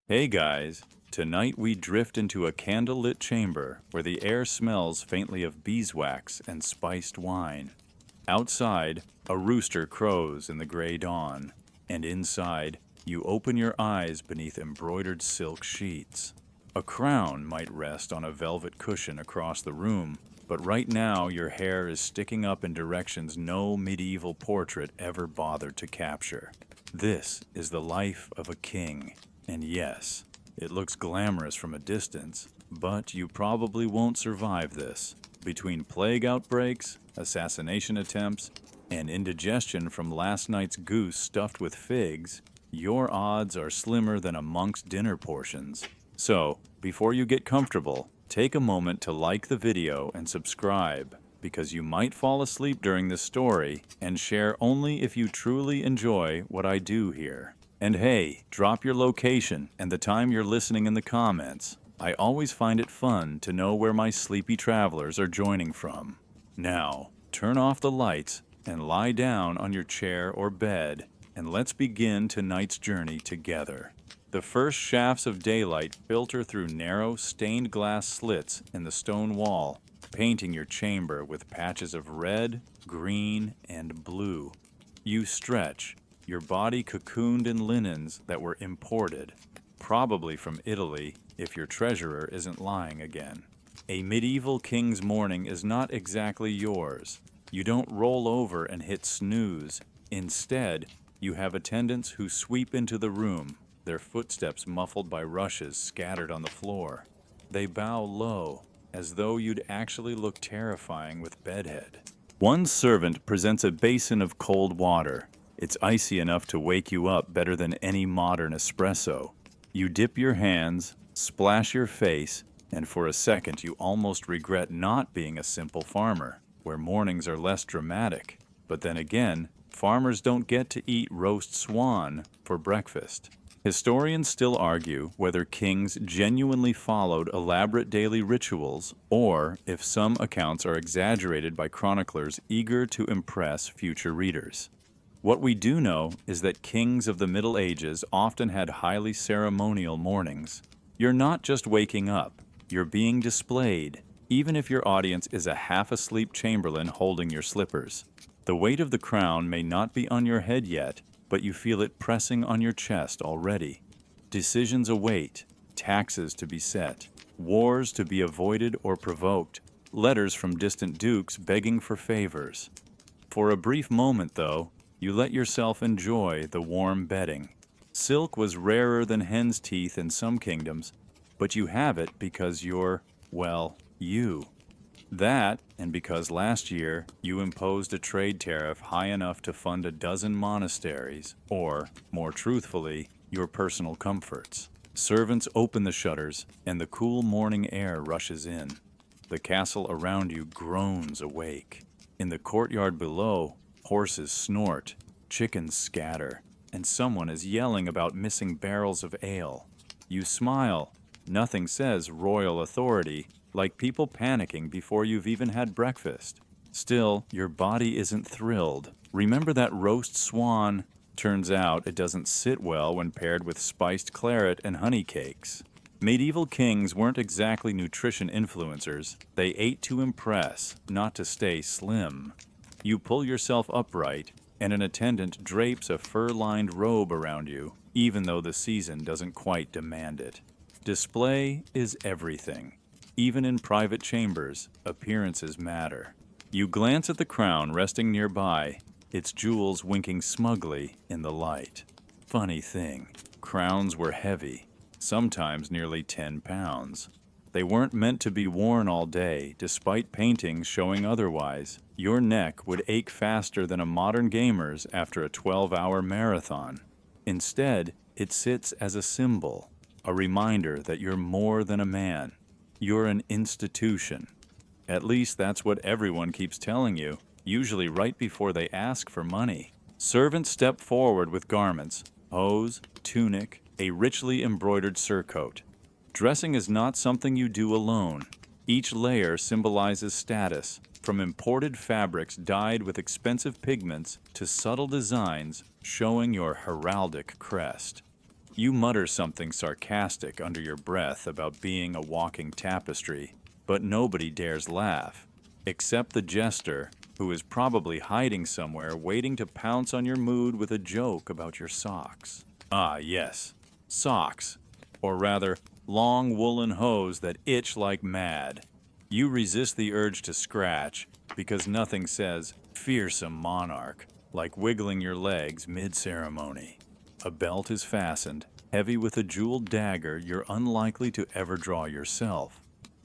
Hey guys, tonight we drift into a candlelit chamber where the air smells faintly of beeswax and spiced wine. Outside, a rooster crows in the gray dawn, and inside, you open your eyes beneath embroidered silk sheets. A crown might rest on a velvet cushion across the room, but right now your hair is sticking up in directions no medieval portrait ever bothered to capture. This is the life of a king. And yes, it looks glamorous from a distance, but you probably won't survive this. Between plague outbreaks, assassination attempts, and indigestion from last night's goose stuffed with figs, your odds are slimmer than a monk's dinner portions. So, before you get comfortable, take a moment to like the video and subscribe, because you might fall asleep during this story and share only if you truly enjoy what I do here. And hey, drop your location and the time you're listening in the comments. I always find it fun to know where my sleepy travelers are joining from. Now, turn off the lights and lie down on your chair or bed, and let's begin tonight's journey together. The first shafts of daylight filter through narrow, stained glass slits in the stone wall, painting your chamber with patches of red, green, and blue. You stretch, your body cocooned in linens that were imported, probably from Italy if your treasurer isn't lying again. A medieval king's morning is not exactly yours. You don't roll over and hit snooze. Instead, you have attendants who sweep into the room, their footsteps muffled by rushes scattered on the floor. They bow low, as though you'd actually look terrifying with bedhead. One servant presents a basin of cold water. It's icy enough to wake you up better than any modern espresso. You dip your hands, splash your face, and for a second you almost regret not being a simple farmer, where mornings are less dramatic. But then again, farmers don't get to eat roast swan for breakfast. Historians still argue whether kings genuinely followed elaborate daily rituals, or if some accounts are exaggerated by chroniclers eager to impress future readers. What we do know is that kings of the Middle Ages often had highly ceremonial mornings. You're not just waking up, you're being displayed, even if your audience is a half-asleep chamberlain holding your slippers. The weight of the crown may not be on your head yet, but you feel it pressing on your chest already. Decisions await, taxes to be set, wars to be avoided or provoked, letters from distant dukes begging for favors. For a brief moment, though, you let yourself enjoy the warm bedding. Silk was rarer than hen's teeth in some kingdoms, but you have it because you're, well, you. That, and because last year you imposed a trade tariff high enough to fund a dozen monasteries, or, more truthfully, your personal comforts. Servants open the shutters, and the cool morning air rushes in. The castle around you groans awake. In the courtyard below, horses snort, chickens scatter, and someone is yelling about missing barrels of ale. You smile. Nothing says royal authority, like people panicking before you've even had breakfast. Still, your body isn't thrilled. Remember that roast swan? Turns out it doesn't sit well when paired with spiced claret and honey cakes. Medieval kings weren't exactly nutrition influencers. They ate to impress, not to stay slim. You pull yourself upright, and an attendant drapes a fur-lined robe around you, even though the season doesn't quite demand it. Display is everything. Even in private chambers, appearances matter. You glance at the crown resting nearby, its jewels winking smugly in the light. Funny thing, crowns were heavy, sometimes nearly 10 pounds. They weren't meant to be worn all day, despite paintings showing otherwise. Your neck would ache faster than a modern gamer's after a 12-hour marathon. Instead, it sits as a symbol, a reminder that you're more than a man. You're an institution. At least that's what everyone keeps telling you, usually right before they ask for money. Servants step forward with garments, hose, tunic, a richly embroidered surcoat. Dressing is not something you do alone. Each layer symbolizes status, from imported fabrics dyed with expensive pigments to subtle designs showing your heraldic crest. You mutter something sarcastic under your breath about being a walking tapestry, but nobody dares laugh, except the jester, who is probably hiding somewhere waiting to pounce on your mood with a joke about your socks. Ah, yes, socks. Or rather, long woolen hose that itch like mad. You resist the urge to scratch because nothing says fearsome monarch like wiggling your legs mid-ceremony. A belt is fastened, heavy with a jeweled dagger you're unlikely to ever draw yourself.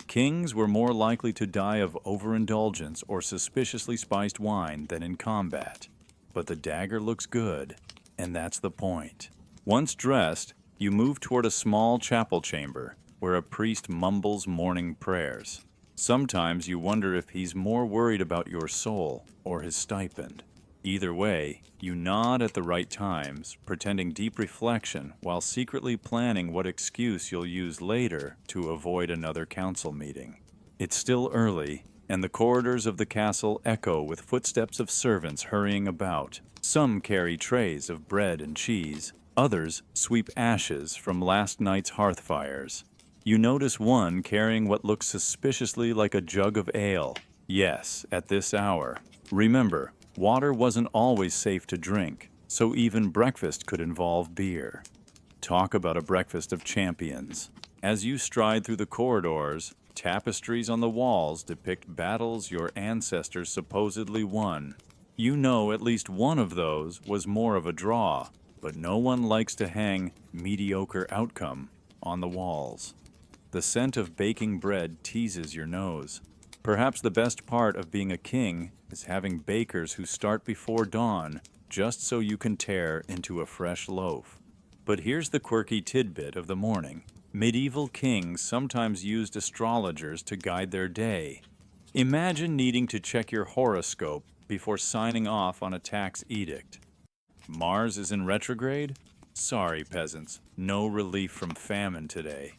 Kings were more likely to die of overindulgence or suspiciously spiced wine than in combat. But the dagger looks good, and that's the point. Once dressed, you move toward a small chapel chamber where a priest mumbles morning prayers. Sometimes you wonder if he's more worried about your soul or his stipend. Either way, you nod at the right times, pretending deep reflection while secretly planning what excuse you'll use later to avoid another council meeting. It's still early, and the corridors of the castle echo with footsteps of servants hurrying about. Some carry trays of bread and cheese, others sweep ashes from last night's hearth fires. You notice one carrying what looks suspiciously like a jug of ale. Yes, at this hour. Remember, water wasn't always safe to drink, so even breakfast could involve beer. Talk about a breakfast of champions. As you stride through the corridors, tapestries on the walls depict battles your ancestors supposedly won. You know at least one of those was more of a draw, but no one likes to hang mediocre outcome on the walls. The scent of baking bread teases your nose. Perhaps the best part of being a king is having bakers who start before dawn just so you can tear into a fresh loaf. But here's the quirky tidbit of the morning. Medieval kings sometimes used astrologers to guide their day. Imagine needing to check your horoscope before signing off on a tax edict. Mars is in retrograde? Sorry, peasants, no relief from famine today.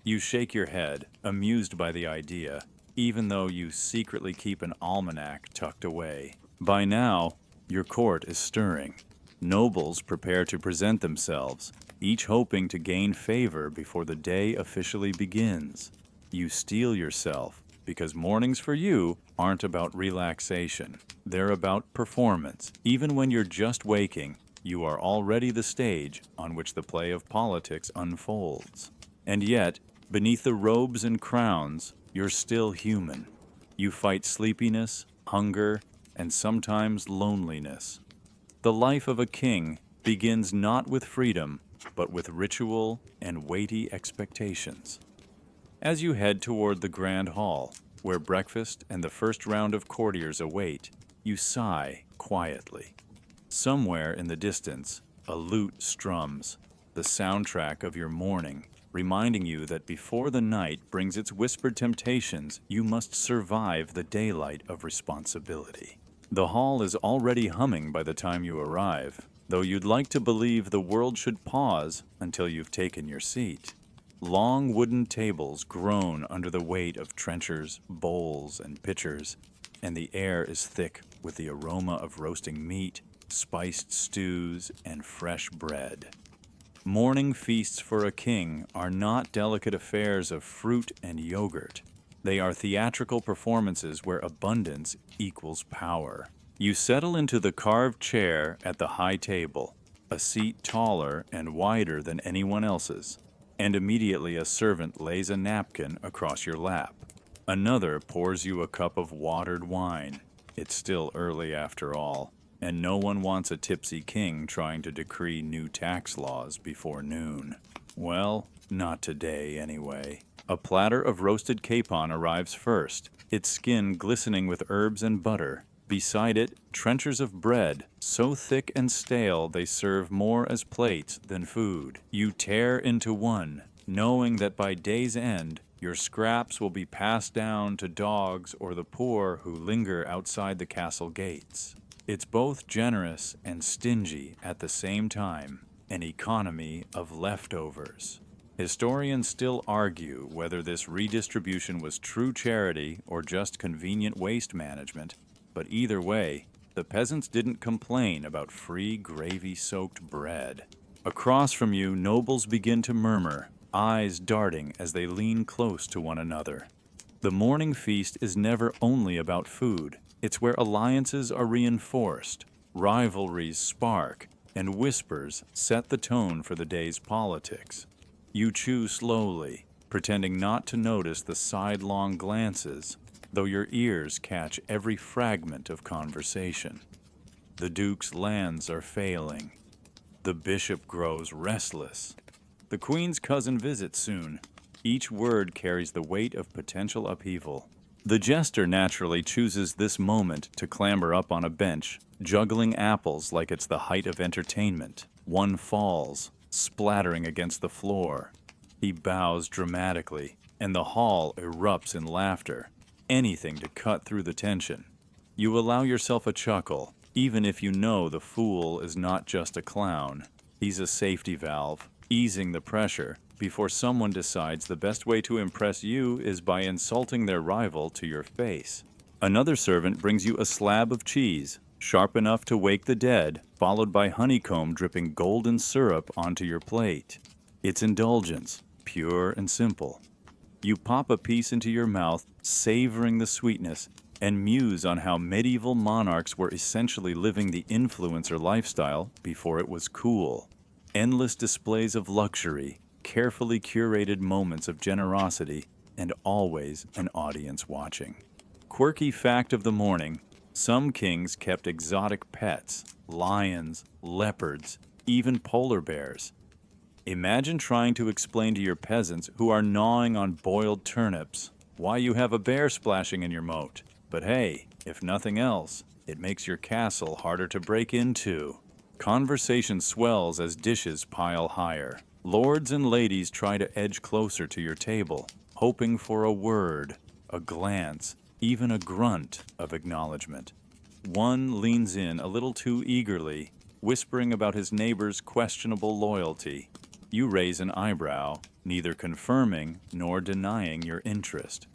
You shake your head, amused by the idea, even though you secretly keep an almanac tucked away. By now, your court is stirring. Nobles prepare to present themselves, each hoping to gain favor before the day officially begins. You steel yourself, because mornings for you aren't about relaxation. They're about performance. Even when you're just waking, you are already the stage on which the play of politics unfolds. And yet, beneath the robes and crowns, you're still human. You fight sleepiness, hunger, and sometimes loneliness. The life of a king begins not with freedom, but with ritual and weighty expectations. As you head toward the grand hall, where breakfast and the first round of courtiers await, you sigh quietly. Somewhere in the distance, a lute strums, the soundtrack of your morning, reminding you that before the night brings its whispered temptations, you must survive the daylight of responsibility. The hall is already humming by the time you arrive, though you'd like to believe the world should pause until you've taken your seat. Long wooden tables groan under the weight of trenchers, bowls, and pitchers, and the air is thick with the aroma of roasting meat, spiced stews, and fresh bread. Morning feasts for a king are not delicate affairs of fruit and yogurt. They are theatrical performances where abundance equals power. You settle into the carved chair at the high table, a seat taller and wider than anyone else's, and immediately a servant lays a napkin across your lap. Another pours you a cup of watered wine. It's still early after all, and no one wants a tipsy king trying to decree new tax laws before noon. Well, not today anyway. A platter of roasted capon arrives first, its skin glistening with herbs and butter. Beside it, trenchers of bread, so thick and stale they serve more as plates than food. You tear into one, knowing that by day's end, your scraps will be passed down to dogs or the poor who linger outside the castle gates. It's both generous and stingy at the same time, an economy of leftovers. Historians still argue whether this redistribution was true charity or just convenient waste management, but either way, the peasants didn't complain about free gravy-soaked bread. Across from you, nobles begin to murmur, eyes darting as they lean close to one another. The morning feast is never only about food. It's where alliances are reinforced, rivalries spark, and whispers set the tone for the day's politics. You chew slowly, pretending not to notice the sidelong glances, though your ears catch every fragment of conversation. The Duke's lands are failing. The bishop grows restless. The Queen's cousin visits soon. Each word carries the weight of potential upheaval. The jester naturally chooses this moment to clamber up on a bench, juggling apples like it's the height of entertainment. One falls, splattering against the floor. He bows dramatically, and the hall erupts in laughter. Anything to cut through the tension. You allow yourself a chuckle, even if you know the fool is not just a clown. He's a safety valve, easing the pressure before someone decides the best way to impress you is by insulting their rival to your face. Another servant brings you a slab of cheese, sharp enough to wake the dead, followed by honeycomb dripping golden syrup onto your plate. It's indulgence, pure and simple. You pop a piece into your mouth, savoring the sweetness, and muse on how medieval monarchs were essentially living the influencer lifestyle before it was cool. Endless displays of luxury, carefully curated moments of generosity, and always an audience watching. Quirky fact of the morning: some kings kept exotic pets, lions, leopards, even polar bears. Imagine trying to explain to your peasants who are gnawing on boiled turnips why you have a bear splashing in your moat. But hey, if nothing else, it makes your castle harder to break into. Conversation swells as dishes pile higher. Lords and ladies try to edge closer to your table, hoping for a word, a glance, even a grunt of acknowledgement. One leans in a little too eagerly, whispering about his neighbor's questionable loyalty. You raise an eyebrow, neither confirming nor denying your interest.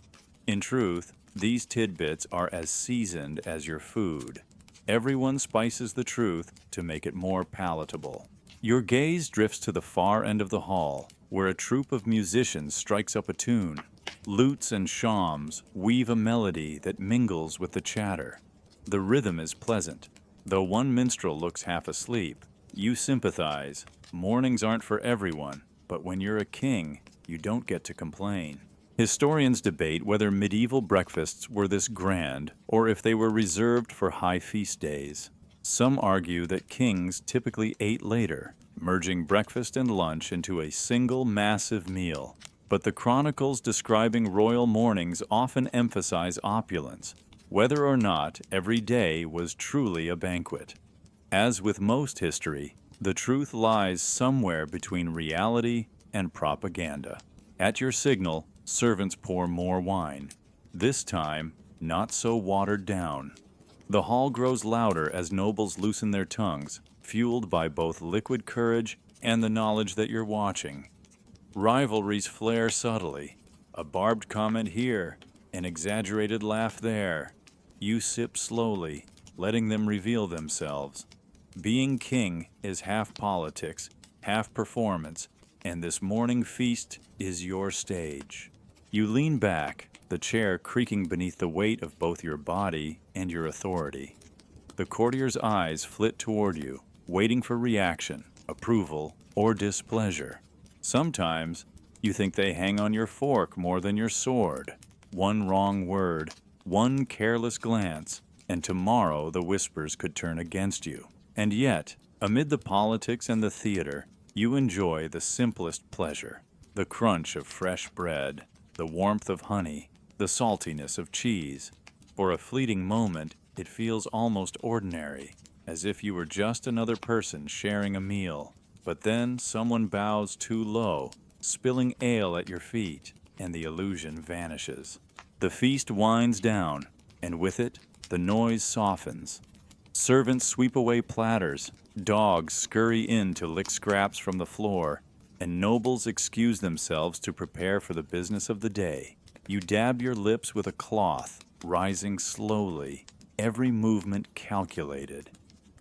In truth, these tidbits are as seasoned as your food. Everyone spices the truth to make it more palatable. Your gaze drifts to the far end of the hall, where a troupe of musicians strikes up a tune. Lutes and shawms weave a melody that mingles with the chatter. The rhythm is pleasant. Though one minstrel looks half asleep, you sympathize. Mornings aren't for everyone, but when you're a king, you don't get to complain. Historians debate whether medieval breakfasts were this grand or if they were reserved for high feast days. Some argue that kings typically ate later, merging breakfast and lunch into a single massive meal. But the chronicles describing royal mornings often emphasize opulence, whether or not every day was truly a banquet. As with most history, the truth lies somewhere between reality and propaganda. At your signal, servants pour more wine. This time, not so watered down. The hall grows louder as nobles loosen their tongues, fueled by both liquid courage and the knowledge that you're watching. Rivalries flare subtly. A barbed comment here, an exaggerated laugh there. You sip slowly, letting them reveal themselves. Being king is half politics, half performance, and this morning feast is your stage. You lean back, the chair creaking beneath the weight of both your body and your authority. The courtier's eyes flit toward you, waiting for reaction, approval, or displeasure. Sometimes, you think they hang on your fork more than your sword. One wrong word, one careless glance, and tomorrow the whispers could turn against you. And yet, amid the politics and the theater, you enjoy the simplest pleasure: the crunch of fresh bread, the warmth of honey, the saltiness of cheese. For a fleeting moment, it feels almost ordinary, as if you were just another person sharing a meal. But then someone bows too low, spilling ale at your feet, and the illusion vanishes. The feast winds down, and with it, the noise softens. Servants sweep away platters, dogs scurry in to lick scraps from the floor, and nobles excuse themselves to prepare for the business of the day. You dab your lips with a cloth, rising slowly, every movement calculated.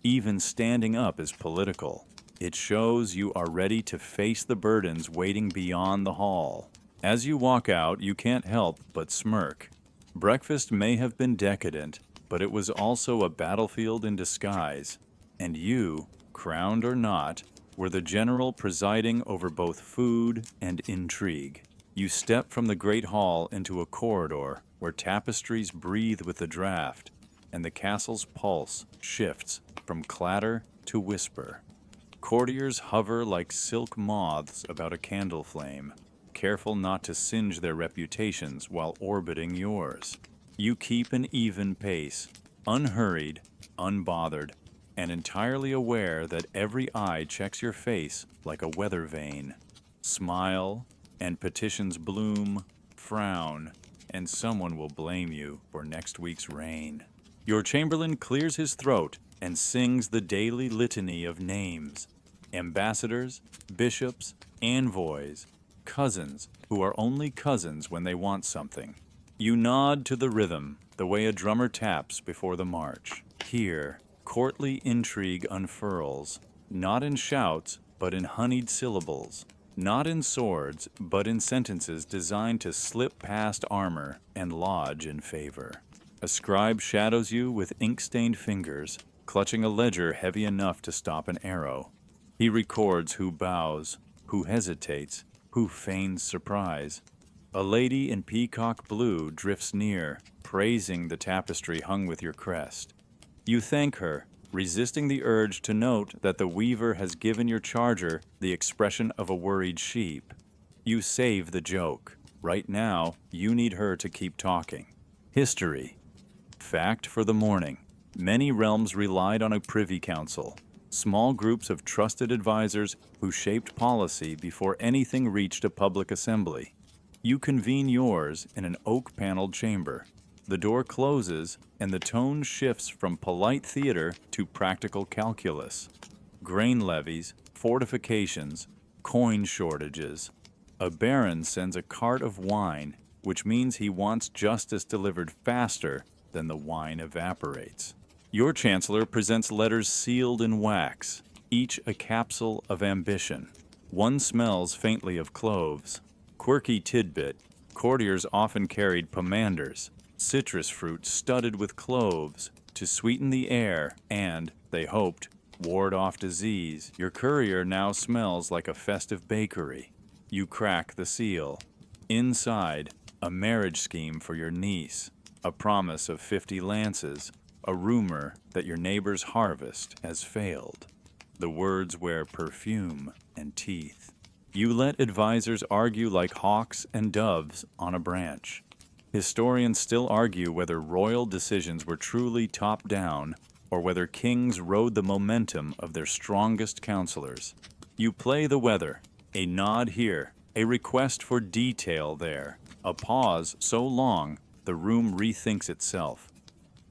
Even standing up is political. It shows you are ready to face the burdens waiting beyond the hall. As you walk out, you can't help but smirk. Breakfast may have been decadent, but it was also a battlefield in disguise. And you, crowned or not, were the general presiding over both food and intrigue. You step from the great hall into a corridor where tapestries breathe with the draft, and the castle's pulse shifts from clatter to whisper. Courtiers hover like silk moths about a candle flame, careful not to singe their reputations while orbiting yours. You keep an even pace, unhurried, unbothered, and entirely aware that every eye checks your face like a weather vane. Smile, and petitions bloom, frown, and someone will blame you for next week's rain. Your chamberlain clears his throat and sings the daily litany of names. Ambassadors, bishops, envoys, cousins who are only cousins when they want something. You nod to the rhythm, the way a drummer taps before the march. Here, courtly intrigue unfurls, not in shouts, but in honeyed syllables. Not in swords, but in sentences designed to slip past armor and lodge in favor. A scribe shadows you with ink-stained fingers, clutching a ledger heavy enough to stop an arrow. He records who bows, who hesitates, who feigns surprise. A lady in peacock blue drifts near, praising the tapestry hung with your crest. You thank her, resisting the urge to note that the weaver has given your charger the expression of a worried sheep. You save the joke. Right now, you need her to keep talking. History. Fact for the morning. Many realms relied on a privy council, small groups of trusted advisors who shaped policy before anything reached a public assembly. You convene yours in an oak-paneled chamber. The door closes, and the tone shifts from polite theater to practical calculus. Grain levies, fortifications, coin shortages. A baron sends a cart of wine, which means he wants justice delivered faster than the wine evaporates. Your chancellor presents letters sealed in wax, each a capsule of ambition. One smells faintly of cloves. Quirky tidbit, courtiers often carried pomanders, citrus fruit studded with cloves, to sweeten the air and, they hoped, ward off disease. Your courier now smells like a festive bakery. You crack the seal. Inside, a marriage scheme for your niece, a promise of 50 lances, a rumor that your neighbor's harvest has failed. The words wear perfume and teeth. You let advisors argue like hawks and doves on a branch. Historians still argue whether royal decisions were truly top-down or whether kings rode the momentum of their strongest counselors. You play the weather, a nod here, a request for detail there, a pause so long the room rethinks itself.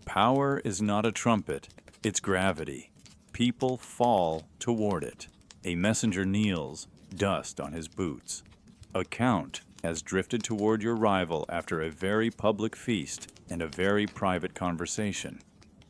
Power is not a trumpet, it's gravity. People fall toward it. A messenger kneels, dust on his boots. A count has drifted toward your rival after a very public feast and a very private conversation.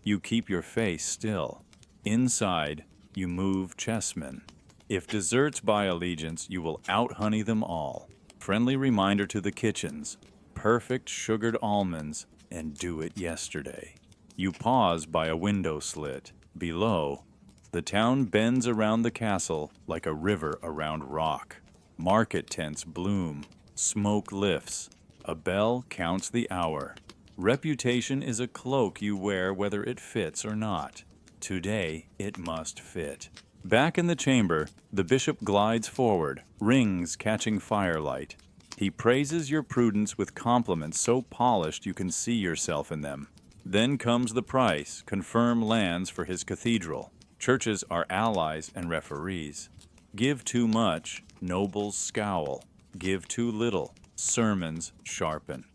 You keep your face still. Inside, you move chessmen. If desserts buy allegiance, you will out-honey them all. Friendly reminder to the kitchens. Perfect sugared almonds, and do it yesterday. You pause by a window slit. Below, the town bends around the castle like a river around rock. Market tents bloom. Smoke lifts. A bell counts the hour. Reputation is a cloak you wear whether it fits or not. Today, it must fit. Back in the chamber, the bishop glides forward, rings catching firelight. He praises your prudence with compliments so polished you can see yourself in them. Then comes the price, confirm lands for his cathedral. Churches are allies and referees. Give too much, nobles scowl. Give too little, sermons sharpen.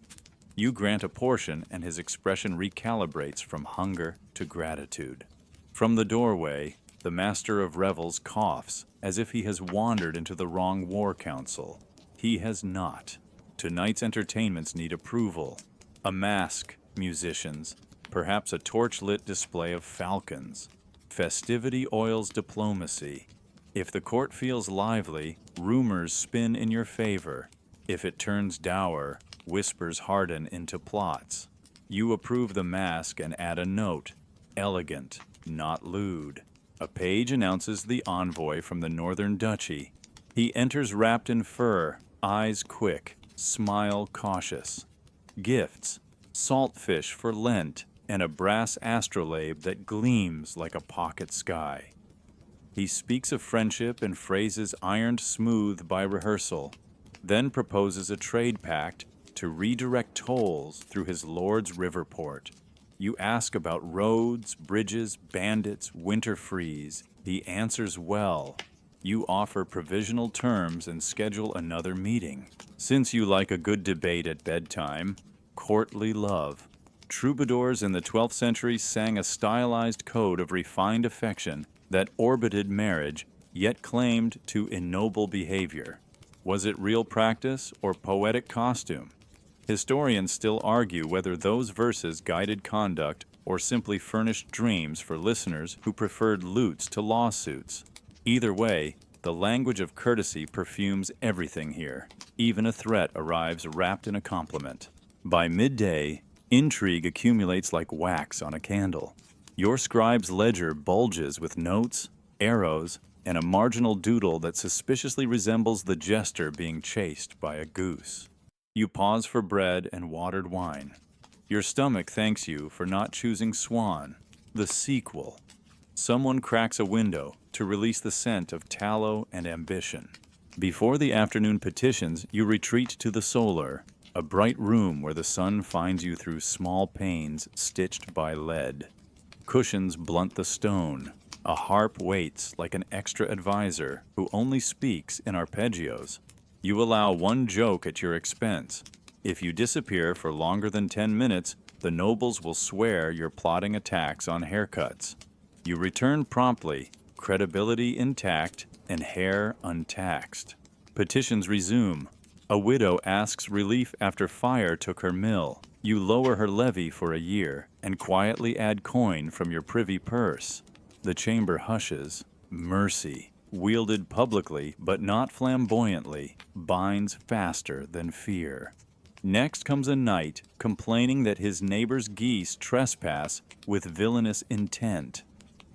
You grant a portion and his expression recalibrates from hunger to gratitude. From the doorway, the master of revels coughs as if he has wandered into the wrong war council. He has not. Tonight's entertainments need approval. A mask, musicians, perhaps a torch-lit display of falcons. Festivity oils diplomacy. If the court feels lively, rumors spin in your favor. If it turns dour, whispers harden into plots. You approve the mask and add a note, elegant, not lewd. A page announces the envoy from the northern duchy. He enters wrapped in fur, eyes quick, smile cautious. Gifts, saltfish for Lent, and a brass astrolabe that gleams like a pocket sky. He speaks of friendship in phrases ironed smooth by rehearsal, then proposes a trade pact to redirect tolls through his lord's river port. You ask about roads, bridges, bandits, winter freeze. He answers well. You offer provisional terms and schedule another meeting. Since you like a good debate at bedtime, courtly love. Troubadours in the 12th century sang a stylized code of refined affection that orbited marriage, yet claimed to ennoble behavior. Was it real practice or poetic costume? Historians still argue whether those verses guided conduct or simply furnished dreams for listeners who preferred lutes to lawsuits. Either way, the language of courtesy perfumes everything here. Even a threat arrives wrapped in a compliment. By midday, intrigue accumulates like wax on a candle. Your scribe's ledger bulges with notes, arrows, and a marginal doodle that suspiciously resembles the jester being chased by a goose. You pause for bread and watered wine. Your stomach thanks you for not choosing Swan, the sequel. Someone cracks a window to release the scent of tallow and ambition. Before the afternoon petitions, you retreat to the solar, a bright room where the sun finds you through small panes stitched by lead. Cushions blunt the stone. A harp waits like an extra advisor who only speaks in arpeggios. You allow one joke at your expense. If you disappear for longer than 10 minutes, the nobles will swear you're plotting attacks on haircuts. You return promptly, credibility intact and hair untaxed. Petitions resume. A widow asks relief after fire took her mill. You lower her levy for a year and quietly add coin from your privy purse. The chamber hushes. Mercy, wielded publicly but not flamboyantly, binds faster than fear. Next comes a knight complaining that his neighbor's geese trespass with villainous intent.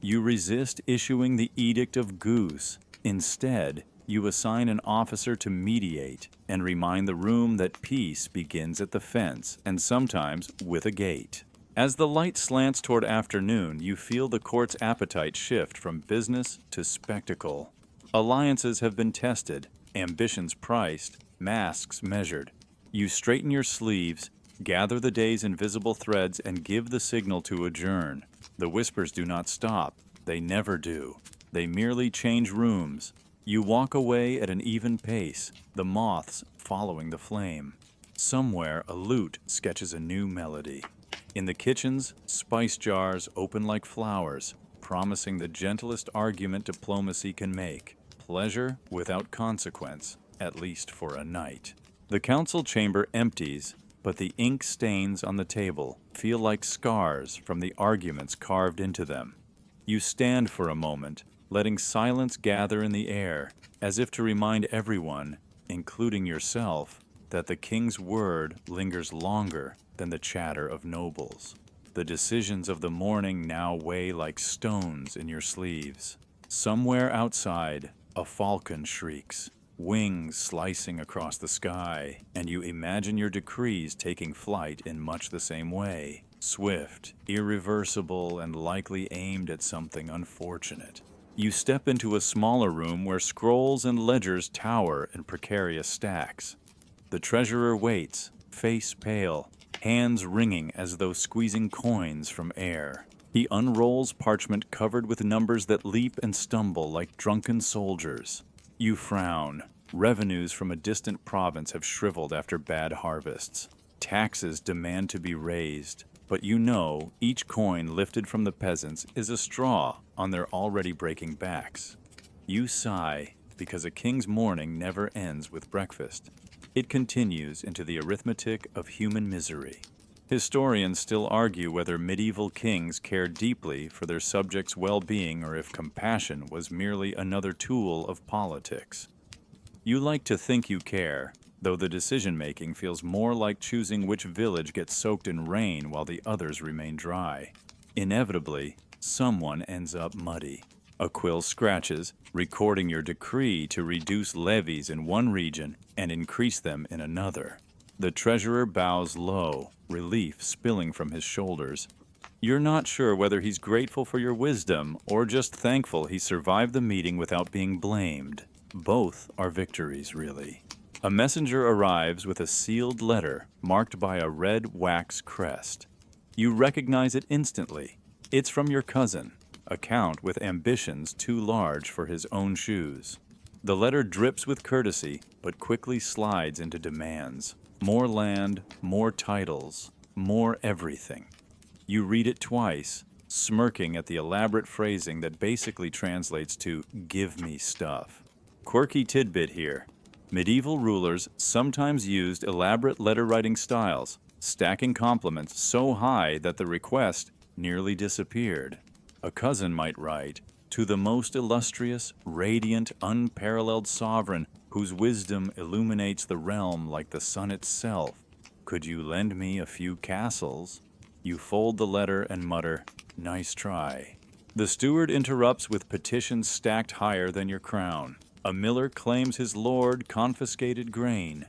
You resist issuing the Edict of Goose. Instead, you assign an officer to mediate and remind the room that peace begins at the fence and sometimes with a gate. As the light slants toward afternoon, you feel the court's appetite shift from business to spectacle. Alliances have been tested, ambitions priced, masks measured. You straighten your sleeves, gather the day's invisible threads, and give the signal to adjourn. The whispers do not stop. They never do. They merely change rooms. You walk away at an even pace, the moths following the flame. Somewhere, a lute sketches a new melody. In the kitchens, spice jars open like flowers, promising the gentlest argument diplomacy can make. Pleasure without consequence, at least for a night. The council chamber empties, but the ink stains on the table feel like scars from the arguments carved into them. You stand for a moment, letting silence gather in the air, as if to remind everyone, including yourself, that the king's word lingers longer than the chatter of nobles. The decisions of the morning now weigh like stones in your sleeves. Somewhere outside, a falcon shrieks, wings slicing across the sky, and you imagine your decrees taking flight in much the same way. Swift, irreversible, and likely aimed at something unfortunate. You step into a smaller room where scrolls and ledgers tower in precarious stacks. The treasurer waits, face pale, hands wringing as though squeezing coins from air. He unrolls parchment covered with numbers that leap and stumble like drunken soldiers. You frown. Revenues from a distant province have shriveled after bad harvests. Taxes demand to be raised, but you know each coin lifted from the peasants is a straw on their already breaking backs. You sigh because a king's morning never ends with breakfast. It continues into the arithmetic of human misery. Historians still argue whether medieval kings cared deeply for their subjects' well-being or if compassion was merely another tool of politics. You like to think you care, though the decision-making feels more like choosing which village gets soaked in rain while the others remain dry. Inevitably, someone ends up muddy. A quill scratches, recording your decree to reduce levies in one region and increase them in another. The treasurer bows low, relief spilling from his shoulders. You're not sure whether he's grateful for your wisdom or just thankful he survived the meeting without being blamed. Both are victories, really. A messenger arrives with a sealed letter marked by a red wax crest. You recognize it instantly. It's from your cousin, a count with ambitions too large for his own shoes. The letter drips with courtesy, but quickly slides into demands. More land, more titles, more everything. You read it twice, smirking at the elaborate phrasing that basically translates to "give me stuff." Quirky tidbit here. Medieval rulers sometimes used elaborate letter-writing styles, stacking compliments so high that the request nearly disappeared. A cousin might write, "To the most illustrious, radiant, unparalleled sovereign whose wisdom illuminates the realm like the sun itself, could you lend me a few castles?" You fold the letter and mutter, "Nice try." The steward interrupts with petitions stacked higher than your crown. A miller claims his lord confiscated grain.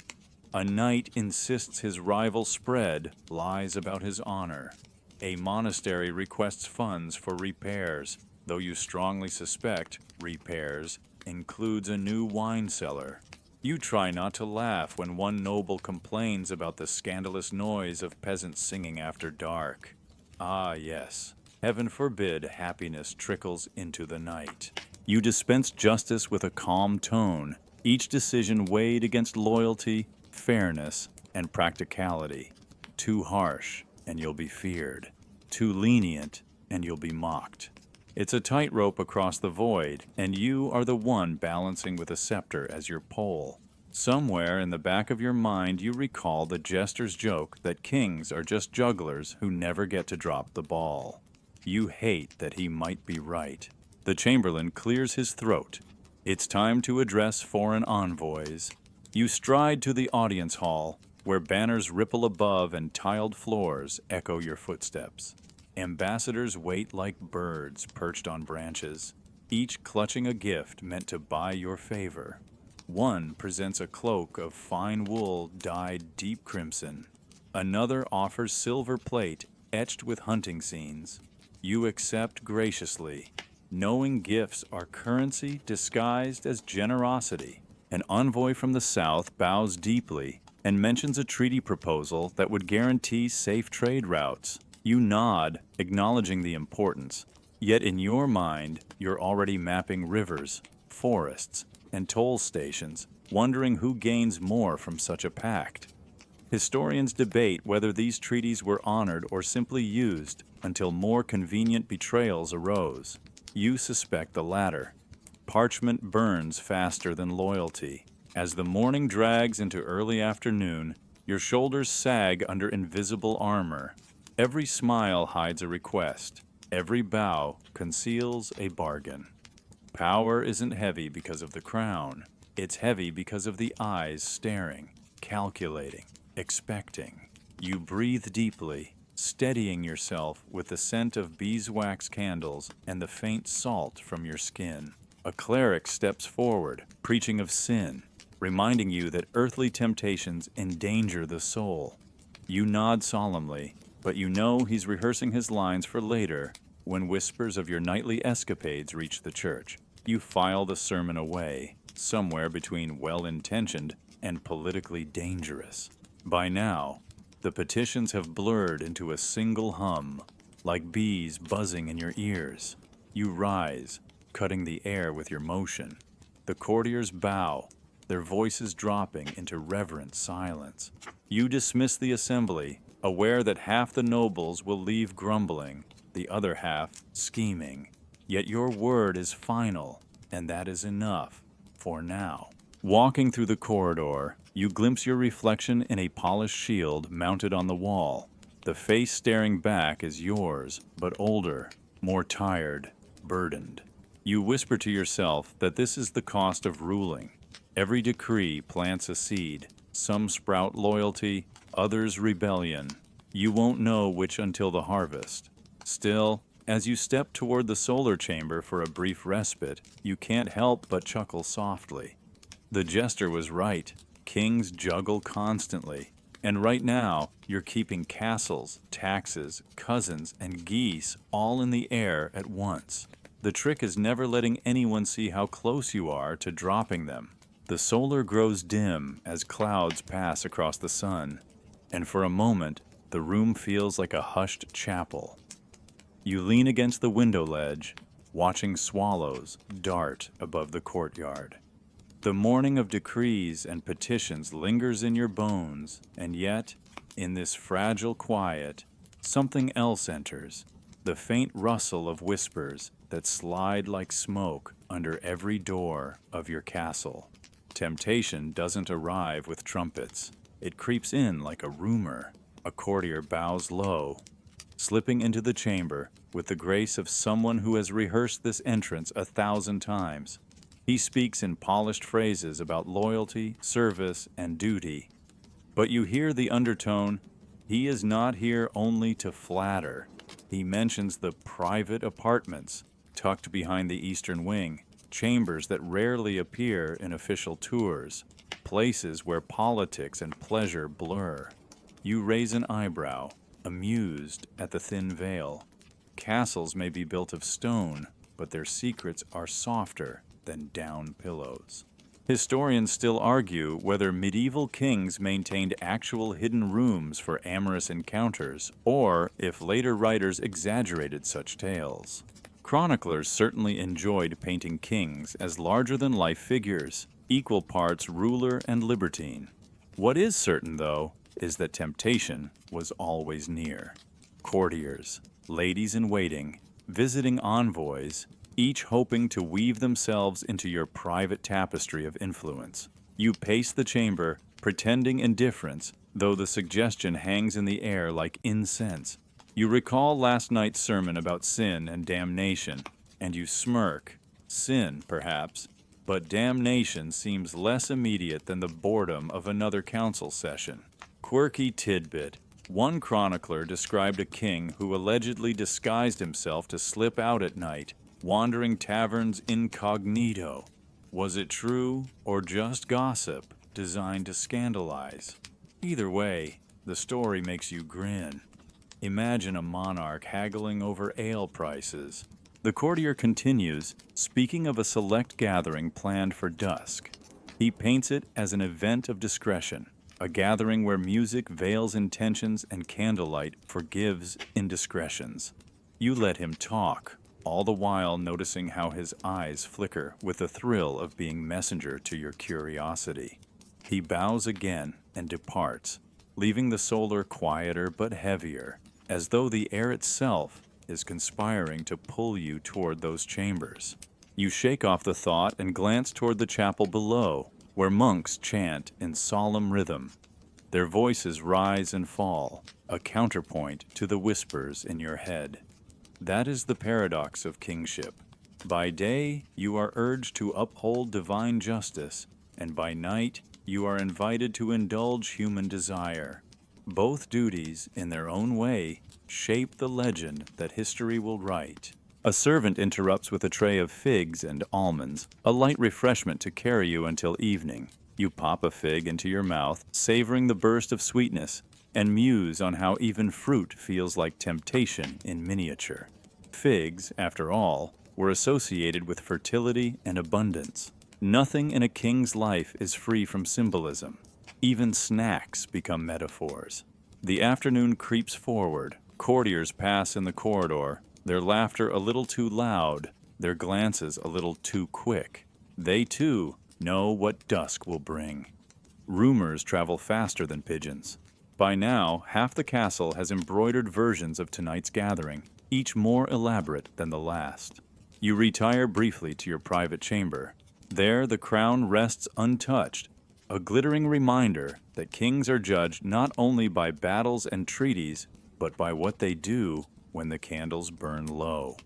A knight insists his rival spread lies about his honor. A monastery requests funds for repairs, though you strongly suspect repairs includes a new wine cellar. You try not to laugh when one noble complains about the scandalous noise of peasants singing after dark. Ah, yes. Heaven forbid happiness trickles into the night. You dispense justice with a calm tone, each decision weighed against loyalty, fairness, and practicality. Too harsh, and you'll be feared. Too lenient, and you'll be mocked. It's a tightrope across the void, and you are the one balancing with a scepter as your pole. Somewhere in the back of your mind you recall the jester's joke that kings are just jugglers who never get to drop the ball. You hate that he might be right. The chamberlain clears his throat. It's time to address foreign envoys. You stride to the audience hall, where banners ripple above and tiled floors echo your footsteps. Ambassadors wait like birds perched on branches, each clutching a gift meant to buy your favor. One presents a cloak of fine wool dyed deep crimson. Another offers silver plate etched with hunting scenes. You accept graciously, knowing gifts are currency disguised as generosity. An envoy from the south bows deeply and mentions a treaty proposal that would guarantee safe trade routes. You nod, acknowledging the importance. Yet in your mind, you're already mapping rivers, forests, and toll stations, wondering who gains more from such a pact. Historians debate whether these treaties were honored or simply used until more convenient betrayals arose. You suspect the latter. Parchment burns faster than loyalty. As the morning drags into early afternoon, your shoulders sag under invisible armor. Every smile hides a request. Every bow conceals a bargain. Power isn't heavy because of the crown. It's heavy because of the eyes staring, calculating, expecting. You breathe deeply, steadying yourself with the scent of beeswax candles and the faint salt from your skin. A cleric steps forward, preaching of sin, reminding you that earthly temptations endanger the soul. You nod solemnly, but you know he's rehearsing his lines for later when whispers of your nightly escapades reach the church. You file the sermon away, somewhere between well-intentioned and politically dangerous. By now, the petitions have blurred into a single hum, like bees buzzing in your ears. You rise, cutting the air with your motion. The courtiers bow, their voices dropping into reverent silence. You dismiss the assembly, aware that half the nobles will leave grumbling, the other half scheming. Yet your word is final, and that is enough for now. Walking through the corridor, you glimpse your reflection in a polished shield mounted on the wall. The face staring back is yours, but older, more tired, burdened. You whisper to yourself that this is the cost of ruling. Every decree plants a seed. Some sprout loyalty, others rebellion. You won't know which until the harvest. Still, as you step toward the solar chamber for a brief respite, you can't help but chuckle softly. The jester was right. Kings juggle constantly. And right now, you're keeping castles, taxes, cousins, and geese all in the air at once. The trick is never letting anyone see how close you are to dropping them. The solar grows dim as clouds pass across the sun, and for a moment, the room feels like a hushed chapel. You lean against the window ledge, watching swallows dart above the courtyard. The mourning of decrees and petitions lingers in your bones, and yet, in this fragile quiet, something else enters, the faint rustle of whispers that slide like smoke under every door of your castle. Temptation doesn't arrive with trumpets. It creeps in like a rumor. A courtier bows low, slipping into the chamber with the grace of someone who has rehearsed this entrance 1,000 times. He speaks in polished phrases about loyalty, service, and duty. But you hear the undertone, he is not here only to flatter. He mentions the private apartments tucked behind the eastern wing, chambers that rarely appear in official tours, places where politics and pleasure blur. You raise an eyebrow, amused at the thin veil. Castles may be built of stone, but their secrets are softer than down pillows. Historians still argue whether medieval kings maintained actual hidden rooms for amorous encounters, or if later writers exaggerated such tales. Chroniclers certainly enjoyed painting kings as larger-than-life figures, equal parts ruler and libertine. What is certain, though, is that temptation was always near. Courtiers, ladies-in-waiting, visiting envoys, each hoping to weave themselves into your private tapestry of influence. You pace the chamber, pretending indifference, though the suggestion hangs in the air like incense. You recall last night's sermon about sin and damnation, and you smirk. Sin, perhaps, but damnation seems less immediate than the boredom of another council session. Quirky tidbit. One chronicler described a king who allegedly disguised himself to slip out at night, wandering taverns incognito. Was it true or just gossip designed to scandalize? Either way, the story makes you grin. Imagine a monarch haggling over ale prices. The courtier continues, speaking of a select gathering planned for dusk. He paints it as an event of discretion, a gathering where music veils intentions and candlelight forgives indiscretions. You let him talk, all the while noticing how his eyes flicker with the thrill of being messenger to your curiosity. He bows again and departs, leaving the solar quieter but heavier, as though the air itself is conspiring to pull you toward those chambers. You shake off the thought and glance toward the chapel below, where monks chant in solemn rhythm. Their voices rise and fall, a counterpoint to the whispers in your head. That is the paradox of kingship. By day, you are urged to uphold divine justice, and by night, you are invited to indulge human desire. Both duties, in their own way, shape the legend that history will write. A servant interrupts with a tray of figs and almonds, a light refreshment to carry you until evening. You pop a fig into your mouth, savoring the burst of sweetness, and muse on how even fruit feels like temptation in miniature. Figs, after all, were associated with fertility and abundance. Nothing in a king's life is free from symbolism. Even snacks become metaphors. The afternoon creeps forward. Courtiers pass in the corridor, their laughter a little too loud, their glances a little too quick. They, too, know what dusk will bring. Rumors travel faster than pigeons. By now, half the castle has embroidered versions of tonight's gathering, each more elaborate than the last. You retire briefly to your private chamber. There, the crown rests untouched, a glittering reminder that kings are judged not only by battles and treaties, but by what they do when the candles burn low.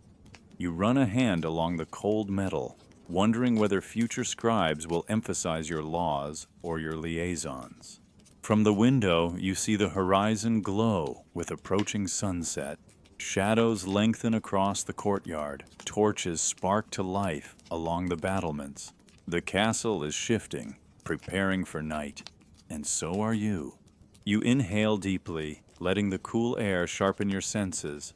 You run a hand along the cold metal, wondering whether future scribes will emphasize your laws or your liaisons. From the window, you see the horizon glow with approaching sunset. Shadows lengthen across the courtyard. Torches spark to life along the battlements. The castle is shifting, preparing for night. And so are you. You inhale deeply, letting the cool air sharpen your senses.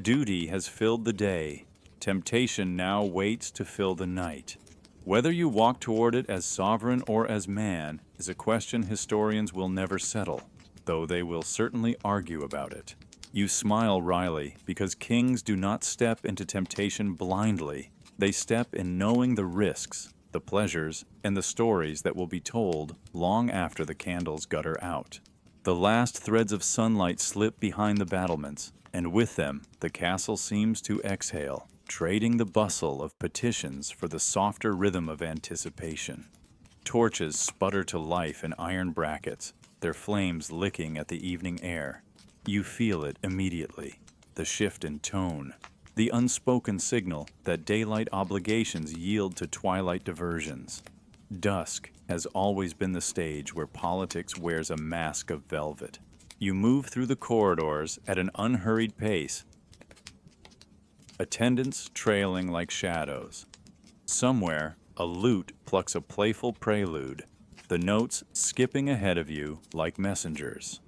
Duty has filled the day. Temptation now waits to fill the night. Whether you walk toward it as sovereign or as man is a question historians will never settle, though they will certainly argue about it. You smile wryly because kings do not step into temptation blindly. They step in knowing the risks, the pleasures, and the stories that will be told long after the candles gutter out. The last threads of sunlight slip behind the battlements, and with them the castle seems to exhale, trading the bustle of petitions for the softer rhythm of anticipation. Torches sputter to life in iron brackets, their flames licking at the evening air. You feel it immediately, the shift in tone, the unspoken signal that daylight obligations yield to twilight diversions. Dusk has always been the stage where politics wears a mask of velvet. You move through the corridors at an unhurried pace, attendants trailing like shadows. Somewhere, a lute plucks a playful prelude, the notes skipping ahead of you like messengers.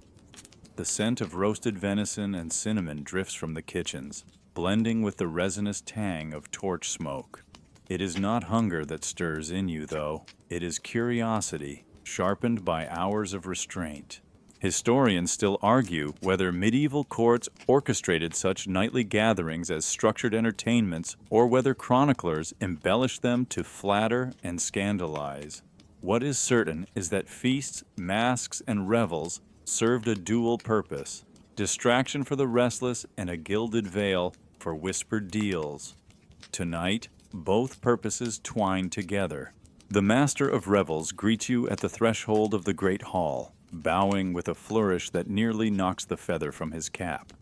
The scent of roasted venison and cinnamon drifts from the kitchens, blending with the resinous tang of torch smoke. It is not hunger that stirs in you, though. It is curiosity, sharpened by hours of restraint. Historians still argue whether medieval courts orchestrated such nightly gatherings as structured entertainments or whether chroniclers embellished them to flatter and scandalize. What is certain is that feasts, masques, and revels served a dual purpose: distraction for the restless and a gilded veil for whispered deals. Tonight, both purposes twine together. The master of revels greets you at the threshold of the great hall, bowing with a flourish that nearly knocks the feather from his cap.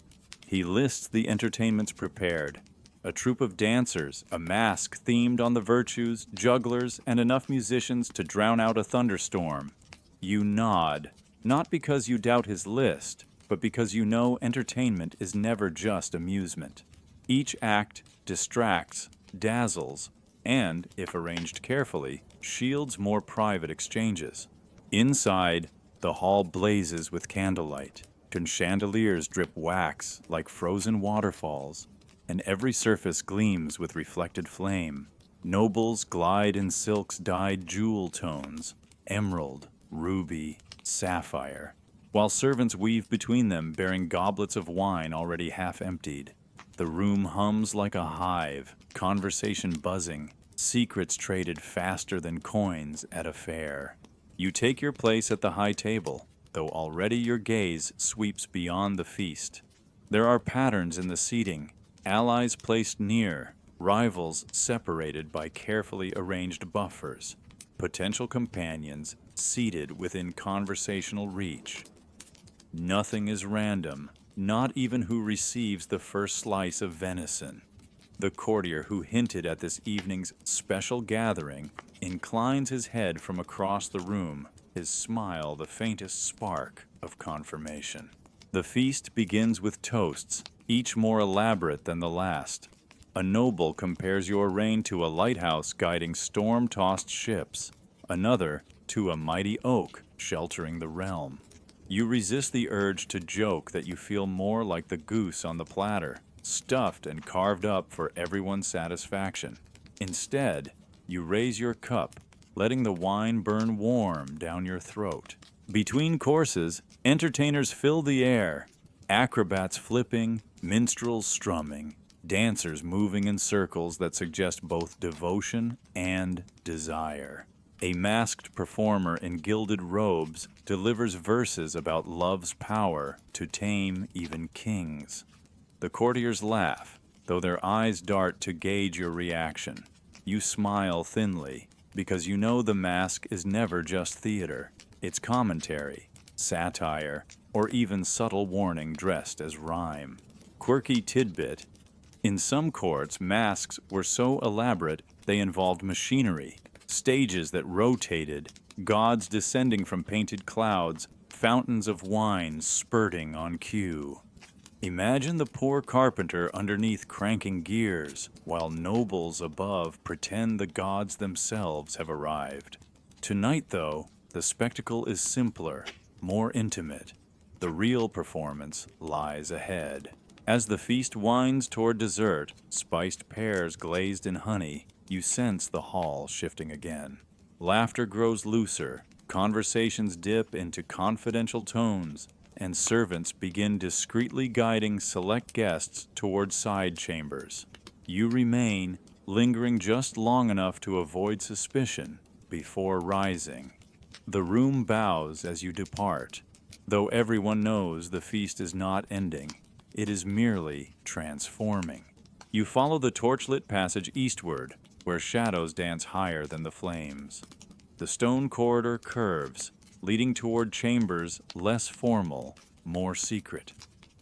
He lists the entertainments prepared: a troupe of dancers, a masque themed on the virtues, jugglers, and enough musicians to drown out a thunderstorm. You nod, not because you doubt his list, but because you know entertainment is never just amusement. Each act distracts, dazzles, and, if arranged carefully, shields more private exchanges. Inside, the hall blazes with candlelight. Chandeliers drip wax like frozen waterfalls, and every surface gleams with reflected flame. Nobles glide in silks dyed jewel tones, emerald, ruby, sapphire, while servants weave between them bearing goblets of wine already half emptied. The room hums like a hive, conversation buzzing, secrets traded faster than coins at a fair. You take your place at the high table, though already your gaze sweeps beyond the feast. There are patterns in the seating, allies placed near, rivals separated by carefully arranged buffers, potential companions seated within conversational reach. Nothing is random, not even who receives the first slice of venison. The courtier who hinted at this evening's special gathering inclines his head from across the room, his smile the faintest spark of confirmation. The feast begins with toasts, each more elaborate than the last. A noble compares your reign to a lighthouse guiding storm-tossed ships, another to a mighty oak sheltering the realm. You resist the urge to joke that you feel more like the goose on the platter, stuffed and carved up for everyone's satisfaction. Instead, you raise your cup, letting the wine burn warm down your throat. Between courses, entertainers fill the air, acrobats flipping, minstrels strumming, dancers moving in circles that suggest both devotion and desire. A masked performer in gilded robes delivers verses about love's power to tame even kings. The courtiers laugh, though their eyes dart to gauge your reaction. You smile thinly, because you know the mask is never just theater. It's commentary, satire, or even subtle warning dressed as rhyme. Quirky tidbit: in some courts, masks were so elaborate they involved machinery, stages that rotated, gods descending from painted clouds, fountains of wine spurting on cue. Imagine the poor carpenter underneath cranking gears, while nobles above pretend the gods themselves have arrived. Tonight, though, the spectacle is simpler, more intimate. The real performance lies ahead. As the feast winds toward dessert, spiced pears glazed in honey, you sense the hall shifting again. Laughter grows looser, conversations dip into confidential tones, and servants begin discreetly guiding select guests toward side chambers. You remain, lingering just long enough to avoid suspicion before rising. The room bows as you depart, though everyone knows the feast is not ending. It is merely transforming. You follow the torchlit passage eastward, where shadows dance higher than the flames. The stone corridor curves, leading toward chambers less formal, more secret.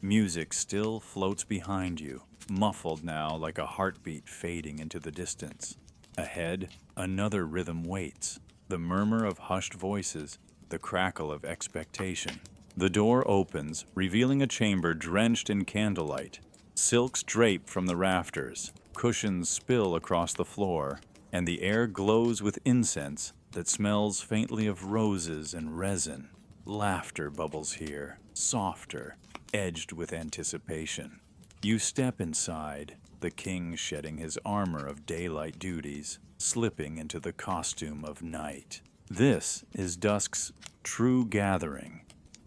Music still floats behind you, muffled now like a heartbeat fading into the distance. Ahead, another rhythm waits, the murmur of hushed voices, the crackle of expectation. The door opens, revealing a chamber drenched in candlelight. Silks drape from the rafters, cushions spill across the floor, and the air glows with incense that smells faintly of roses and resin. Laughter bubbles here, softer, edged with anticipation. You step inside, the king shedding his armor of daylight duties, slipping into the costume of night. This is dusk's true gathering,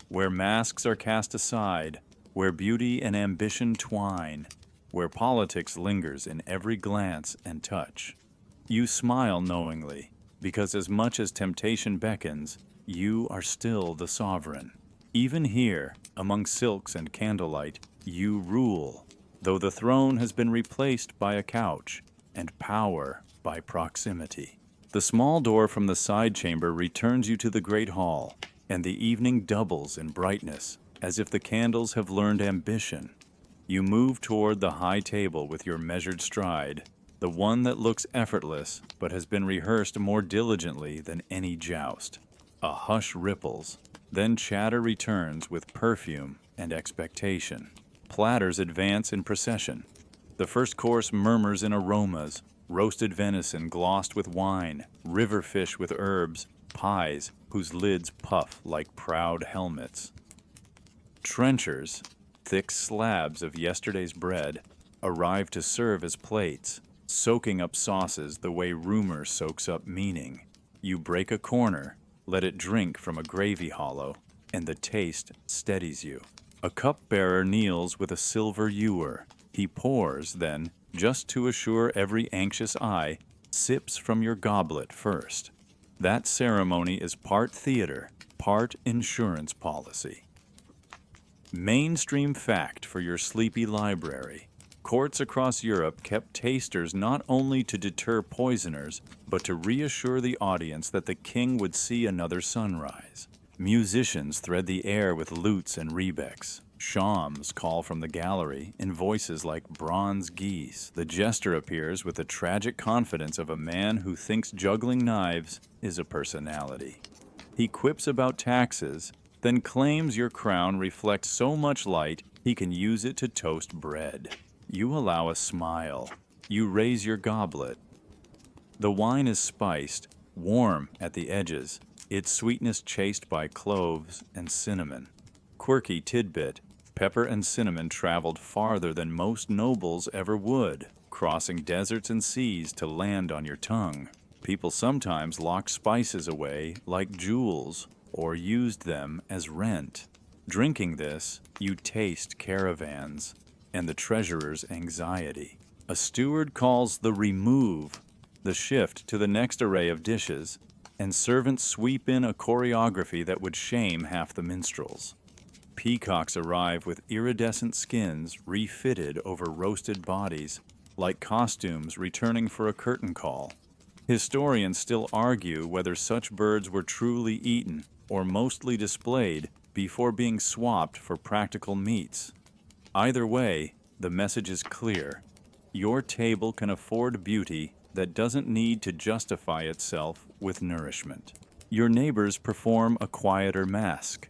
where masks are cast aside, where beauty and ambition twine, where politics lingers in every glance and touch. You smile knowingly, because as much as temptation beckons, you are still the sovereign. Even here, among silks and candlelight, you rule, though the throne has been replaced by a couch, and power by proximity. The small door from the side chamber returns you to the great hall, and the evening doubles in brightness, as if the candles have learned ambition. You move toward the high table with your measured stride, the one that looks effortless but has been rehearsed more diligently than any joust. A hush ripples, then chatter returns with perfume and expectation. Platters advance in procession. The first course murmurs in aromas, roasted venison glossed with wine, river fish with herbs, pies whose lids puff like proud helmets. Trenchers, thick slabs of yesterday's bread, arrive to serve as plates, soaking up sauces the way rumor soaks up meaning. You break a corner, let it drink from a gravy hollow, and the taste steadies you. A cupbearer kneels with a silver ewer. He pours, then, just to assure every anxious eye, sips from your goblet first. That ceremony is part theater, part insurance policy. Mainstream fact for your sleepy library. Courts across Europe kept tasters not only to deter poisoners, but to reassure the audience that the king would see another sunrise. Musicians thread the air with lutes and rebecks. Shawms call from the gallery in voices like bronze geese. The jester appears with the tragic confidence of a man who thinks juggling knives is a personality. He quips about taxes, then claims your crown reflects so much light he can use it to toast bread. You allow a smile. You raise your goblet. The wine is spiced, warm at the edges, its sweetness chased by cloves and cinnamon. Quirky tidbit: pepper and cinnamon traveled farther than most nobles ever would, crossing deserts and seas to land on your tongue. People sometimes locked spices away like jewels or used them as rent. Drinking this, you taste caravans and the treasurer's anxiety. A steward calls the remove, the shift to the next array of dishes, and servants sweep in a choreography that would shame half the minstrels. Peacocks arrive with iridescent skins refitted over roasted bodies, like costumes returning for a curtain call. Historians still argue whether such birds were truly eaten or mostly displayed before being swapped for practical meats. Either way, the message is clear. Your table can afford beauty that doesn't need to justify itself with nourishment. Your neighbors perform a quieter mask.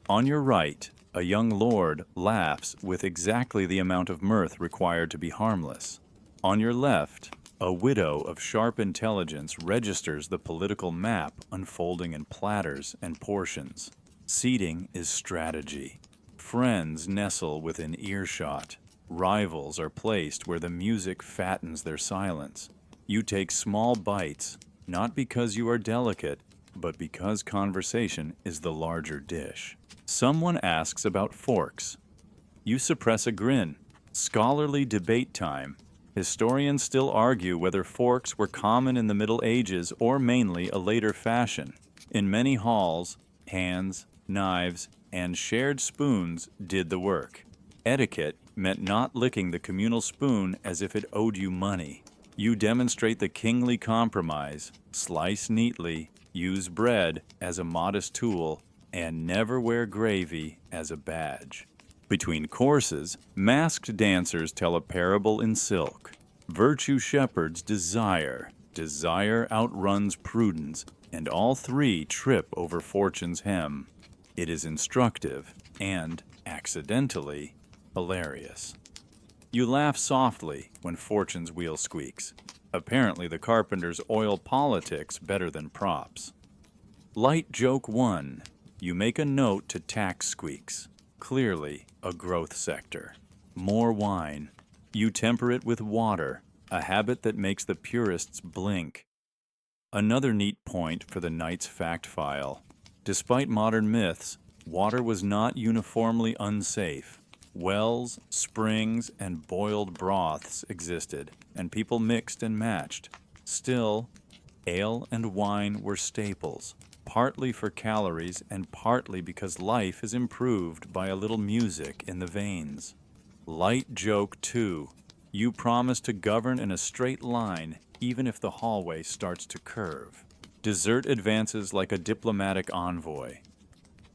On your right, a young lord laughs with exactly the amount of mirth required to be harmless. On your left, a widow of sharp intelligence registers the political map unfolding in platters and portions. Seating is strategy. Friends nestle within earshot. Rivals are placed where the music fattens their silence. You take small bites, not because you are delicate, but because conversation is the larger dish. Someone asks about forks. You suppress a grin. Scholarly debate time. Historians still argue whether forks were common in the Middle Ages or mainly a later fashion. In many halls, hands, knives, and shared spoons did the work. Etiquette meant not licking the communal spoon as if it owed you money. You demonstrate the kingly compromise, slice neatly, use bread as a modest tool, and never wear gravy as a badge. Between courses, masked dancers tell a parable in silk. Virtue shepherds desire. Desire outruns prudence, and all three trip over fortune's hem. It is instructive and, accidentally, hilarious. You laugh softly when fortune's wheel squeaks. Apparently the carpenters oil politics better than props. Light joke 1. You make a note to tax squeaks. Clearly a growth sector. More wine. You temper it with water, a habit that makes the purists blink. Another neat point for the night's fact file. Despite modern myths, water was not uniformly unsafe. Wells, springs, and boiled broths existed, and people mixed and matched. Still, ale and wine were staples, partly for calories and partly because life is improved by a little music in the veins. Light joke 2. You promise to govern in a straight line even if the hallway starts to curve. Dessert advances like a diplomatic envoy.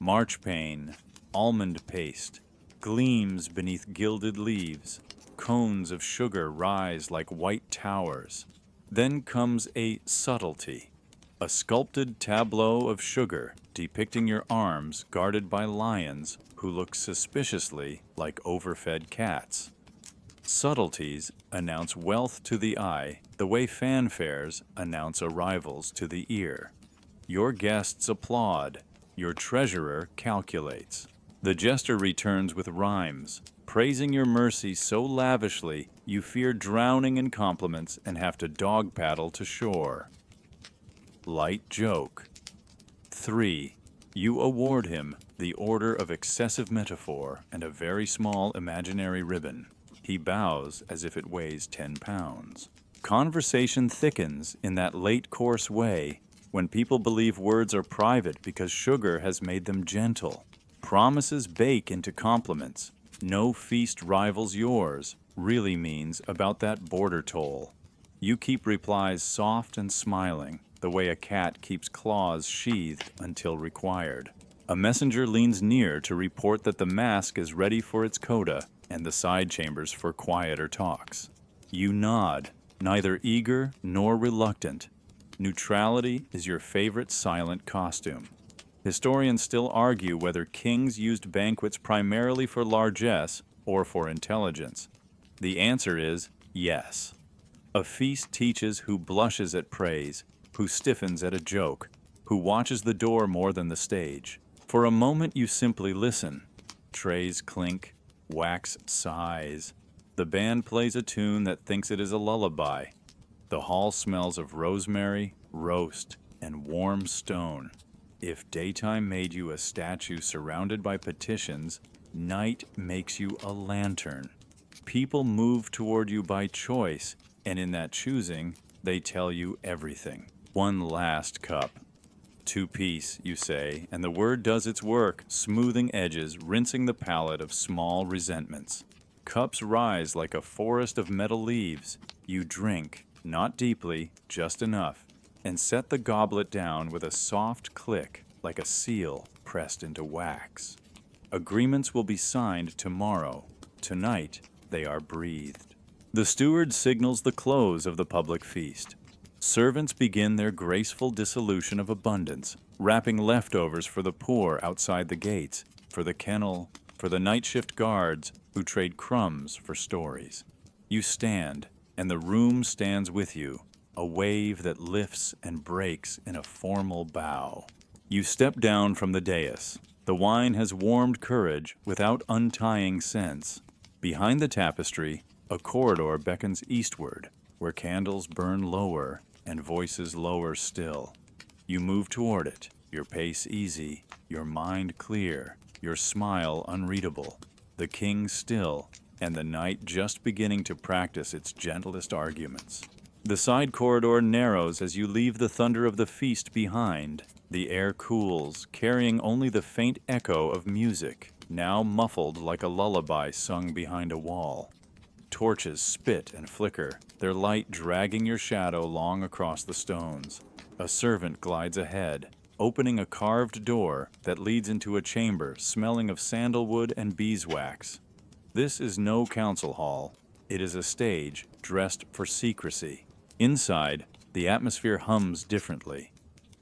Marchpane, almond paste, gleams beneath gilded leaves. Cones of sugar rise like white towers. Then comes a subtlety, a sculpted tableau of sugar depicting your arms guarded by lions who look suspiciously like overfed cats. Subtleties announce wealth to the eye the way fanfares announce arrivals to the ear. Your guests applaud. Your treasurer calculates. The jester returns with rhymes, praising your mercy so lavishly you fear drowning in compliments and have to dog paddle to shore. Light joke. 3. You award him the Order of Excessive Metaphor and a very small imaginary ribbon. He bows as if it weighs 10 pounds. Conversation thickens in that late-course way when people believe words are private because sugar has made them gentle. Promises bake into compliments. No feast rivals yours really means about that border toll. You keep replies soft and smiling, the way a cat keeps claws sheathed until required. A messenger leans near to report that the mask is ready for its coda and the side chambers for quieter talks. You nod, neither eager nor reluctant. Neutrality is your favorite silent costume. Historians still argue whether kings used banquets primarily for largesse or for intelligence. The answer is yes. A feast teaches who blushes at praise, who stiffens at a joke, who watches the door more than the stage. For a moment you simply listen. Trays clink, wax sighs. The band plays a tune that thinks it is a lullaby. The hall smells of rosemary, roast, and warm stone. If daytime made you a statue surrounded by petitions, night makes you a lantern. People move toward you by choice, and in that choosing, they tell you everything. One last cup. Two-piece, you say, and the word does its work, smoothing edges, rinsing the palate of small resentments. Cups rise like a forest of metal leaves. You drink, not deeply, just enough, and set the goblet down with a soft click, like a seal pressed into wax. Agreements will be signed tomorrow. Tonight, they are breathed. The steward signals the close of the public feast. Servants begin their graceful dissolution of abundance, wrapping leftovers for the poor outside the gates, for the kennel, for the night shift guards who trade crumbs for stories. You stand, and the room stands with you, a wave that lifts and breaks in a formal bow. You step down from the dais. The wine has warmed courage without untying sense. Behind the tapestry, a corridor beckons eastward, where candles burn lower and voices lower still. You move toward it, your pace easy, your mind clear, your smile unreadable, the king still, and the night just beginning to practice its gentlest arguments. The side corridor narrows as you leave the thunder of the feast behind. The air cools, carrying only the faint echo of music, now muffled like a lullaby sung behind a wall. Torches spit and flicker, their light dragging your shadow long across the stones. A servant glides ahead, opening a carved door that leads into a chamber smelling of sandalwood and beeswax. This is no council hall. It is a stage dressed for secrecy. Inside, the atmosphere hums differently.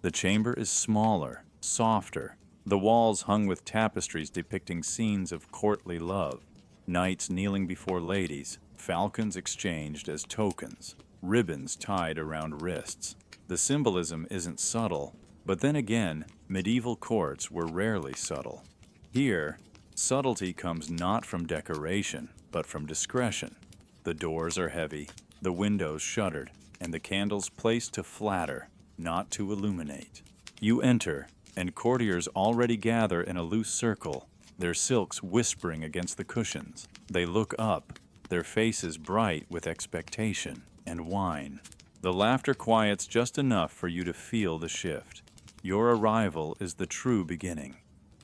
The chamber is smaller, softer, the walls hung with tapestries depicting scenes of courtly love. Knights kneeling before ladies, falcons exchanged as tokens, ribbons tied around wrists. The symbolism isn't subtle, but then again, medieval courts were rarely subtle. Here, subtlety comes not from decoration, but from discretion. The doors are heavy, the windows shuttered, and the candles placed to flatter, not to illuminate. You enter, and courtiers already gather in a loose circle, their silks whispering against the cushions. They look up, their faces bright with expectation and wine. The laughter quiets just enough for you to feel the shift. Your arrival is the true beginning.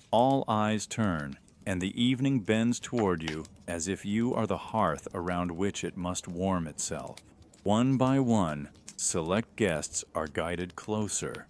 All eyes turn, and the evening bends toward you as if you are the hearth around which it must warm itself. One by one, select guests are guided closer.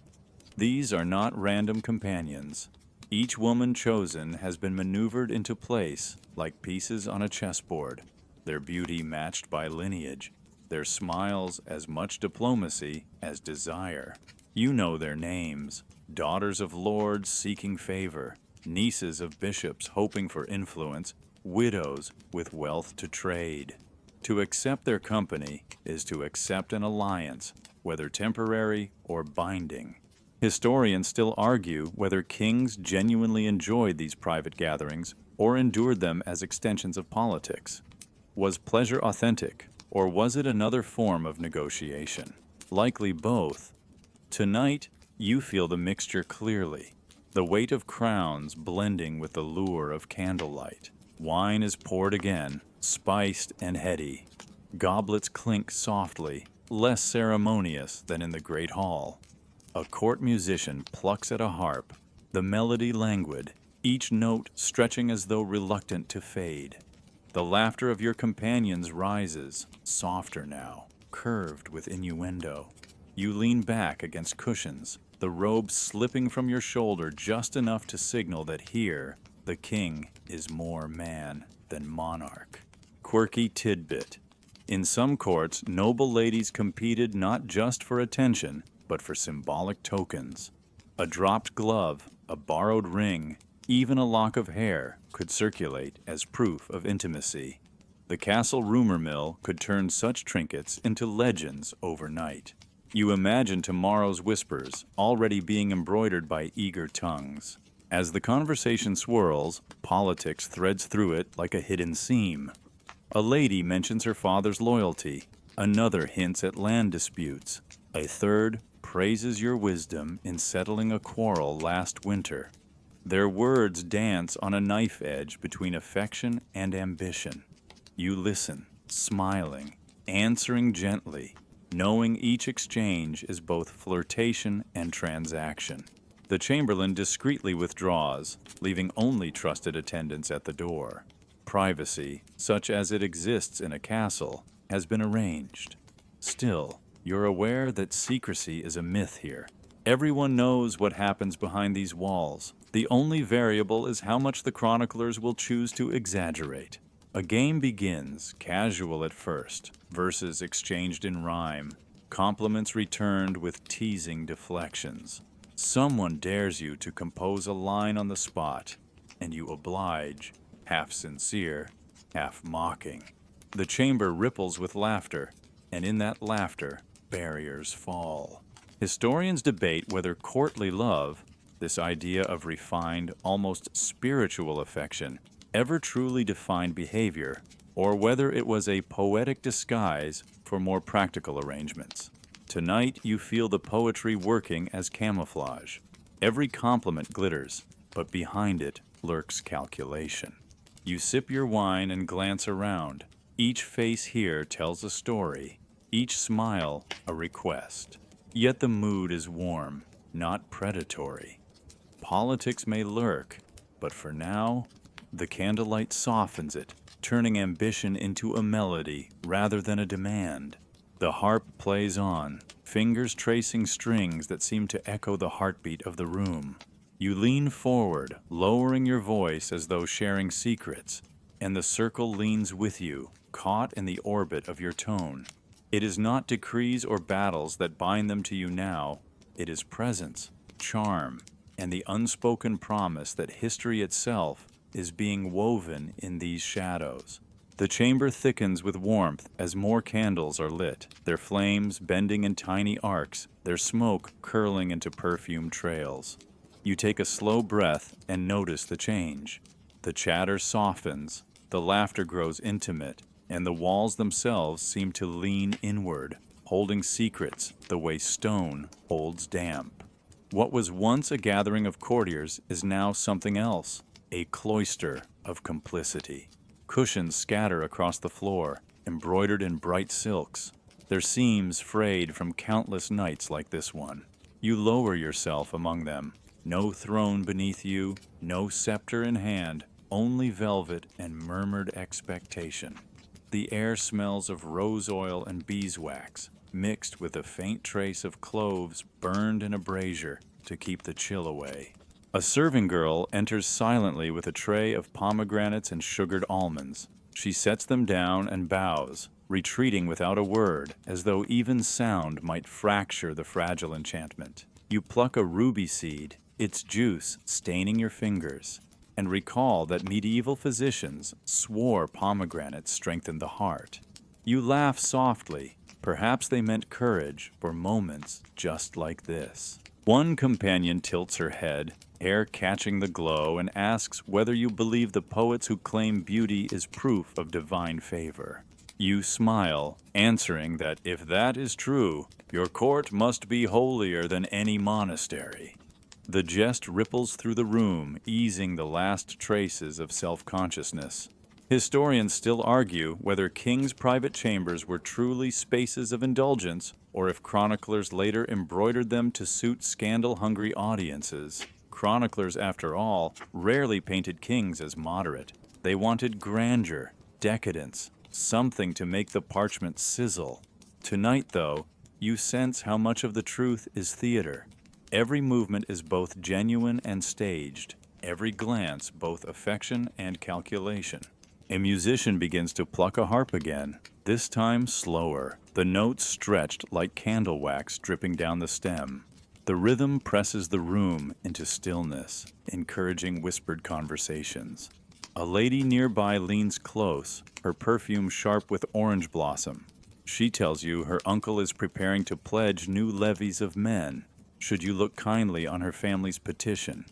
These are not random companions. Each woman chosen has been maneuvered into place like pieces on a chessboard, their beauty matched by lineage, their smiles as much diplomacy as desire. You know their names: daughters of lords seeking favor, nieces of bishops hoping for influence, widows with wealth to trade. To accept their company is to accept an alliance, whether temporary or binding. Historians still argue whether kings genuinely enjoyed these private gatherings or endured them as extensions of politics. Was pleasure authentic, or was it another form of negotiation? Likely both. Tonight, you feel the mixture clearly, the weight of crowns blending with the lure of candlelight. Wine is poured again, spiced and heady. Goblets clink softly, less ceremonious than in the great hall. A court musician plucks at a harp, the melody languid, each note stretching as though reluctant to fade. The laughter of your companions rises, softer now, curved with innuendo. You lean back against cushions, the robe slipping from your shoulder just enough to signal that here, the king is more man than monarch. Quirky tidbit. In some courts, noble ladies competed not just for attention, but for symbolic tokens. A dropped glove, a borrowed ring, even a lock of hair could circulate as proof of intimacy. The castle rumor mill could turn such trinkets into legends overnight. You imagine tomorrow's whispers already being embroidered by eager tongues. As the conversation swirls, politics threads through it like a hidden seam. A lady mentions her father's loyalty, another hints at land disputes, a third praises your wisdom in settling a quarrel last winter. Their words dance on a knife edge between affection and ambition. You listen, smiling, answering gently, knowing each exchange is both flirtation and transaction. The chamberlain discreetly withdraws, leaving only trusted attendants at the door. Privacy, such as it exists in a castle, has been arranged. Still, you're aware that secrecy is a myth here. Everyone knows what happens behind these walls, The only variable is how much the chroniclers will choose to exaggerate. A game begins, casual at first, verses exchanged in rhyme, compliments returned with teasing deflections. Someone dares you to compose a line on the spot, and you oblige, half sincere, half mocking. The chamber ripples with laughter, and in that laughter, barriers fall. Historians debate whether courtly love, this idea of refined, almost spiritual affection, ever truly defined behavior, or whether it was a poetic disguise for more practical arrangements. Tonight, you feel the poetry working as camouflage. Every compliment glitters, but behind it lurks calculation. You sip your wine and glance around. Each face here tells a story, each smile a request. Yet the mood is warm, not predatory. Politics may lurk, but for now, the candlelight softens it, turning ambition into a melody rather than a demand. The harp plays on, fingers tracing strings that seem to echo the heartbeat of the room. You lean forward, lowering your voice as though sharing secrets, and the circle leans with you, caught in the orbit of your tone. It is not decrees or battles that bind them to you now. It is presence, charm, and the unspoken promise that history itself is being woven in these shadows. The chamber thickens with warmth as more candles are lit, their flames bending in tiny arcs, their smoke curling into perfume trails. You take a slow breath and notice the change. The chatter softens, the laughter grows intimate, and the walls themselves seem to lean inward, holding secrets the way stone holds damp. What was once a gathering of courtiers is now something else, a cloister of complicity. Cushions scatter across the floor, embroidered in bright silks, their seams frayed from countless nights like this one. You lower yourself among them. No throne beneath you, no scepter in hand, only velvet and murmured expectation. The air smells of rose oil and beeswax, mixed with a faint trace of cloves burned in a brazier to keep the chill away. A serving girl enters silently with a tray of pomegranates and sugared almonds. She sets them down and bows, retreating without a word, as though even sound might fracture the fragile enchantment. You pluck a ruby seed, its juice staining your fingers, and recall that medieval physicians swore pomegranates strengthened the heart. You laugh softly. Perhaps they meant courage for moments just like this. One companion tilts her head, hair catching the glow, and asks whether you believe the poets who claim beauty is proof of divine favor. You smile, answering that if that is true, your court must be holier than any monastery. The jest ripples through the room, easing the last traces of self-consciousness. Historians still argue whether kings' private chambers were truly spaces of indulgence, or if chroniclers later embroidered them to suit scandal-hungry audiences. Chroniclers, after all, rarely painted kings as moderate. They wanted grandeur, decadence, something to make the parchment sizzle. Tonight, though, you sense how much of the truth is theater. Every movement is both genuine and staged, every glance both affection and calculation. A musician begins to pluck a harp again, this time slower, the notes stretched like candle wax dripping down the stem. The rhythm presses the room into stillness, encouraging whispered conversations. A lady nearby leans close, her perfume sharp with orange blossom. She tells you her uncle is preparing to pledge new levies of men, should you look kindly on her family's petition.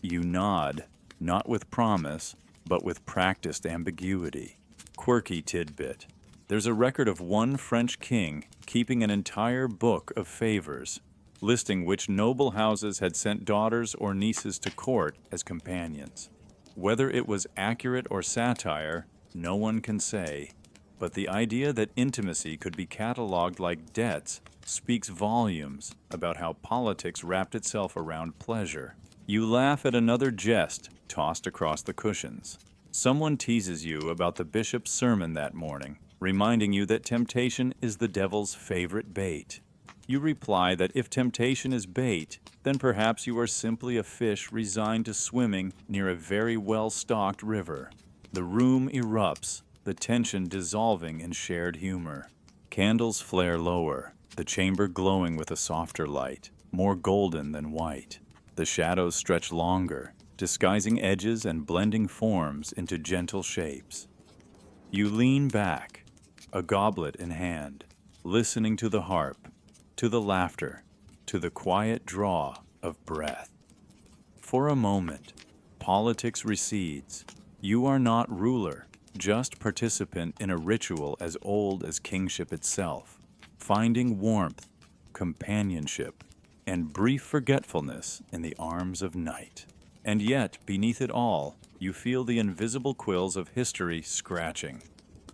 You nod, not with promise, but with practiced ambiguity. Quirky tidbit. There's a record of one French king keeping an entire book of favors, listing which noble houses had sent daughters or nieces to court as companions. Whether it was accurate or satire, no one can say, but the idea that intimacy could be cataloged like debts speaks volumes about how politics wrapped itself around pleasure. You laugh at another jest tossed across the cushions. Someone teases you about the bishop's sermon that morning, reminding you that temptation is the devil's favorite bait. You reply that if temptation is bait, then perhaps you are simply a fish resigned to swimming near a very well-stocked river. The room erupts, the tension dissolving in shared humor. Candles flare lower, the chamber glowing with a softer light, more golden than white. The shadows stretch longer, disguising edges and blending forms into gentle shapes. You lean back, a goblet in hand, listening to the harp, to the laughter, to the quiet draw of breath. For a moment, politics recedes. You are not ruler, just participant in a ritual as old as kingship itself, finding warmth, companionship, and brief forgetfulness in the arms of night. And yet, beneath it all, you feel the invisible quills of history scratching.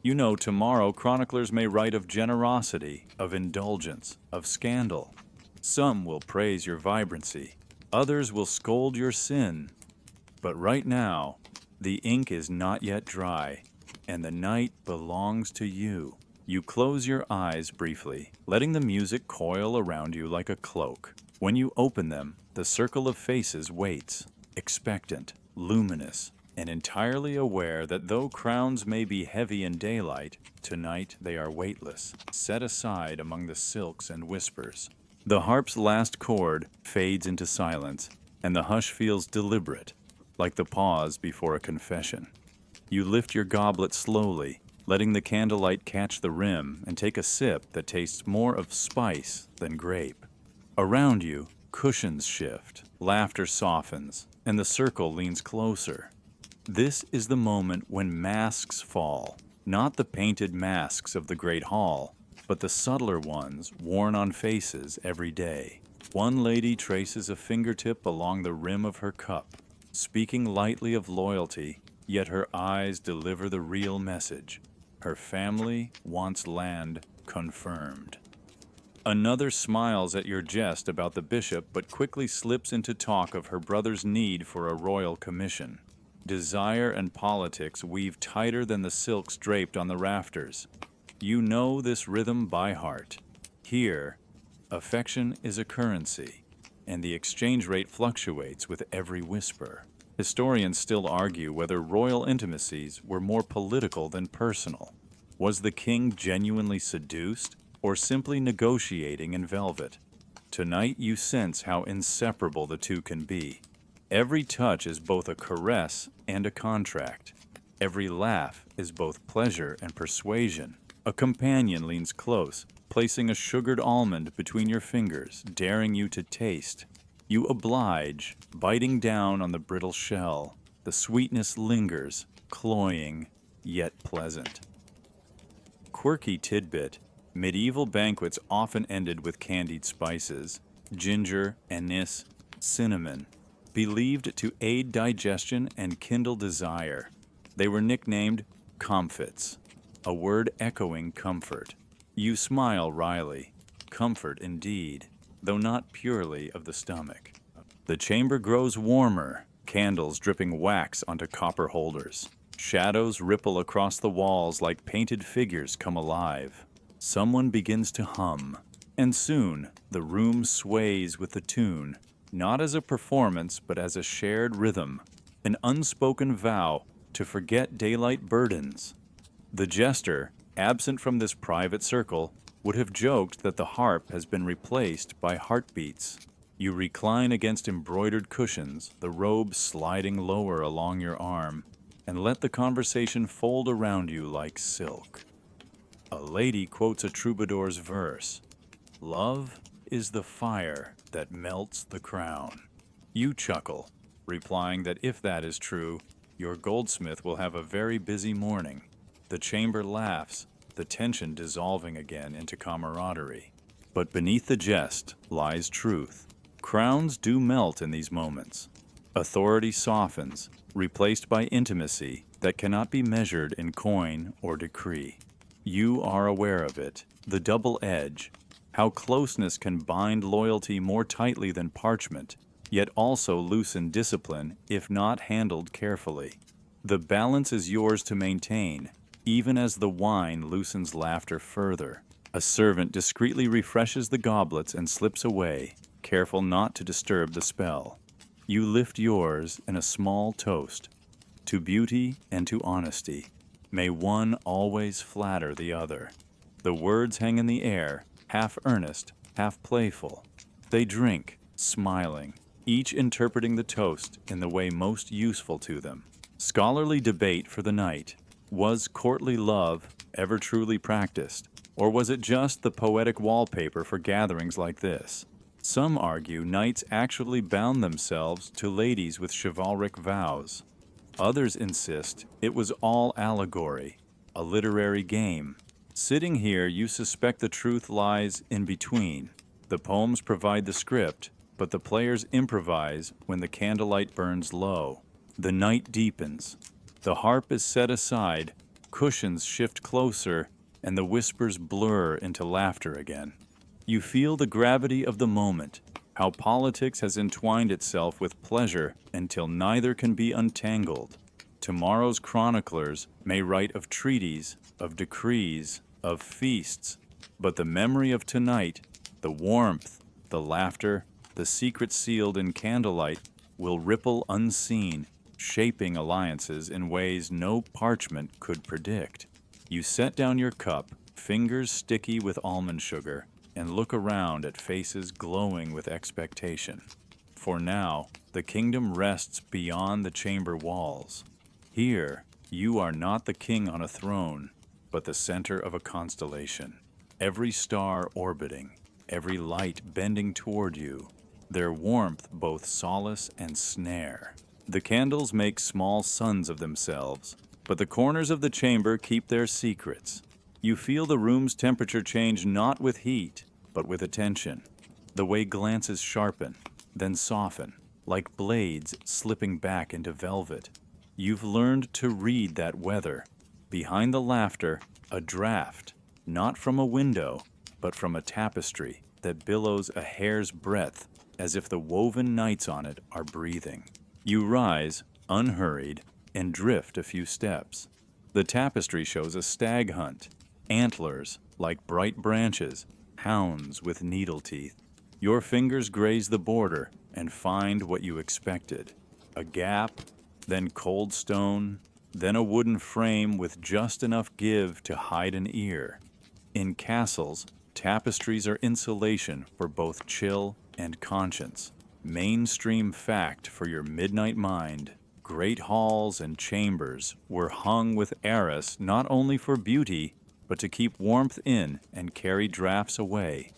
You know tomorrow chroniclers may write of generosity, of indulgence, of scandal. Some will praise your vibrancy, others will scold your sin. But right now, the ink is not yet dry, and the night belongs to you. You close your eyes briefly, letting the music coil around you like a cloak. When you open them, the circle of faces waits, expectant, luminous, and entirely aware that though crowns may be heavy in daylight, tonight they are weightless, set aside among the silks and whispers. The harp's last chord fades into silence, and the hush feels deliberate, like the pause before a confession. You lift your goblet slowly, letting the candlelight catch the rim and take a sip that tastes more of spice than grape. Around you, cushions shift, laughter softens, and the circle leans closer. This is the moment when masks fall, not the painted masks of the Great Hall, but the subtler ones worn on faces every day. One lady traces a fingertip along the rim of her cup, speaking lightly of loyalty, yet her eyes deliver the real message. Her family wants land confirmed. Another smiles at your jest about the bishop, but quickly slips into talk of her brother's need for a royal commission. Desire and politics weave tighter than the silks draped on the rafters. You know this rhythm by heart. Here, affection is a currency, and the exchange rate fluctuates with every whisper. Historians still argue whether royal intimacies were more political than personal. Was the king genuinely seduced, or simply negotiating in velvet? Tonight you sense how inseparable the two can be. Every touch is both a caress and a contract. Every laugh is both pleasure and persuasion. A companion leans close, placing a sugared almond between your fingers, daring you to taste. You oblige, biting down on the brittle shell. The sweetness lingers, cloying, yet pleasant. Quirky tidbit: medieval banquets often ended with candied spices, ginger, anise, cinnamon, believed to aid digestion and kindle desire. They were nicknamed comfits, a word echoing comfort. You smile wryly. Comfort indeed, though not purely of the stomach. The chamber grows warmer, candles dripping wax onto copper holders. Shadows ripple across the walls like painted figures come alive. Someone begins to hum, and soon the room sways with the tune, not as a performance but as a shared rhythm, an unspoken vow to forget daylight burdens. The jester, absent from this private circle, would have joked that the harp has been replaced by heartbeats. You recline against embroidered cushions, the robe sliding lower along your arm, and let the conversation fold around you like silk. A lady quotes a troubadour's verse: "Love is the fire that melts the crown." You chuckle, replying that if that is true, your goldsmith will have a very busy morning. The chamber laughs, the tension dissolving again into camaraderie. But beneath the jest lies truth. Crowns do melt in these moments. Authority softens, replaced by intimacy that cannot be measured in coin or decree. You are aware of it, the double edge, how closeness can bind loyalty more tightly than parchment, yet also loosen discipline if not handled carefully. The balance is yours to maintain, even as the wine loosens laughter further. A servant discreetly refreshes the goblets and slips away, careful not to disturb the spell. You lift yours in a small toast, to beauty and to honesty. May one always flatter the other. The words hang in the air, half earnest, half playful. They drink, smiling, each interpreting the toast in the way most useful to them. Scholarly debate for the night. Was courtly love ever truly practiced, or was it just the poetic wallpaper for gatherings like this? Some argue knights actually bound themselves to ladies with chivalric vows. Others insist it was all allegory, a literary game. Sitting here, you suspect the truth lies in between. The poems provide the script, but the players improvise when the candlelight burns low. The night deepens. The harp is set aside, cushions shift closer, and the whispers blur into laughter again. You feel the gravity of the moment, how politics has entwined itself with pleasure until neither can be untangled. Tomorrow's chroniclers may write of treaties, of decrees, of feasts, but the memory of tonight, the warmth, the laughter, the secret sealed in candlelight, will ripple unseen, shaping alliances in ways no parchment could predict. You set down your cup, fingers sticky with almond sugar, and look around at faces glowing with expectation. For now, the kingdom rests beyond the chamber walls. Here, you are not the king on a throne, but the center of a constellation. Every star orbiting, every light bending toward you, their warmth both solace and snare. The candles make small suns of themselves, but the corners of the chamber keep their secrets. You feel the room's temperature change not with heat, but with attention. The way glances sharpen, then soften, like blades slipping back into velvet. You've learned to read that weather. Behind the laughter, a draft, not from a window, but from a tapestry that billows a hair's breadth as if the woven nights on it are breathing. You rise, unhurried, and drift a few steps. The tapestry shows a stag hunt, antlers like bright branches, hounds with needle teeth. Your fingers graze the border and find what you expected. A gap, then cold stone, then a wooden frame with just enough give to hide an ear. In castles, tapestries are insulation for both chill and conscience. Mainstream fact for your midnight mind. Great halls and chambers were hung with arras not only for beauty, but to keep warmth in and carry drafts away.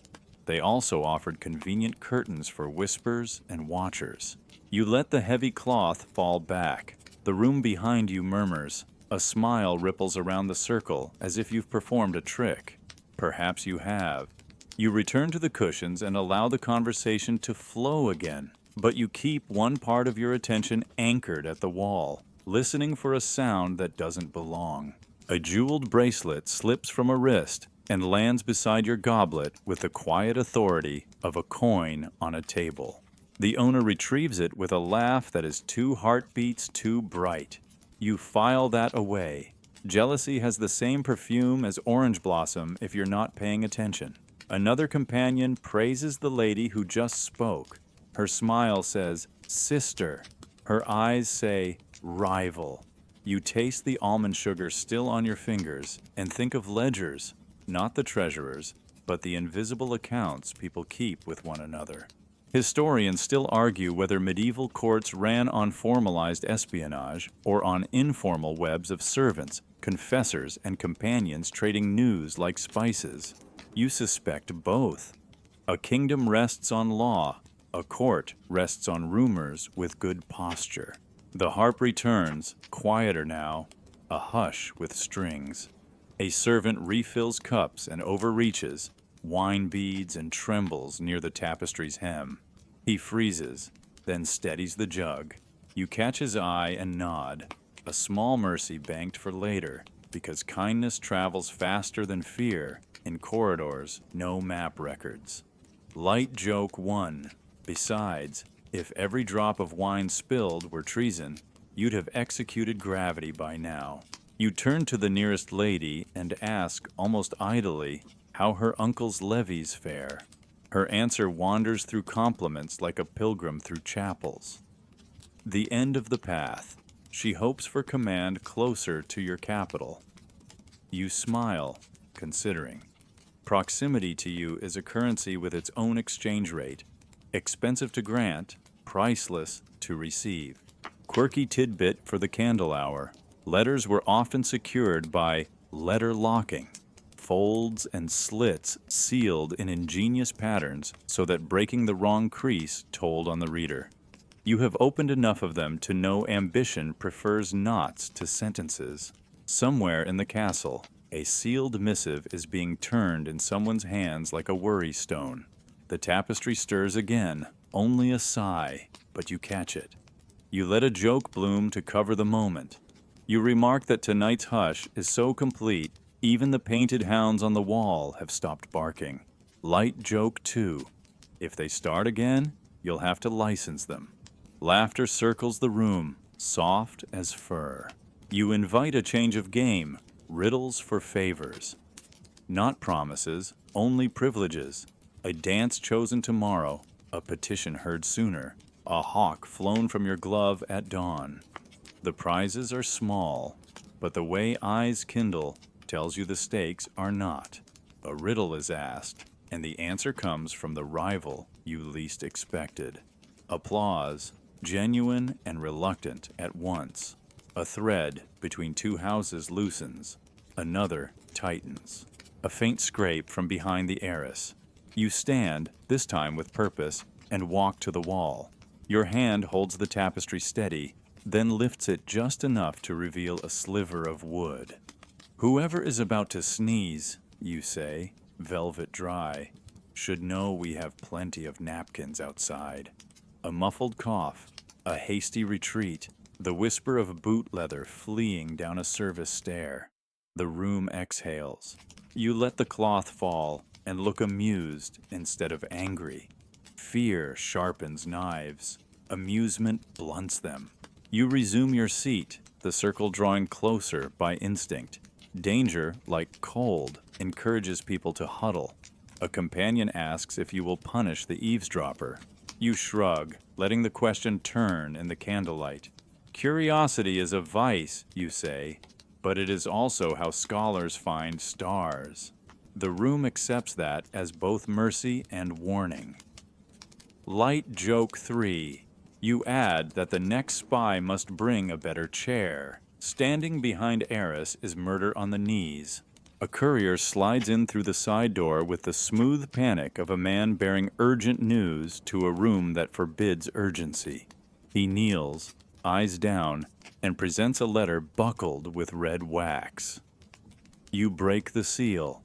They also offered convenient curtains for whispers and watchers. You let the heavy cloth fall back. The room behind you murmurs. A smile ripples around the circle as if you've performed a trick. Perhaps you have. You return to the cushions and allow the conversation to flow again. But you keep one part of your attention anchored at the wall, listening for a sound that doesn't belong. A jeweled bracelet slips from a wrist and lands beside your goblet with the quiet authority of a coin on a table. The owner retrieves it with a laugh that is 2 heartbeats too bright. You file that away. Jealousy has the same perfume as orange blossom if you're not paying attention. Another companion praises the lady who just spoke. Her smile says, sister. Her eyes say, rival. You taste the almond sugar still on your fingers and think of ledgers, not the treasurers, but the invisible accounts people keep with one another. Historians still argue whether medieval courts ran on formalized espionage or on informal webs of servants, confessors, and companions trading news like spices. You suspect both. A kingdom rests on law. A court rests on rumors with good posture. The harp returns, quieter now, a hush with strings. A servant refills cups and overreaches, wine beads and trembles near the tapestry's hem. He freezes, then steadies the jug. You catch his eye and nod, a small mercy banked for later, because kindness travels faster than fear in corridors, no map records. Light joke 1. Besides, if every drop of wine spilled were treason, you'd have executed gravity by now. You turn to the nearest lady and ask, almost idly, how her uncle's levees fare. Her answer wanders through compliments like a pilgrim through chapels. The end of the path. She hopes for command closer to your capital. You smile, considering. Proximity to you is a currency with its own exchange rate, expensive to grant, priceless to receive. Quirky tidbit for the candle hour. Letters were often secured by letter locking, folds and slits sealed in ingenious patterns so that breaking the wrong crease told on the reader. You have opened enough of them to know ambition prefers knots to sentences. Somewhere in the castle, a sealed missive is being turned in someone's hands like a worry stone. The tapestry stirs again, only a sigh, but you catch it. You let a joke bloom to cover the moment. You remark that tonight's hush is so complete, even the painted hounds on the wall have stopped barking. Light joke, too. If they start again, you'll have to license them. Laughter circles the room, soft as fur. You invite a change of game, riddles for favors. Not promises, only privileges. A dance chosen tomorrow, a petition heard sooner, a hawk flown from your glove at dawn. The prizes are small, but the way eyes kindle tells you the stakes are not. A riddle is asked, and the answer comes from the rival you least expected. Applause, genuine and reluctant at once. A thread between two houses loosens, another tightens. A faint scrape from behind the arras. You stand, this time with purpose, and walk to the wall. Your hand holds the tapestry steady, then lifts it just enough to reveal a sliver of wood. Whoever is about to sneeze, you say, velvet dry, should know we have plenty of napkins outside. A muffled cough, a hasty retreat, the whisper of boot leather fleeing down a service stair. The room exhales. You let the cloth fall and look amused instead of angry. Fear sharpens knives. Amusement blunts them. You resume your seat, the circle drawing closer by instinct. Danger, like cold, encourages people to huddle. A companion asks if you will punish the eavesdropper. You shrug, letting the question turn in the candlelight. Curiosity is a vice, you say, but it is also how scholars find stars. The room accepts that as both mercy and warning. Light joke 3. You add that the next spy must bring a better chair. Standing behind Eris is murder on the knees. A courier slides in through the side door with the smooth panic of a man bearing urgent news to a room that forbids urgency. He kneels, eyes down, and presents a letter buckled with red wax. You break the seal.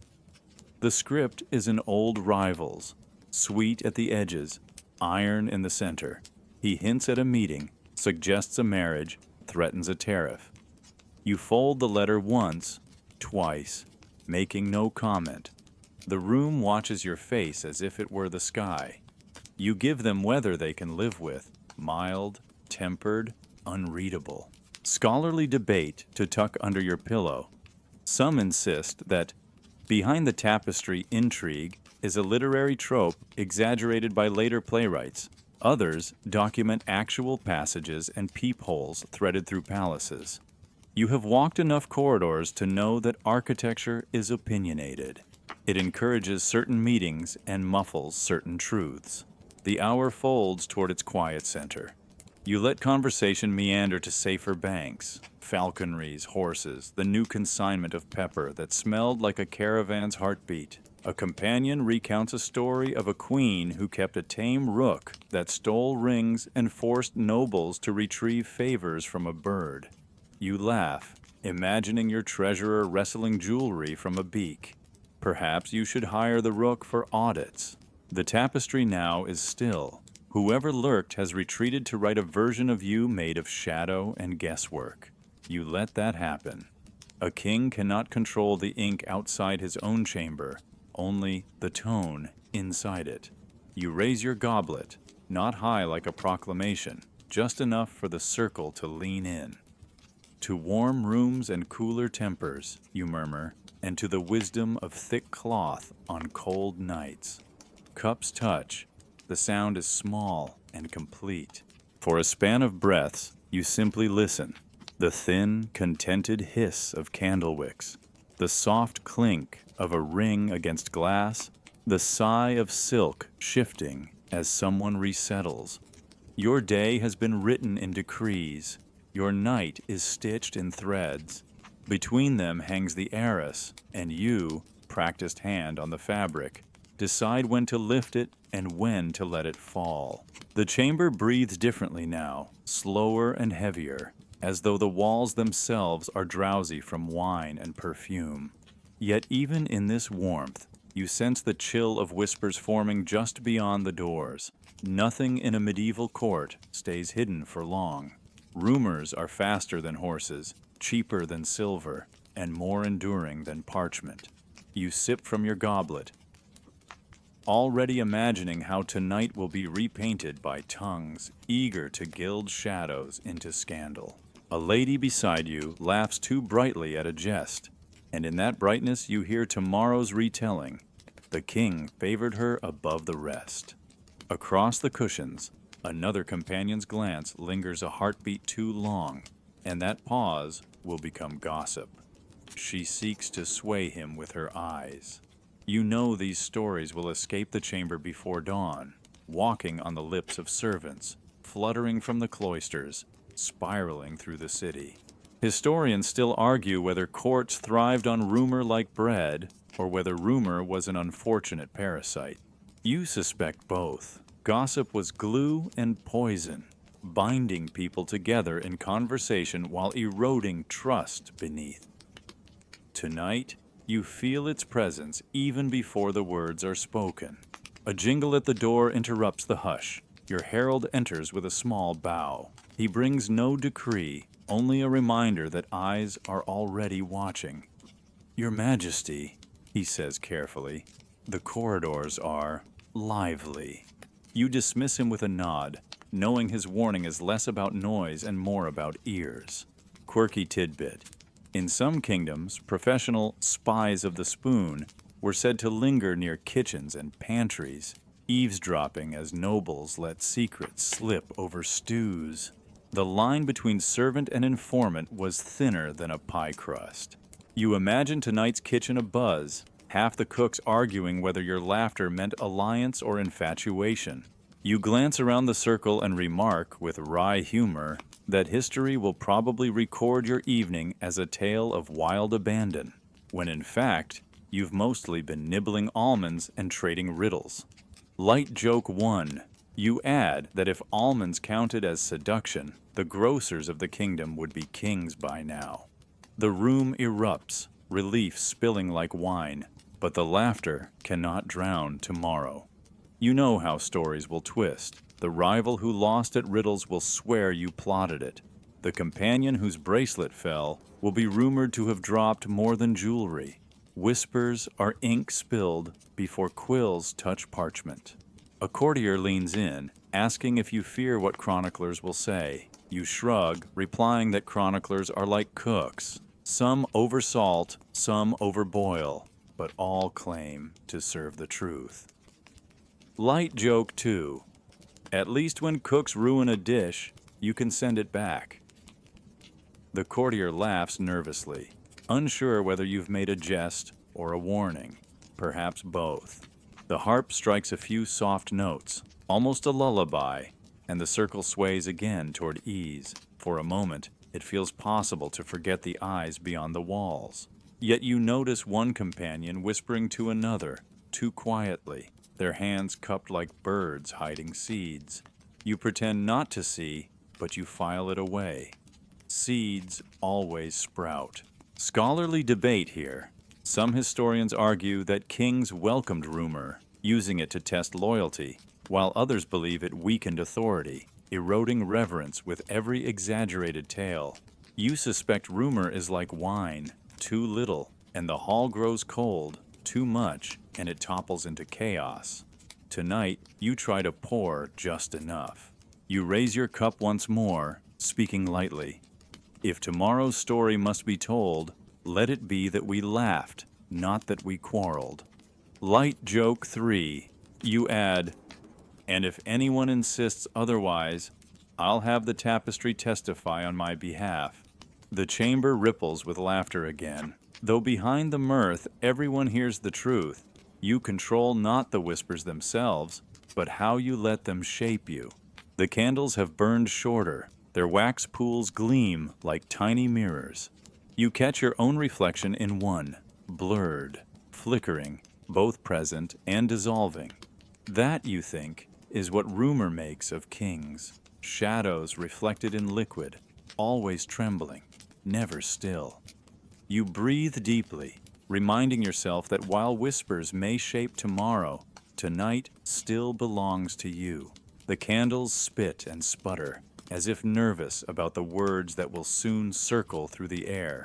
The script is an old rival's, sweet at the edges, iron in the center. He hints at a meeting, suggests a marriage, threatens a tariff. You fold the letter once, twice, making no comment. The room watches your face as if it were the sky. You give them weather they can live with, mild, tempered, unreadable. Scholarly debate to tuck under your pillow. Some insist that behind the tapestry intrigue is a literary trope exaggerated by later playwrights. Others document actual passages and peepholes threaded through palaces. You have walked enough corridors to know that architecture is opinionated. It encourages certain meetings and muffles certain truths. The hour folds toward its quiet center. You let conversation meander to safer banks. Falconries, horses, the new consignment of pepper that smelled like a caravan's heartbeat. A companion recounts a story of a queen who kept a tame rook that stole rings and forced nobles to retrieve favors from a bird. You laugh, imagining your treasurer wrestling jewelry from a beak. Perhaps you should hire the rook for audits. The tapestry now is still. Whoever lurked has retreated to write a version of you made of shadow and guesswork. You let that happen. A king cannot control the ink outside his own chamber, only the tone inside it. You raise your goblet, not high like a proclamation, just enough for the circle to lean in. To warm rooms and cooler tempers, you murmur, and to the wisdom of thick cloth on cold nights. Cups touch. The sound is small and complete. For a span of breaths, you simply listen. The thin, contented hiss of candle wicks, the soft clink of a ring against glass, the sigh of silk shifting as someone resettles. Your day has been written in decrees. Your night is stitched in threads. Between them hangs the arras, and you, practiced hand on the fabric, decide when to lift it and when to let it fall. The chamber breathes differently now, slower and heavier, as though the walls themselves are drowsy from wine and perfume. Yet even in this warmth, you sense the chill of whispers forming just beyond the doors. Nothing in a medieval court stays hidden for long. Rumors are faster than horses, cheaper than silver, and more enduring than parchment. You sip from your goblet, already imagining how tonight will be repainted by tongues eager to gild shadows into scandal. A lady beside you laughs too brightly at a jest, and in that brightness you hear tomorrow's retelling. The king favored her above the rest. Across the cushions, another companion's glance lingers a heartbeat too long, and that pause will become gossip. She seeks to sway him with her eyes. You know these stories will escape the chamber before dawn, walking on the lips of servants, fluttering from the cloisters, spiraling through the city. Historians still argue whether courts thrived on rumor like bread, or whether rumor was an unfortunate parasite. You suspect both. Gossip was glue and poison, binding people together in conversation while eroding trust beneath. Tonight, you feel its presence even before the words are spoken. A jingle at the door interrupts the hush. Your herald enters with a small bow. He brings no decree, only a reminder that eyes are already watching. "Your Majesty," he says carefully, "the corridors are lively." You dismiss him with a nod, knowing his warning is less about noise and more about ears. Quirky tidbit. In some kingdoms, professional spies of the spoon were said to linger near kitchens and pantries, eavesdropping as nobles let secrets slip over stews. The line between servant and informant was thinner than a pie crust. You imagine tonight's kitchen abuzz, half the cooks arguing whether your laughter meant alliance or infatuation. You glance around the circle and remark, with wry humor, that history will probably record your evening as a tale of wild abandon, when in fact, you've mostly been nibbling almonds and trading riddles. Light joke 1. You add that if almonds counted as seduction, the grocers of the kingdom would be kings by now. The room erupts, relief spilling like wine, but the laughter cannot drown tomorrow. You know how stories will twist. The rival who lost at riddles will swear you plotted it. The companion whose bracelet fell will be rumored to have dropped more than jewelry. Whispers are ink spilled before quills touch parchment. A courtier leans in, asking if you fear what chroniclers will say. You shrug, replying that chroniclers are like cooks. Some oversalt, some overboil, but all claim to serve the truth. Light joke 2. At least when cooks ruin a dish, you can send it back. The courtier laughs nervously, unsure whether you've made a jest or a warning, perhaps both. The harp strikes a few soft notes, almost a lullaby, and the circle sways again toward ease. For a moment, it feels possible to forget the eyes beyond the walls. Yet you notice one companion whispering to another, too quietly, their hands cupped like birds hiding seeds. You pretend not to see, but you file it away. Seeds always sprout. Scholarly debate here. Some historians argue that kings welcomed rumor, using it to test loyalty, while others believe it weakened authority, eroding reverence with every exaggerated tale. You suspect rumor is like wine, too little, and the hall grows cold, too much, and it topples into chaos. Tonight, you try to pour just enough. You raise your cup once more, speaking lightly. If tomorrow's story must be told, Let it be that we laughed, not that we quarreled. Light joke 3. You add, and if anyone insists otherwise, I'll have the tapestry testify on my behalf. The chamber ripples with laughter again. Though behind the mirth everyone hears the truth, you control not the whispers themselves, but how you let them shape you. The candles have burned shorter. Their wax pools gleam like tiny mirrors. You catch your own reflection in one, blurred, flickering, both present and dissolving. That, you think, is what rumor makes of kings. Shadows reflected in liquid, always trembling, never still. You breathe deeply, reminding yourself that while whispers may shape tomorrow, tonight still belongs to you. The candles spit and sputter, as if nervous about the words that will soon circle through the air.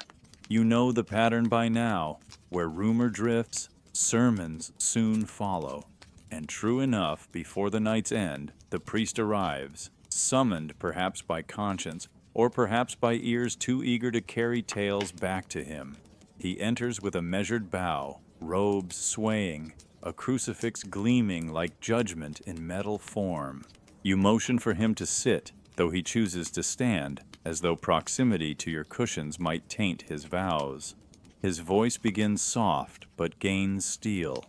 You know the pattern by now. Where rumor drifts, sermons soon follow. And true enough, before the night's end, the priest arrives, summoned perhaps by conscience, or perhaps by ears too eager to carry tales back to him. He enters with a measured bow, robes swaying, a crucifix gleaming like judgment in metal form. You motion for him to sit, though he chooses to stand, as though proximity to your cushions might taint his vows. His voice begins soft, but gains steel.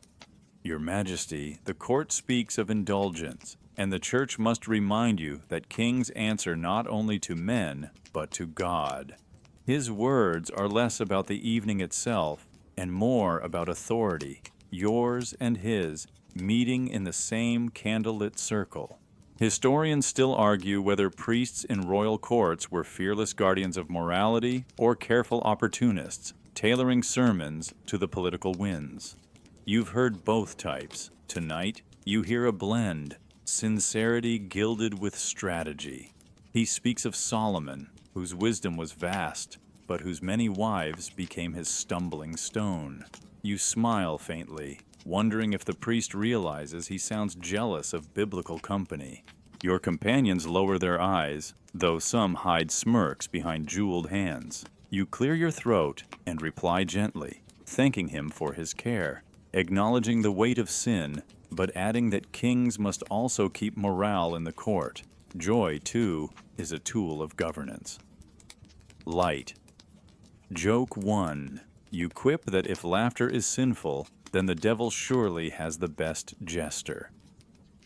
Your Majesty, the court speaks of indulgence, and the church must remind you that kings answer not only to men, but to God. His words are less about the evening itself and more about authority, yours and his, meeting in the same candlelit circle. Historians still argue whether priests in royal courts were fearless guardians of morality or careful opportunists, tailoring sermons to the political winds. You've heard both types. Tonight, you hear a blend, sincerity gilded with strategy. He speaks of Solomon, whose wisdom was vast, but whose many wives became his stumbling stone. You smile faintly, wondering if the priest realizes he sounds jealous of biblical company. Your companions lower their eyes, though some hide smirks behind jeweled hands. You clear your throat and reply gently, thanking him for his care, acknowledging the weight of sin, but adding that kings must also keep morale in the court. Joy, too, is a tool of governance. Light. Joke 1. You quip that if laughter is sinful, then the devil surely has the best jester.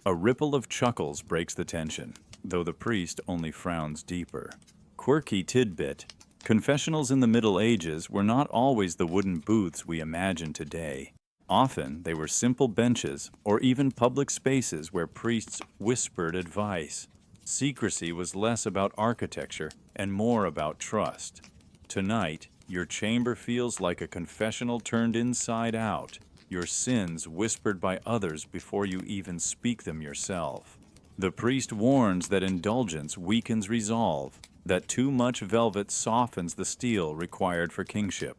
A ripple of chuckles breaks the tension, though the priest only frowns deeper. Quirky tidbit. Confessionals in the Middle Ages were not always the wooden booths we imagine today. Often, they were simple benches or even public spaces where priests whispered advice. Secrecy was less about architecture and more about trust. Tonight, your chamber feels like a confessional turned inside out, your sins whispered by others before you even speak them yourself. The priest warns that indulgence weakens resolve, that too much velvet softens the steel required for kingship.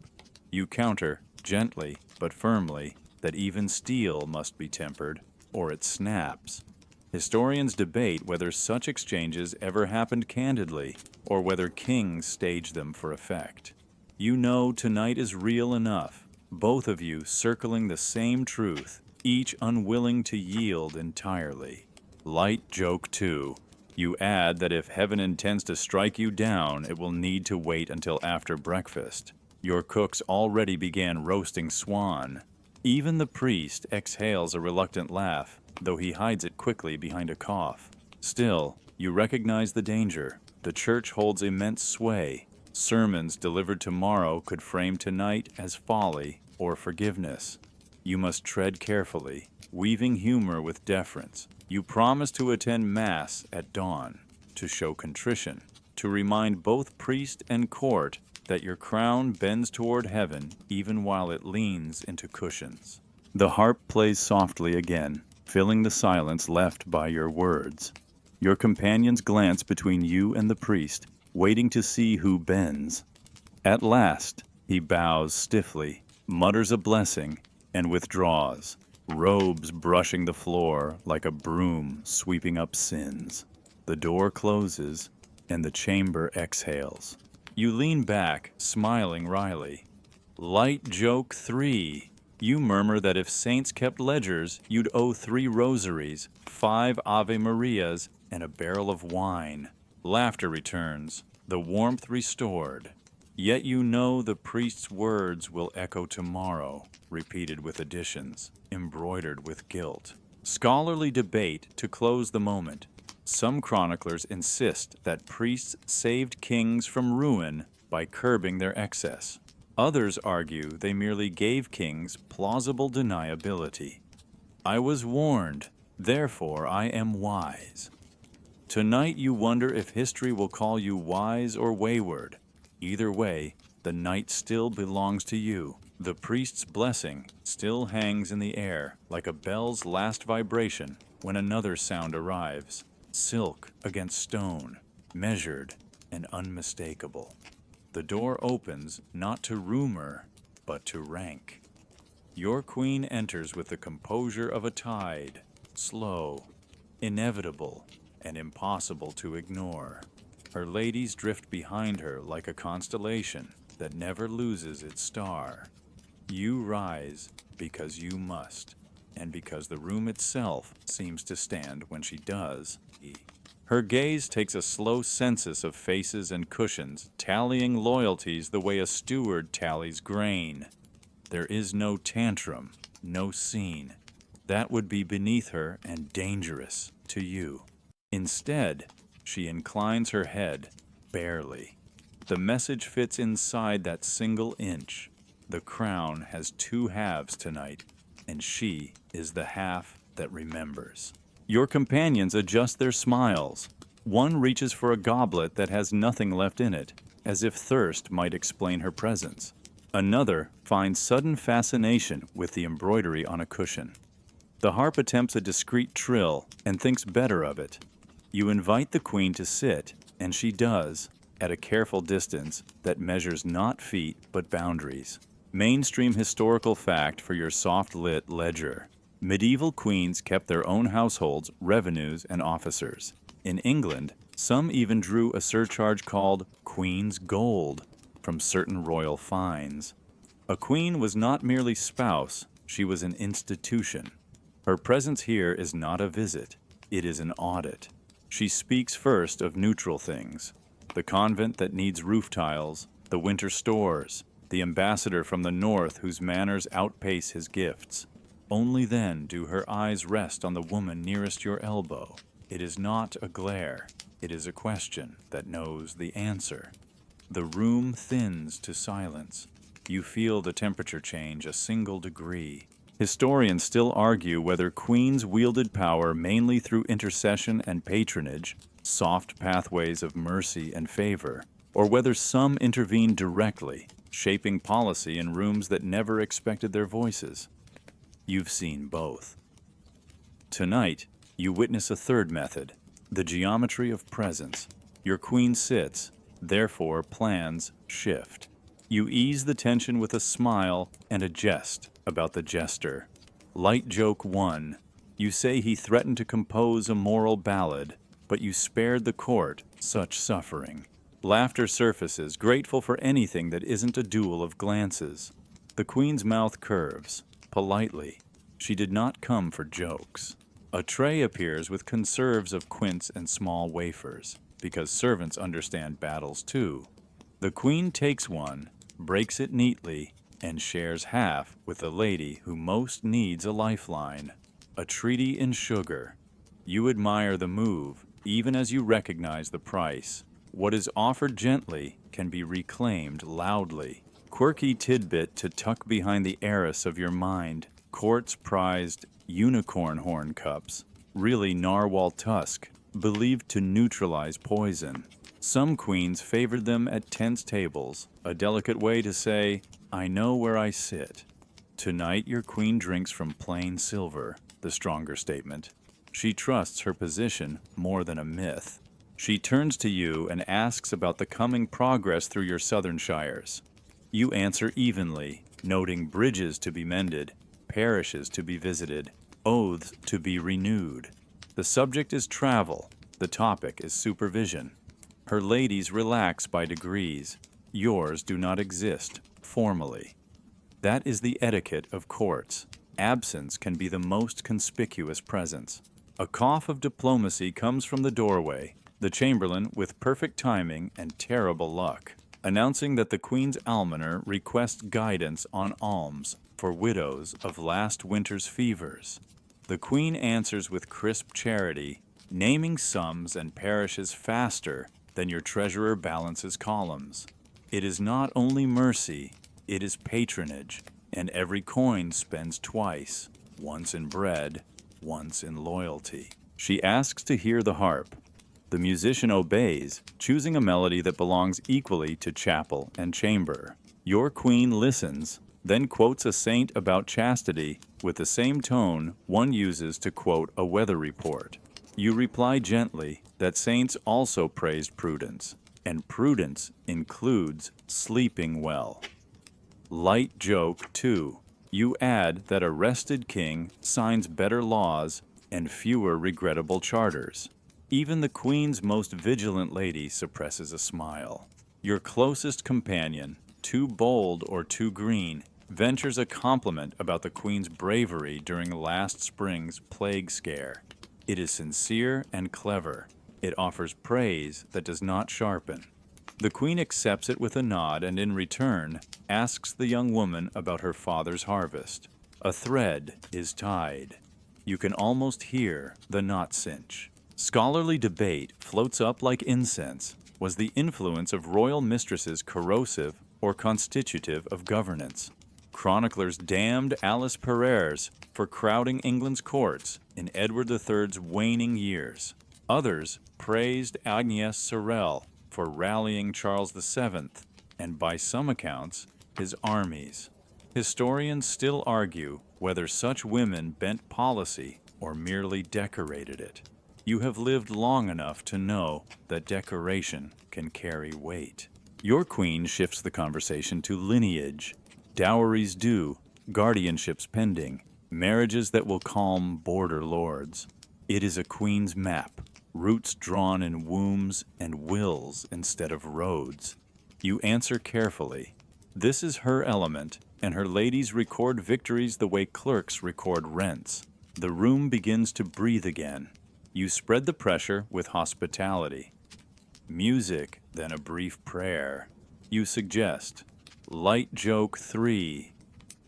You counter, gently but firmly, that even steel must be tempered, or it snaps. Historians debate whether such exchanges ever happened candidly, or whether kings staged them for effect. You know tonight is real enough, both of you circling the same truth, each unwilling to yield entirely. Light joke 2. You add that if heaven intends to strike you down, it will need to wait until after breakfast. Your cooks already began roasting swan. Even the priest exhales a reluctant laugh, though he hides it quickly behind a cough. Still, you recognize the danger. The church holds immense sway. Sermons delivered tomorrow could frame tonight as folly or forgiveness. You must tread carefully, weaving humor with deference. You promise to attend Mass at dawn, to show contrition, to remind both priest and court that your crown bends toward heaven even while it leans into cushions. The harp plays softly again, filling the silence left by your words. Your companions glance between you and the priest, waiting to see who bends. At last, he bows stiffly, mutters a blessing, and withdraws, robes brushing the floor like a broom sweeping up sins. The door closes, and the chamber exhales. You lean back, smiling wryly. Light joke 3. You murmur that if saints kept ledgers, you'd owe 3 rosaries, 5 Ave Marias, and a barrel of wine. Laughter returns, the warmth restored. Yet you know the priest's words will echo tomorrow, repeated with additions, embroidered with guilt. Scholarly debate to close the moment. Some chroniclers insist that priests saved kings from ruin by curbing their excess. Others argue they merely gave kings plausible deniability. I was warned, therefore I am wise. Tonight you wonder if history will call you wise or wayward. Either way, the night still belongs to you. The priest's blessing still hangs in the air like a bell's last vibration when another sound arrives. Silk against stone, measured and unmistakable. The door opens not to rumor, but to rank. Your queen enters with the composure of a tide, slow, inevitable, and impossible to ignore. Her ladies drift behind her like a constellation that never loses its star. You rise because you must, and because the room itself seems to stand when she does. Her gaze takes a slow census of faces and cushions, tallying loyalties the way a steward tallies grain. There is no tantrum, no scene. That would be beneath her and dangerous to you. Instead, she inclines her head, barely. The message fits inside that single inch. The crown has 2 halves tonight, and she is the half that remembers. Your companions adjust their smiles. One reaches for a goblet that has nothing left in it, as if thirst might explain her presence. Another finds sudden fascination with the embroidery on a cushion. The harp attempts a discreet trill and thinks better of it. You invite the queen to sit, and she does, at a careful distance that measures not feet but boundaries. Mainstream historical fact for your soft-lit ledger. Medieval queens kept their own households, revenues, and officers. In England, some even drew a surcharge called Queen's Gold from certain royal fines. A queen was not merely spouse, she was an institution. Her presence here is not a visit, it is an audit. She speaks first of neutral things. The convent that needs roof tiles, the winter stores, the ambassador from the north whose manners outpace his gifts. Only then do her eyes rest on the woman nearest your elbow. It is not a glare, it is a question that knows the answer. The room thins to silence. You feel the temperature change a single degree. Historians still argue whether queens wielded power mainly through intercession and patronage, soft pathways of mercy and favor, or whether some intervened directly, shaping policy in rooms that never expected their voices. You've seen both. Tonight, you witness a third method, the geometry of presence. Your queen sits, therefore plans shift. You ease the tension with a smile and a jest about the jester. Light joke 1. You say he threatened to compose a moral ballad, but you spared the court such suffering. Laughter surfaces, grateful for anything that isn't a duel of glances. The queen's mouth curves. Politely, she did not come for jokes. A tray appears with conserves of quince and small wafers, because servants understand battles too. The queen takes one, breaks it neatly, and shares half with the lady who most needs a lifeline. A treaty in sugar. You admire the move, even as you recognize the price. What is offered gently can be reclaimed loudly. Quirky tidbit to tuck behind the heiress of your mind. Court's prized unicorn horn cups, really narwhal tusk, believed to neutralize poison. Some queens favored them at tense tables, a delicate way to say, I know where I sit. Tonight your queen drinks from plain silver, the stronger statement. She trusts her position more than a myth. She turns to you and asks about the coming progress through your southern shires. You answer evenly, noting bridges to be mended, parishes to be visited, oaths to be renewed. The subject is travel, the topic is supervision. Her ladies relax by degrees. Yours do not exist, formally. That is the etiquette of courts. Absence can be the most conspicuous presence. A cough of diplomacy comes from the doorway, the chamberlain, with perfect timing and terrible luck, announcing that the Queen's almoner requests guidance on alms for widows of last winter's fevers. The Queen answers with crisp charity, naming sums and parishes faster than your treasurer balances columns. It is not only mercy, it is patronage, and every coin spends twice, once in bread, once in loyalty. She asks to hear the harp. The musician obeys, choosing a melody that belongs equally to chapel and chamber. Your queen listens, then quotes a saint about chastity with the same tone one uses to quote a weather report. You reply gently that saints also praised prudence, and prudence includes sleeping well. Light joke 2. You add that a rested king signs better laws and fewer regrettable charters. Even the Queen's most vigilant lady suppresses a smile. Your closest companion, too bold or too green, ventures a compliment about the Queen's bravery during last spring's plague scare. It is sincere and clever. It offers praise that does not sharpen. The Queen accepts it with a nod and in return asks the young woman about her father's harvest. A thread is tied. You can almost hear the knot cinch. Scholarly debate floats up like incense. Was the influence of royal mistresses corrosive or constitutive of governance? Chroniclers damned Alice Perrers for crowding England's courts in Edward III's waning years. Others praised Agnes Sorel for rallying Charles VII, and by some accounts, his armies. Historians still argue whether such women bent policy or merely decorated it. You have lived long enough to know that decoration can carry weight. Your queen shifts the conversation to lineage, dowries due, guardianships pending, marriages that will calm border lords. It is a queen's map, roots drawn in wombs and wills instead of roads. You answer carefully. This is her element, and her ladies record victories the way clerks record rents. The room begins to breathe again. You spread the pressure with hospitality. Music, then a brief prayer. You suggest, light joke 3,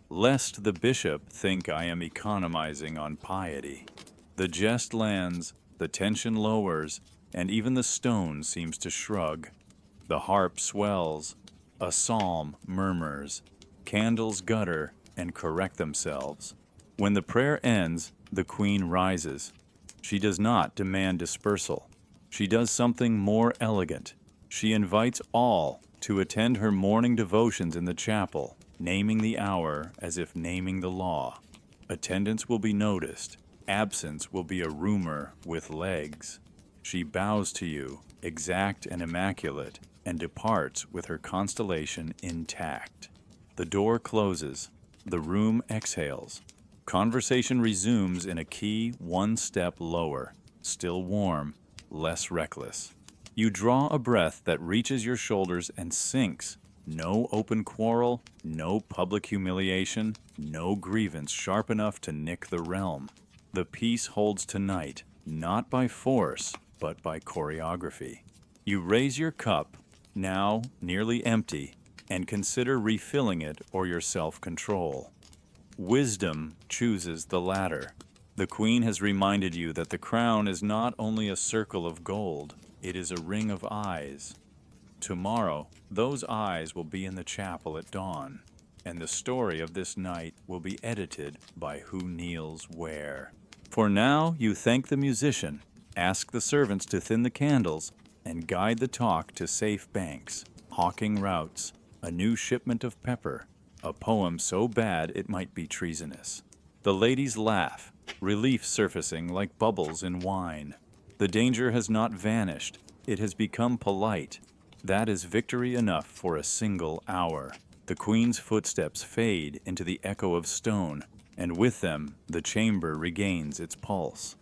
lest the bishop think I am economizing on piety. The jest lands, the tension lowers, and even the stone seems to shrug. The harp swells, a psalm murmurs, candles gutter and correct themselves. When the prayer ends, the queen rises. She does not demand dispersal. She does something more elegant. She invites all to attend her morning devotions in the chapel, naming the hour as if naming the law. Attendance will be noticed. Absence will be a rumor with legs. She bows to you, exact and immaculate, and departs with her constellation intact. The door closes. The room exhales. Conversation resumes in a key one step lower, still warm, less reckless. You draw a breath that reaches your shoulders and sinks. No open quarrel, no public humiliation, no grievance sharp enough to nick the realm. The peace holds tonight, not by force, but by choreography. You raise your cup, now nearly empty, and consider refilling it or your self-control. Wisdom chooses the latter. The Queen has reminded you that the crown is not only a circle of gold, it is a ring of eyes. Tomorrow, those eyes will be in the chapel at dawn, and the story of this night will be edited by who kneels where. For now, you thank the musician, ask the servants to thin the candles, and guide the talk to safe banks, hawking routes, a new shipment of pepper, a poem so bad it might be treasonous. The ladies laugh, relief surfacing like bubbles in wine. The danger has not vanished, it has become polite. That is victory enough for a single hour. The Queen's footsteps fade into the echo of stone, and with them the chamber regains its pulse.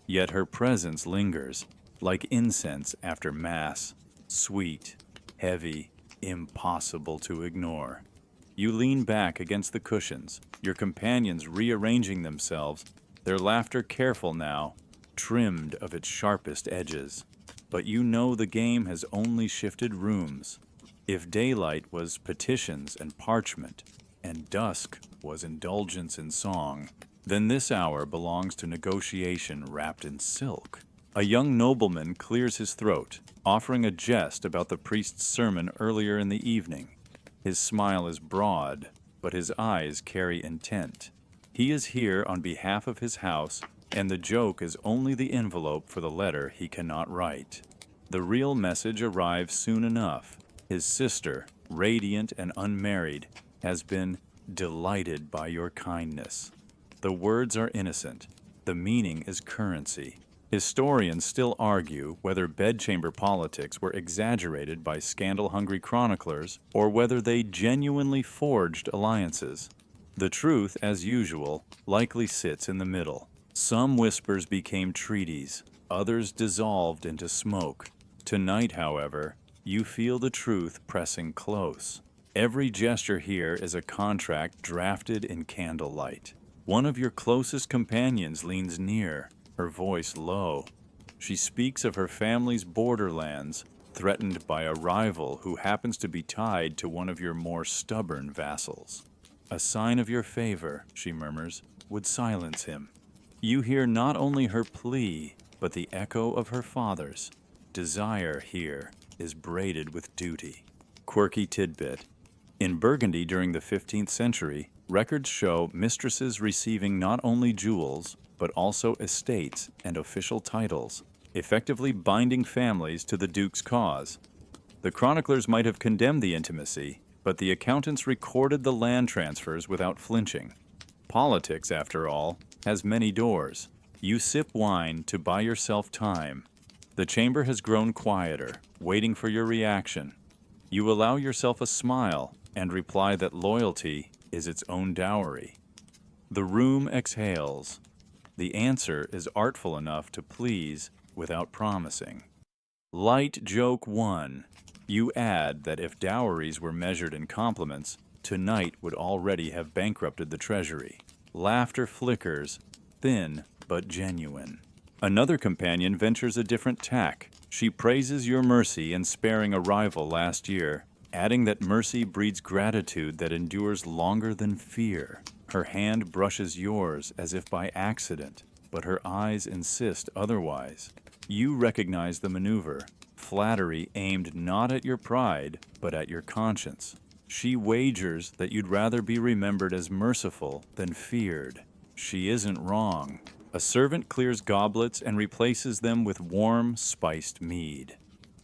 Yet her presence lingers, like incense after Mass, sweet, heavy, impossible to ignore. You lean back against the cushions, your companions rearranging themselves, their laughter careful now, trimmed of its sharpest edges. But you know the game has only shifted rooms. If daylight was petitions and parchment, and dusk was indulgence in song, then this hour belongs to negotiation wrapped in silk. A young nobleman clears his throat, offering a jest about the priest's sermon earlier in the evening. His smile is broad, but his eyes carry intent. He is here on behalf of his house, and the joke is only the envelope for the letter he cannot write. The real message arrives soon enough. His sister, radiant and unmarried, has been delighted by your kindness. The words are innocent. The meaning is currency. Historians still argue whether bedchamber politics were exaggerated by scandal-hungry chroniclers or whether they genuinely forged alliances. The truth, as usual, likely sits in the middle. Some whispers became treaties, others dissolved into smoke. Tonight, however, you feel the truth pressing close. Every gesture here is a contract drafted in candlelight. One of your closest companions leans near, her voice low. She speaks of her family's borderlands, threatened by a rival who happens to be tied to one of your more stubborn vassals. A sign of your favor, she murmurs, would silence him. You hear not only her plea, but the echo of her father's. Desire here is braided with duty. Quirky tidbit. In Burgundy during the 15th century, records show mistresses receiving not only jewels, but also estates and official titles, effectively binding families to the duke's cause. The chroniclers might have condemned the intimacy, but the accountants recorded the land transfers without flinching. Politics, after all, has many doors. You sip wine to buy yourself time. The chamber has grown quieter, waiting for your reaction. You allow yourself a smile and reply that loyalty is its own dowry. The room exhales. The answer is artful enough to please without promising. Light joke 1. You add that if dowries were measured in compliments, tonight would already have bankrupted the treasury. Laughter flickers, thin but genuine. Another companion ventures a different tack. She praises your mercy in sparing a rival last year, adding that mercy breeds gratitude that endures longer than fear. Her hand brushes yours as if by accident, but her eyes insist otherwise. You recognize the maneuver, flattery aimed not at your pride, but at your conscience. She wagers that you'd rather be remembered as merciful than feared. She isn't wrong. A servant clears goblets and replaces them with warm, spiced mead.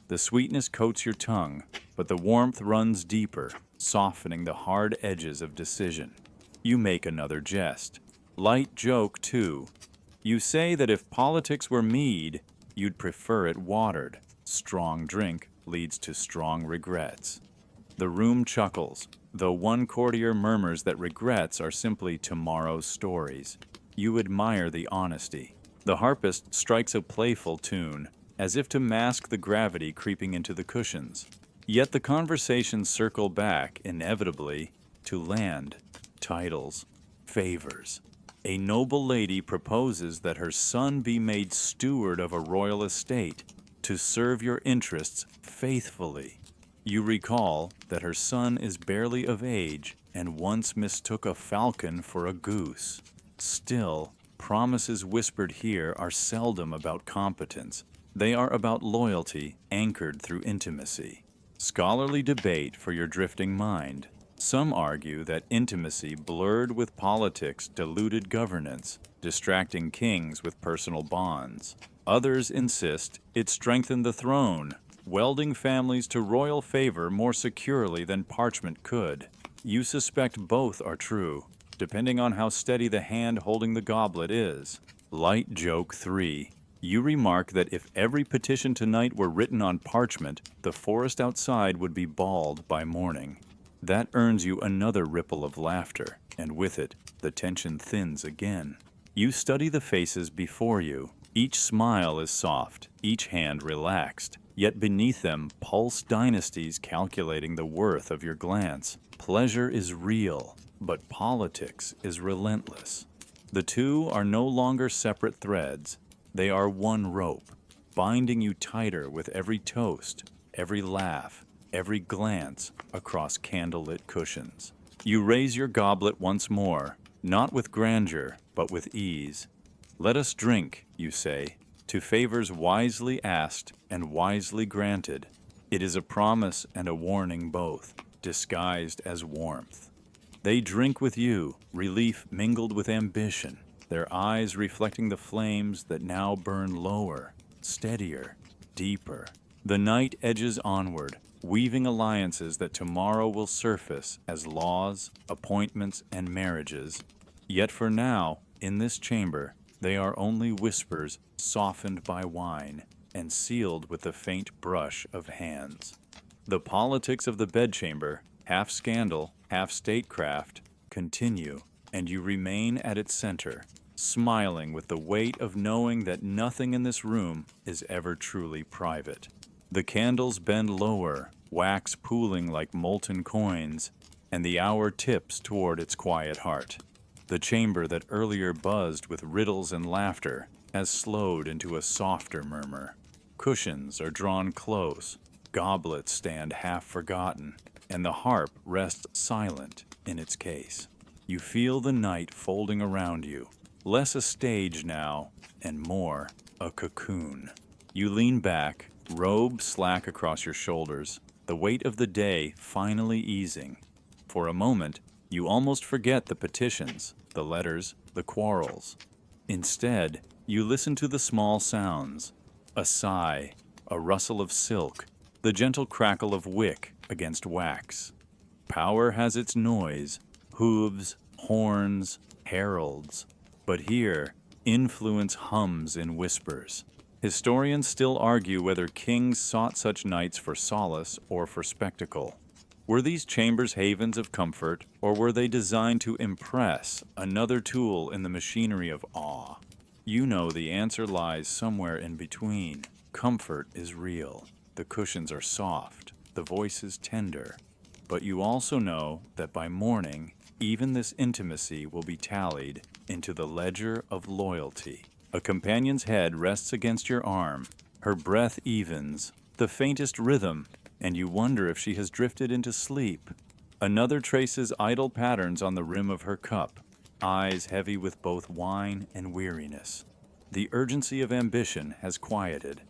The sweetness coats your tongue, but the warmth runs deeper, softening the hard edges of decision. You make another jest. Light joke 2. You say that if politics were mead, you'd prefer it watered. Strong drink leads to strong regrets. The room chuckles, though one courtier murmurs that regrets are simply tomorrow's stories. You admire the honesty. The harpist strikes a playful tune, as if to mask the gravity creeping into the cushions. Yet the conversations circle back, inevitably, to land, titles, favors. A noble lady proposes that her son be made steward of a royal estate to serve your interests faithfully. You recall that her son is barely of age and once mistook a falcon for a goose. Still, promises whispered here are seldom about competence. They are about loyalty anchored through intimacy. Scholarly debate for your drifting mind. Some argue that intimacy blurred with politics diluted governance, distracting kings with personal bonds. Others insist it strengthened the throne, welding families to royal favor more securely than parchment could. You suspect both are true, depending on how steady the hand holding the goblet is. Light joke 3. You remark that if every petition tonight were written on parchment, the forest outside would be bald by morning. That earns you another ripple of laughter, and with it, the tension thins again. You study the faces before you. Each smile is soft, each hand relaxed. Yet beneath them pulse dynasties calculating the worth of your glance. Pleasure is real, but politics is relentless. The two are no longer separate threads, they are one rope, binding you tighter with every toast, every laugh, every glance across candlelit cushions. You raise your goblet once more, not with grandeur, but with ease. Let us drink, you say, to favors wisely asked and wisely granted. It is a promise and a warning both, disguised as warmth. They drink with you, relief mingled with ambition, their eyes reflecting the flames that now burn lower, steadier, deeper. The night edges onward, weaving alliances that tomorrow will surface as laws, appointments, and marriages. Yet for now, in this chamber, they are only whispers softened by wine and sealed with the faint brush of hands. The politics of the bedchamber, half scandal, half statecraft, continue, and you remain at its center, smiling with the weight of knowing that nothing in this room is ever truly private. The candles bend lower, wax pooling like molten coins, and the hour tips toward its quiet heart. The chamber that earlier buzzed with riddles and laughter has slowed into a softer murmur. Cushions are drawn close, goblets stand half forgotten, and the harp rests silent in its case. You feel the night folding around you, less a stage now, and more a cocoon. You lean back, robe slack across your shoulders, the weight of the day finally easing. For a moment, you almost forget the petitions, the letters, the quarrels. Instead, you listen to the small sounds, a sigh, a rustle of silk, the gentle crackle of wick against wax. Power has its noise, hooves, horns, heralds. But here, influence hums in whispers. Historians still argue whether kings sought such nights for solace or for spectacle. Were these chambers havens of comfort, or were they designed to impress, another tool in the machinery of awe? You know the answer lies somewhere in between. Comfort is real. The cushions are soft, the voices tender. But you also know that by morning, even this intimacy will be tallied into the ledger of loyalty. A companion's head rests against your arm, her breath evens, the faintest rhythm, and you wonder if she has drifted into sleep. Another traces idle patterns on the rim of her cup, eyes heavy with both wine and weariness. The urgency of ambition has quieted.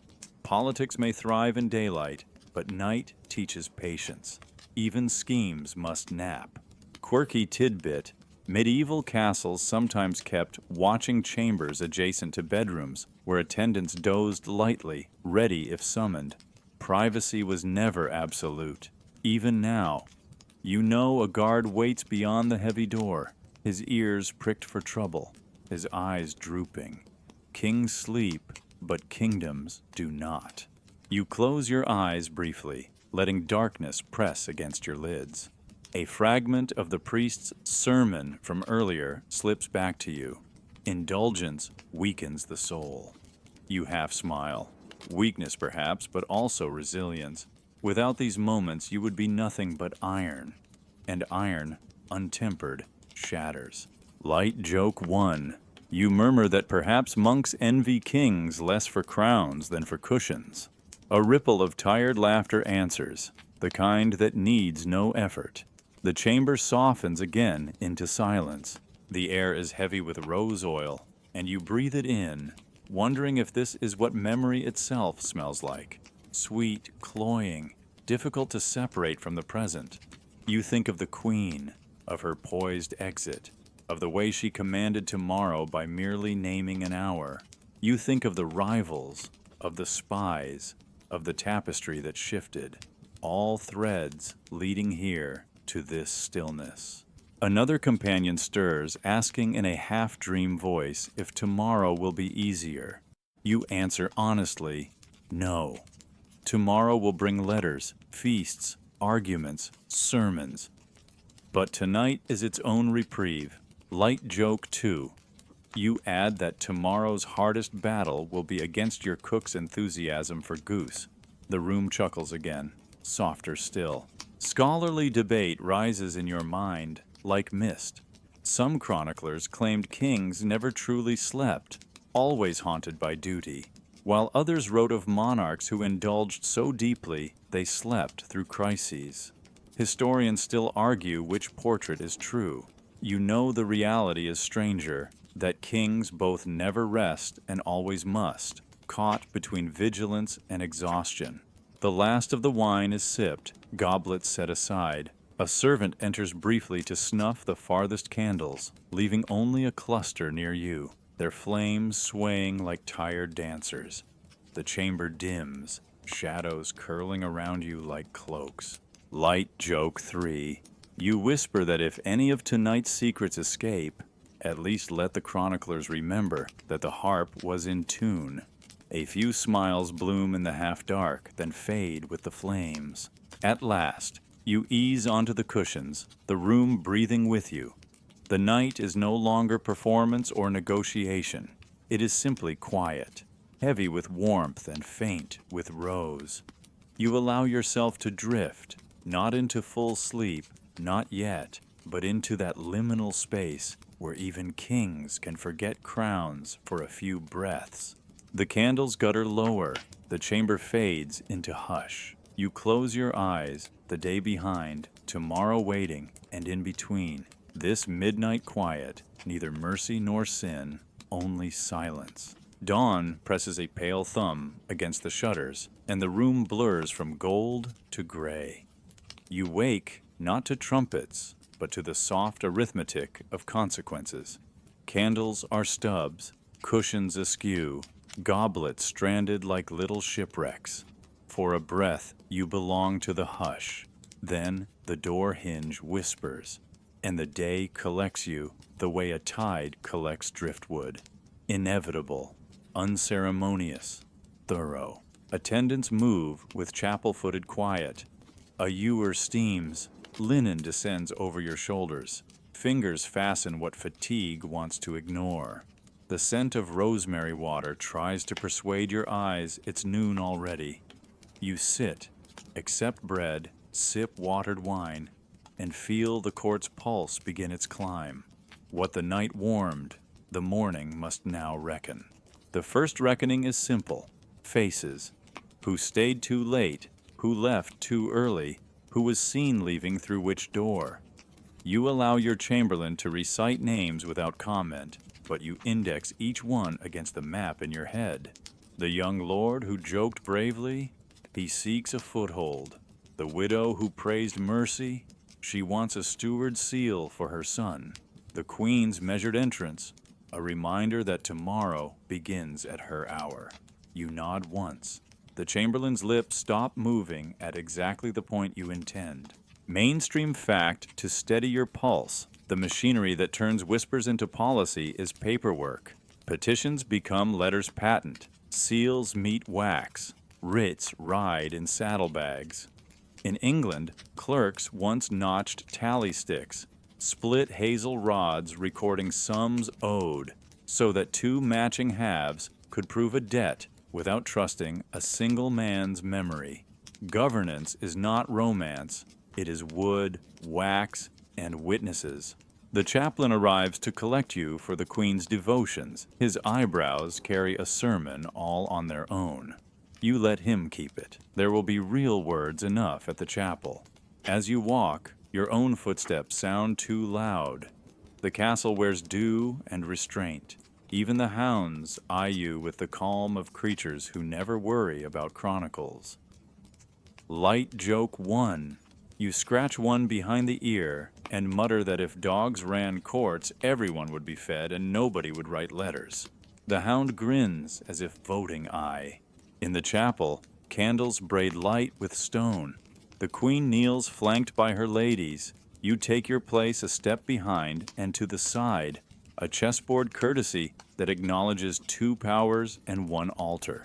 Politics may thrive in daylight, but night teaches patience. Even schemes must nap. Quirky tidbit, medieval castles sometimes kept watching chambers adjacent to bedrooms where attendants dozed lightly, ready if summoned. Privacy was never absolute. Even now, you know a guard waits beyond the heavy door, his ears pricked for trouble, his eyes drooping. Kings sleep, but kingdoms do not. You close your eyes briefly, letting darkness press against your lids. A fragment of the priest's sermon from earlier slips back to you. Indulgence weakens the soul. You half smile. Weakness perhaps, but also resilience. Without these moments, you would be nothing but iron. And iron, untempered, shatters. Light joke 1. You murmur that perhaps monks envy kings less for crowns than for cushions. A ripple of tired laughter answers, the kind that needs no effort. The chamber softens again into silence. The air is heavy with rose oil, and you breathe it in, wondering if this is what memory itself smells like. Sweet, cloying, difficult to separate from the present. You think of the queen, of her poised exit, of the way she commanded tomorrow by merely naming an hour. You think of the rivals, of the spies, of the tapestry that shifted, all threads leading here to this stillness. Another companion stirs, asking in a half-dream voice if tomorrow will be easier. You answer honestly, no. Tomorrow will bring letters, feasts, arguments, sermons. But tonight is its own reprieve. Light joke 2. You add that tomorrow's hardest battle will be against your cook's enthusiasm for goose. The room chuckles again, softer still. Scholarly debate rises in your mind like mist. Some chroniclers claimed kings never truly slept, always haunted by duty, while others wrote of monarchs who indulged so deeply they slept through crises. Historians still argue which portrait is true. You know the reality is stranger, that kings both never rest and always must, caught between vigilance and exhaustion. The last of the wine is sipped, goblets set aside. A servant enters briefly to snuff the farthest candles, leaving only a cluster near you, their flames swaying like tired dancers. The chamber dims, shadows curling around you like cloaks. Light joke 3. You whisper that if any of tonight's secrets escape, at least let the chroniclers remember that the harp was in tune. A few smiles bloom in the half-dark, then fade with the flames. At last, you ease onto the cushions, the room breathing with you. The night is no longer performance or negotiation. It is simply quiet, heavy with warmth and faint with rose. You allow yourself to drift, not into full sleep, not yet, but into that liminal space where even kings can forget crowns for a few breaths. The candles gutter lower, the chamber fades into hush. You close your eyes, the day behind, tomorrow waiting, and in between. This midnight quiet, neither mercy nor sin, only silence. Dawn presses a pale thumb against the shutters, and the room blurs from gold to gray. You wake not to trumpets, but to the soft arithmetic of consequences. Candles are stubs, cushions askew, goblets stranded like little shipwrecks. For a breath, you belong to the hush. Then the door hinge whispers, and the day collects you the way a tide collects driftwood. Inevitable, unceremonious, thorough. Attendants move with chapel-footed quiet. A ewer steams, linen descends over your shoulders. Fingers fasten what fatigue wants to ignore. The scent of rosemary water tries to persuade your eyes it's noon already. You sit, accept bread, sip watered wine, and feel the court's pulse begin its climb. What the night warmed, the morning must now reckon. The first reckoning is simple. Faces. Who stayed too late, who left too early, who was seen leaving through which door. You allow your chamberlain to recite names without comment, but you index each one against the map in your head. The young lord who joked bravely, he seeks a foothold. The widow who praised mercy, she wants a steward's seal for her son. The queen's measured entrance, a reminder that tomorrow begins at her hour. You nod once. The chamberlain's lips stop moving at exactly the point you intend. Mainstream fact to steady your pulse. The machinery that turns whispers into policy is paperwork. Petitions become letters patent. Seals meet wax. Writs ride in saddlebags. In England, clerks once notched tally sticks, split hazel rods recording sums owed, so that two matching halves could prove a debt without trusting a single man's memory. Governance is not romance. It is wood, wax, and witnesses. The chaplain arrives to collect you for the Queen's devotions. His eyebrows carry a sermon all on their own. You let him keep it. There will be real words enough at the chapel. As you walk, your own footsteps sound too loud. The castle wears dew and restraint. Even the hounds eye you with the calm of creatures who never worry about chronicles. Light joke 1. You scratch one behind the ear and mutter that if dogs ran courts, everyone would be fed and nobody would write letters. The hound grins as if voting aye. In the chapel, candles braid light with stone. The queen kneels flanked by her ladies. You take your place a step behind and to the side, a chessboard courtesy that acknowledges two powers and one altar.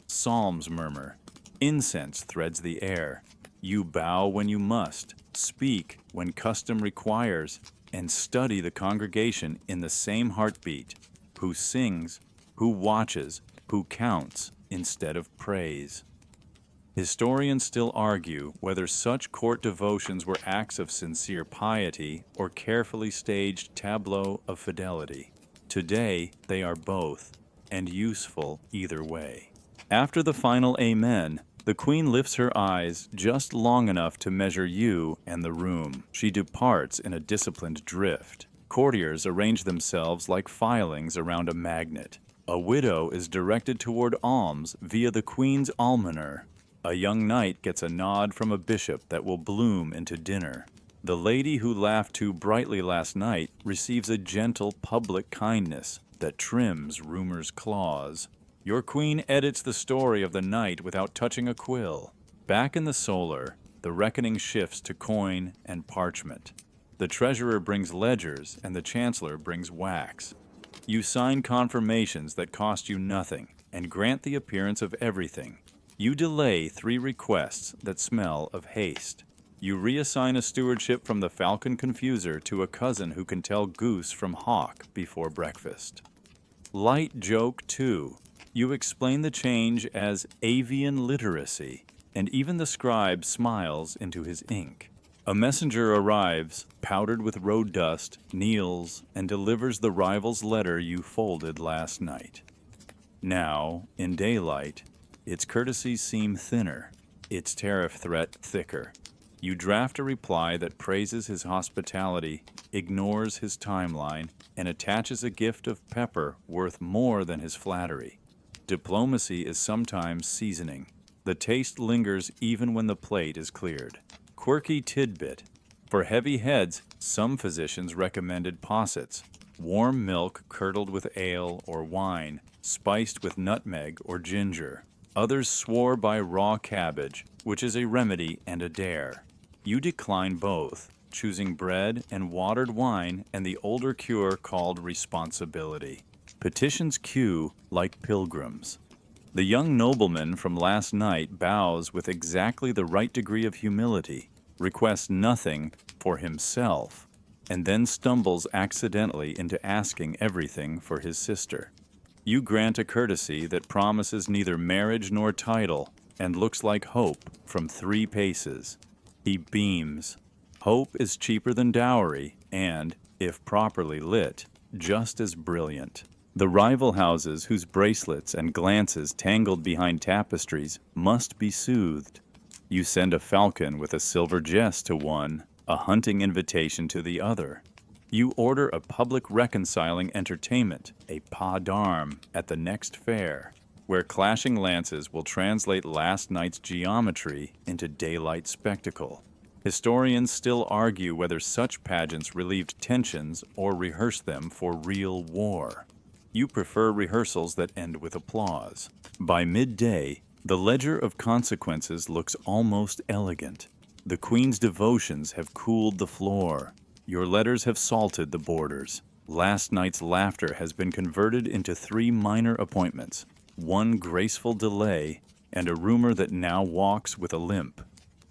Psalms murmur. Incense threads the air. You bow when you must, speak when custom requires, and study the congregation in the same heartbeat. Who sings, who watches, who counts instead of praise. Historians still argue whether such court devotions were acts of sincere piety or carefully staged tableaux of fidelity. Today, they are both, and useful either way. After the final Amen, the Queen lifts her eyes just long enough to measure you and the room. She departs in a disciplined drift. Courtiers arrange themselves like filings around a magnet. A widow is directed toward alms via the Queen's almoner. A young knight gets a nod from a bishop that will bloom into dinner. The lady who laughed too brightly last night receives a gentle public kindness that trims rumor's claws. Your queen edits the story of the night without touching a quill. Back in the solar, the reckoning shifts to coin and parchment. The treasurer brings ledgers and the chancellor brings wax. You sign confirmations that cost you nothing and grant the appearance of everything. You delay 3 requests that smell of haste. You reassign a stewardship from the Falcon Confuser to a cousin who can tell goose from hawk before breakfast. Light joke 2. You explain the change as avian literacy, and even the scribe smiles into his ink. A messenger arrives, powdered with road dust, kneels, and delivers the rival's letter you folded last night. Now, in daylight, its courtesies seem thinner, its tariff threat thicker. You draft a reply that praises his hospitality, ignores his timeline, and attaches a gift of pepper worth more than his flattery. Diplomacy is sometimes seasoning. The taste lingers even when the plate is cleared. Quirky tidbit. For heavy heads, some physicians recommended possets, warm milk curdled with ale or wine, spiced with nutmeg or ginger. Others swore by raw cabbage, which is a remedy and a dare. You decline both, choosing bread and watered wine and the older cure called responsibility. Petitions queue like pilgrims. The young nobleman from last night bows with exactly the right degree of humility, requests nothing for himself, and then stumbles accidentally into asking everything for his sister. You grant a courtesy that promises neither marriage nor title and looks like hope from 3 paces. He beams. Hope is cheaper than dowry and, if properly lit, just as brilliant. The rival houses whose bracelets and glances tangled behind tapestries must be soothed. You send a falcon with a silver jest to one, a hunting invitation to the other. You order a public reconciling entertainment, a pas d'armes, at the next fair, where clashing lances will translate last night's geometry into daylight spectacle. Historians still argue whether such pageants relieved tensions or rehearsed them for real war. You prefer rehearsals that end with applause. By midday, the ledger of consequences looks almost elegant. The Queen's devotions have cooled the floor. Your letters have salted the borders. Last night's laughter has been converted into 3 minor appointments, 1 graceful delay, and a rumor that now walks with a limp.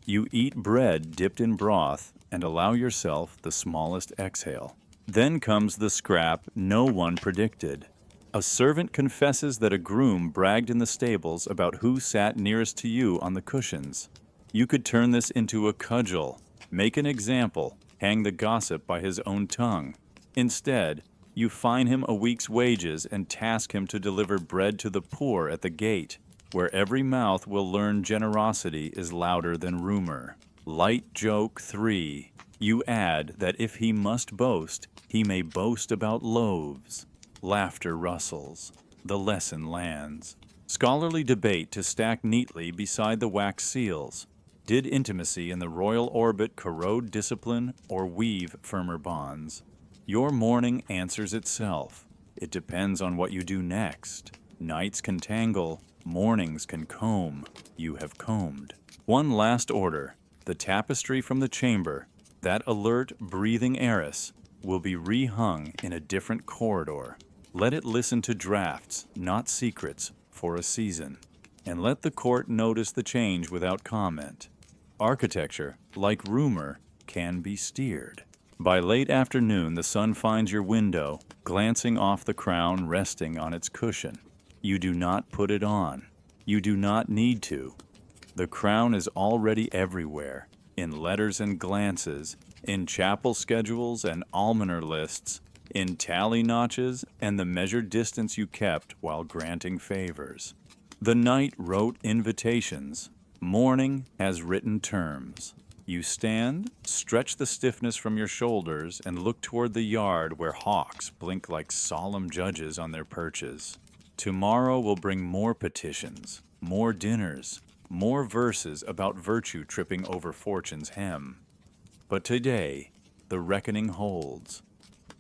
You eat bread dipped in broth and allow yourself the smallest exhale. Then comes the scrap no one predicted. A servant confesses that a groom bragged in the stables about who sat nearest to you on the cushions. You could turn this into a cudgel, make an example, hang the gossip by his own tongue. Instead, you fine him a week's wages and task him to deliver bread to the poor at the gate, where every mouth will learn generosity is louder than rumor. Light joke 3. You add that if he must boast, he may boast about loaves. Laughter rustles. The lesson lands. Scholarly debate to stack neatly beside the wax seals. Did intimacy in the royal orbit corrode discipline or weave firmer bonds? Your morning answers itself. It depends on what you do next. Nights can tangle, mornings can comb. You have combed. One last order. The tapestry from the chamber, that alert, breathing heiress, will be rehung in a different corridor. Let it listen to drafts, not secrets, for a season. And let the court notice the change without comment. Architecture, like rumor, can be steered. By late afternoon, the sun finds your window, glancing off the crown resting on its cushion. You do not put it on. You do not need to. The crown is already everywhere, in letters and glances, in chapel schedules and almoner lists, in tally notches and the measured distance you kept while granting favors. The knight wrote invitations. Morning has written terms. You stand, stretch the stiffness from your shoulders, and look toward the yard where hawks blink like solemn judges on their perches. Tomorrow will bring more petitions, more dinners, more verses about virtue tripping over fortune's hem. But today, the reckoning holds.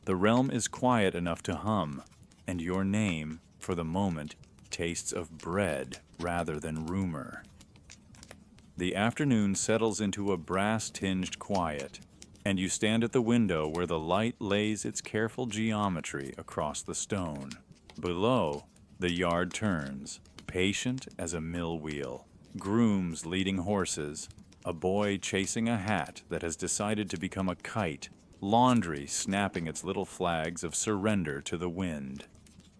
The realm is quiet enough to hum, and your name, for the moment, tastes of bread rather than rumor. The afternoon settles into a brass-tinged quiet, and you stand at the window where the light lays its careful geometry across the stone. Below, the yard turns, patient as a mill wheel. Grooms leading horses, a boy chasing a hat that has decided to become a kite, laundry snapping its little flags of surrender to the wind.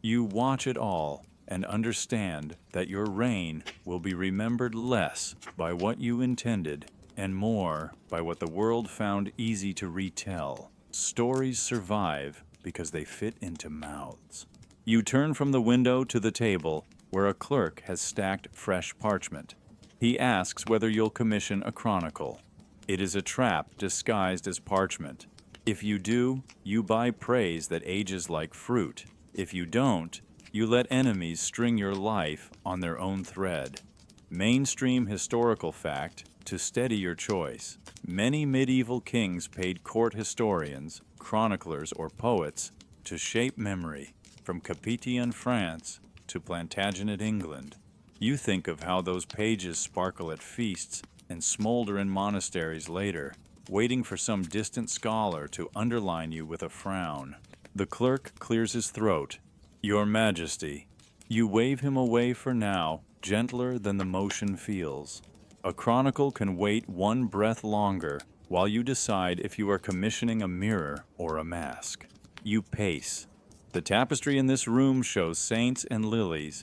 You watch it all and understand that your reign will be remembered less by what you intended and more by what the world found easy to retell. Stories survive because they fit into mouths. You turn from the window to the table where a clerk has stacked fresh parchment. He asks whether you'll commission a chronicle. It is a trap disguised as parchment. If you do, you buy praise that ages like fruit. If you don't, you let enemies string your life on their own thread. Mainstream historical fact to steady your choice. Many medieval kings paid court historians, chroniclers, or poets to shape memory, from Capetian France to Plantagenet England. You think of how those pages sparkle at feasts and smolder in monasteries later, waiting for some distant scholar to underline you with a frown. The clerk clears his throat. Your Majesty. You wave him away for now, gentler than the motion feels. A chronicle can wait one breath longer while you decide if you are commissioning a mirror or a mask. You pace. The tapestry in this room shows saints and lilies.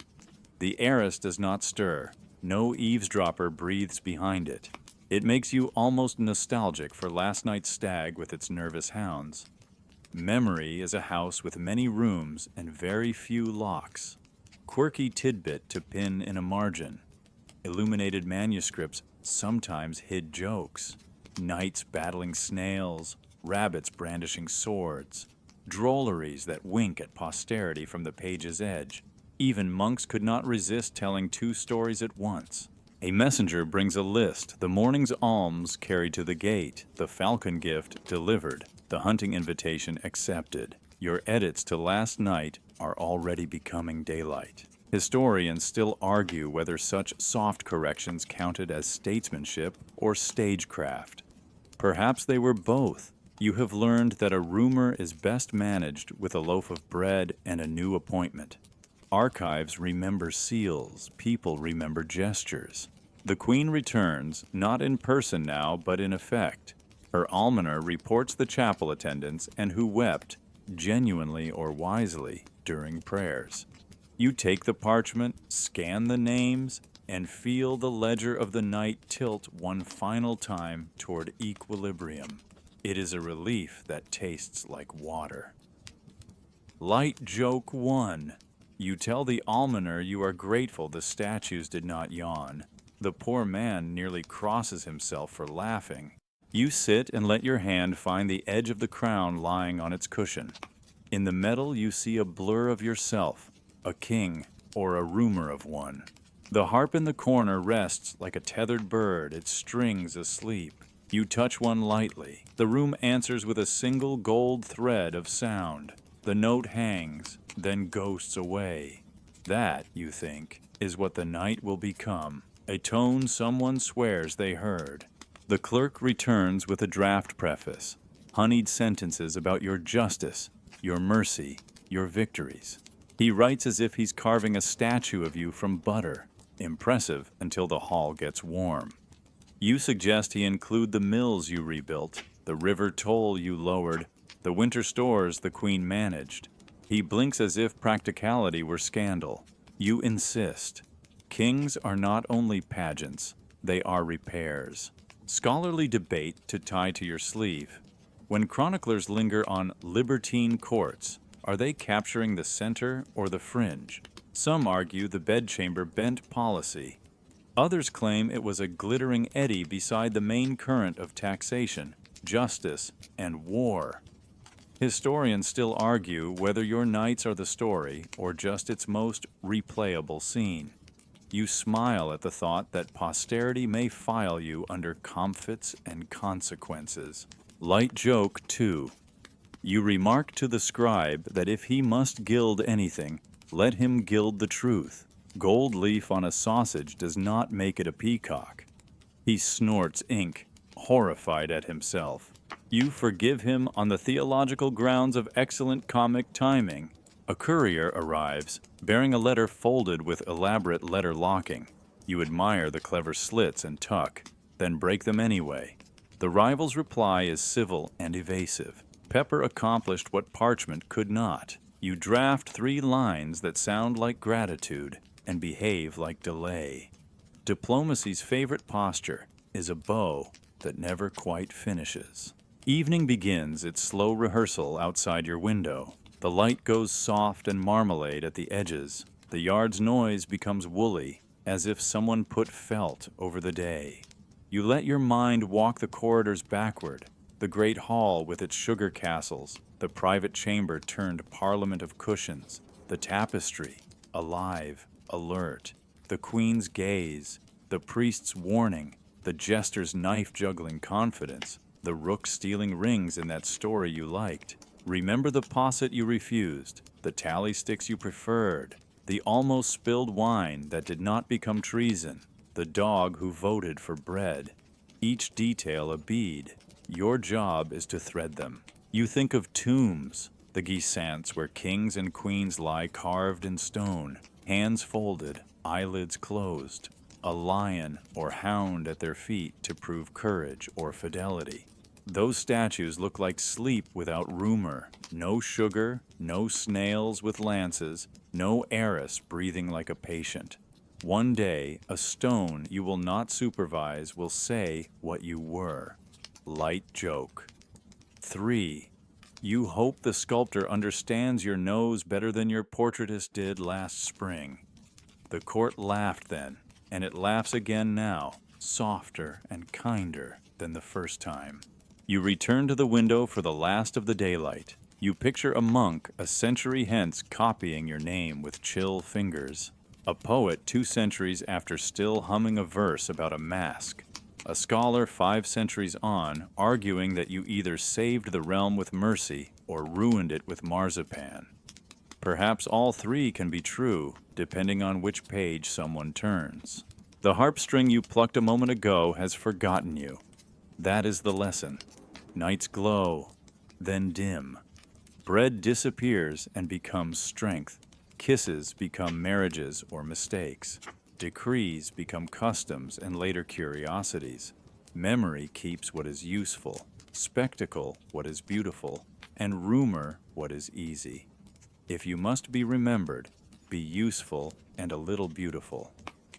The arras does not stir. No eavesdropper breathes behind it. It makes you almost nostalgic for last night's stag with its nervous hounds. Memory is a house with many rooms and very few locks. Quirky tidbit to pin in a margin. Illuminated manuscripts sometimes hid jokes. Knights battling snails, rabbits brandishing swords. Drolleries that wink at posterity from the page's edge. Even monks could not resist telling two stories at once. A messenger brings a list, the morning's alms carried to the gate, the falcon gift delivered, the hunting invitation accepted. Your edits to last night are already becoming daylight. Historians still argue whether such soft corrections counted as statesmanship or stagecraft. Perhaps they were both. You have learned that a rumor is best managed with a loaf of bread and a new appointment. Archives remember seals, people remember gestures. The Queen returns, not in person now, but in effect. Her almoner reports the chapel attendants and who wept, genuinely or wisely, during prayers. You take the parchment, scan the names, and feel the ledger of the night tilt one final time toward equilibrium. It is a relief that tastes like water. Light joke 1. You tell the almoner you are grateful the statues did not yawn. The poor man nearly crosses himself for laughing. You sit and let your hand find the edge of the crown lying on its cushion. In the metal you see a blur of yourself, a king, or a rumor of one. The harp in the corner rests like a tethered bird, its strings asleep. You touch one lightly. The room answers with a single gold thread of sound. The note hangs, then ghosts away. That, you think, is what the night will become, a tone someone swears they heard. The clerk returns with a draft preface, honeyed sentences about your justice, your mercy, your victories. He writes as if he's carving a statue of you from butter, impressive until the hall gets warm. You suggest he include the mills you rebuilt, the river toll you lowered, the winter stores the Queen managed. He blinks as if practicality were scandal. You insist. Kings are not only pageants, they are repairs. Scholarly debate to tie to your sleeve. When chroniclers linger on libertine courts, are they capturing the center or the fringe? Some argue the bedchamber bent policy. Others claim it was a glittering eddy beside the main current of taxation, justice, and war. Historians still argue whether your nights are the story or just its most replayable scene. You smile at the thought that posterity may file you under comfits and consequences. Light joke 2. You remark to the scribe that if he must gild anything, let him gild the truth. Gold leaf on a sausage does not make it a peacock. He snorts ink, horrified at himself. You forgive him on the theological grounds of excellent comic timing. A courier arrives, bearing a letter folded with elaborate letter locking. You admire the clever slits and tuck, then break them anyway. The rival's reply is civil and evasive. Pepper accomplished what parchment could not. You draft 3 lines that sound like gratitude and behave like delay. Diplomacy's favorite posture is a bow that never quite finishes. Evening begins its slow rehearsal outside your window. The light goes soft and marmalade at the edges. The yard's noise becomes woolly, as if someone put felt over the day. You let your mind walk the corridors backward, the great hall with its sugar castles, the private chamber turned parliament of cushions, the tapestry, alive, alert, the queen's gaze, the priest's warning, the jester's knife-juggling confidence, the rook stealing rings in that story you liked. Remember the posset you refused, the tally sticks you preferred, the almost spilled wine that did not become treason, the dog who voted for bread. Each detail a bead. Your job is to thread them. You think of tombs, the guisants where kings and queens lie carved in stone, hands folded, eyelids closed, a lion or hound at their feet to prove courage or fidelity. Those statues look like sleep without rumor. No sugar, no snails with lances, no heiress breathing like a patient. One day, a stone you will not supervise will say what you were. Light joke. 3. You hope the sculptor understands your nose better than your portraitist did last spring. The court laughed then, and it laughs again now, softer and kinder than the first time. You return to the window for the last of the daylight. You picture a monk a century hence copying your name with chill fingers. A poet 2 centuries after still humming a verse about a mask. A scholar 5 centuries on arguing that you either saved the realm with mercy or ruined it with marzipan. Perhaps all 3 can be true, depending on which page someone turns. The harp string you plucked a moment ago has forgotten you. That is the lesson. Nights glow, then dim. Bread disappears and becomes strength. Kisses become marriages or mistakes. Decrees become customs and later curiosities. Memory keeps what is useful, spectacle what is beautiful, and rumor what is easy. If you must be remembered, be useful and a little beautiful.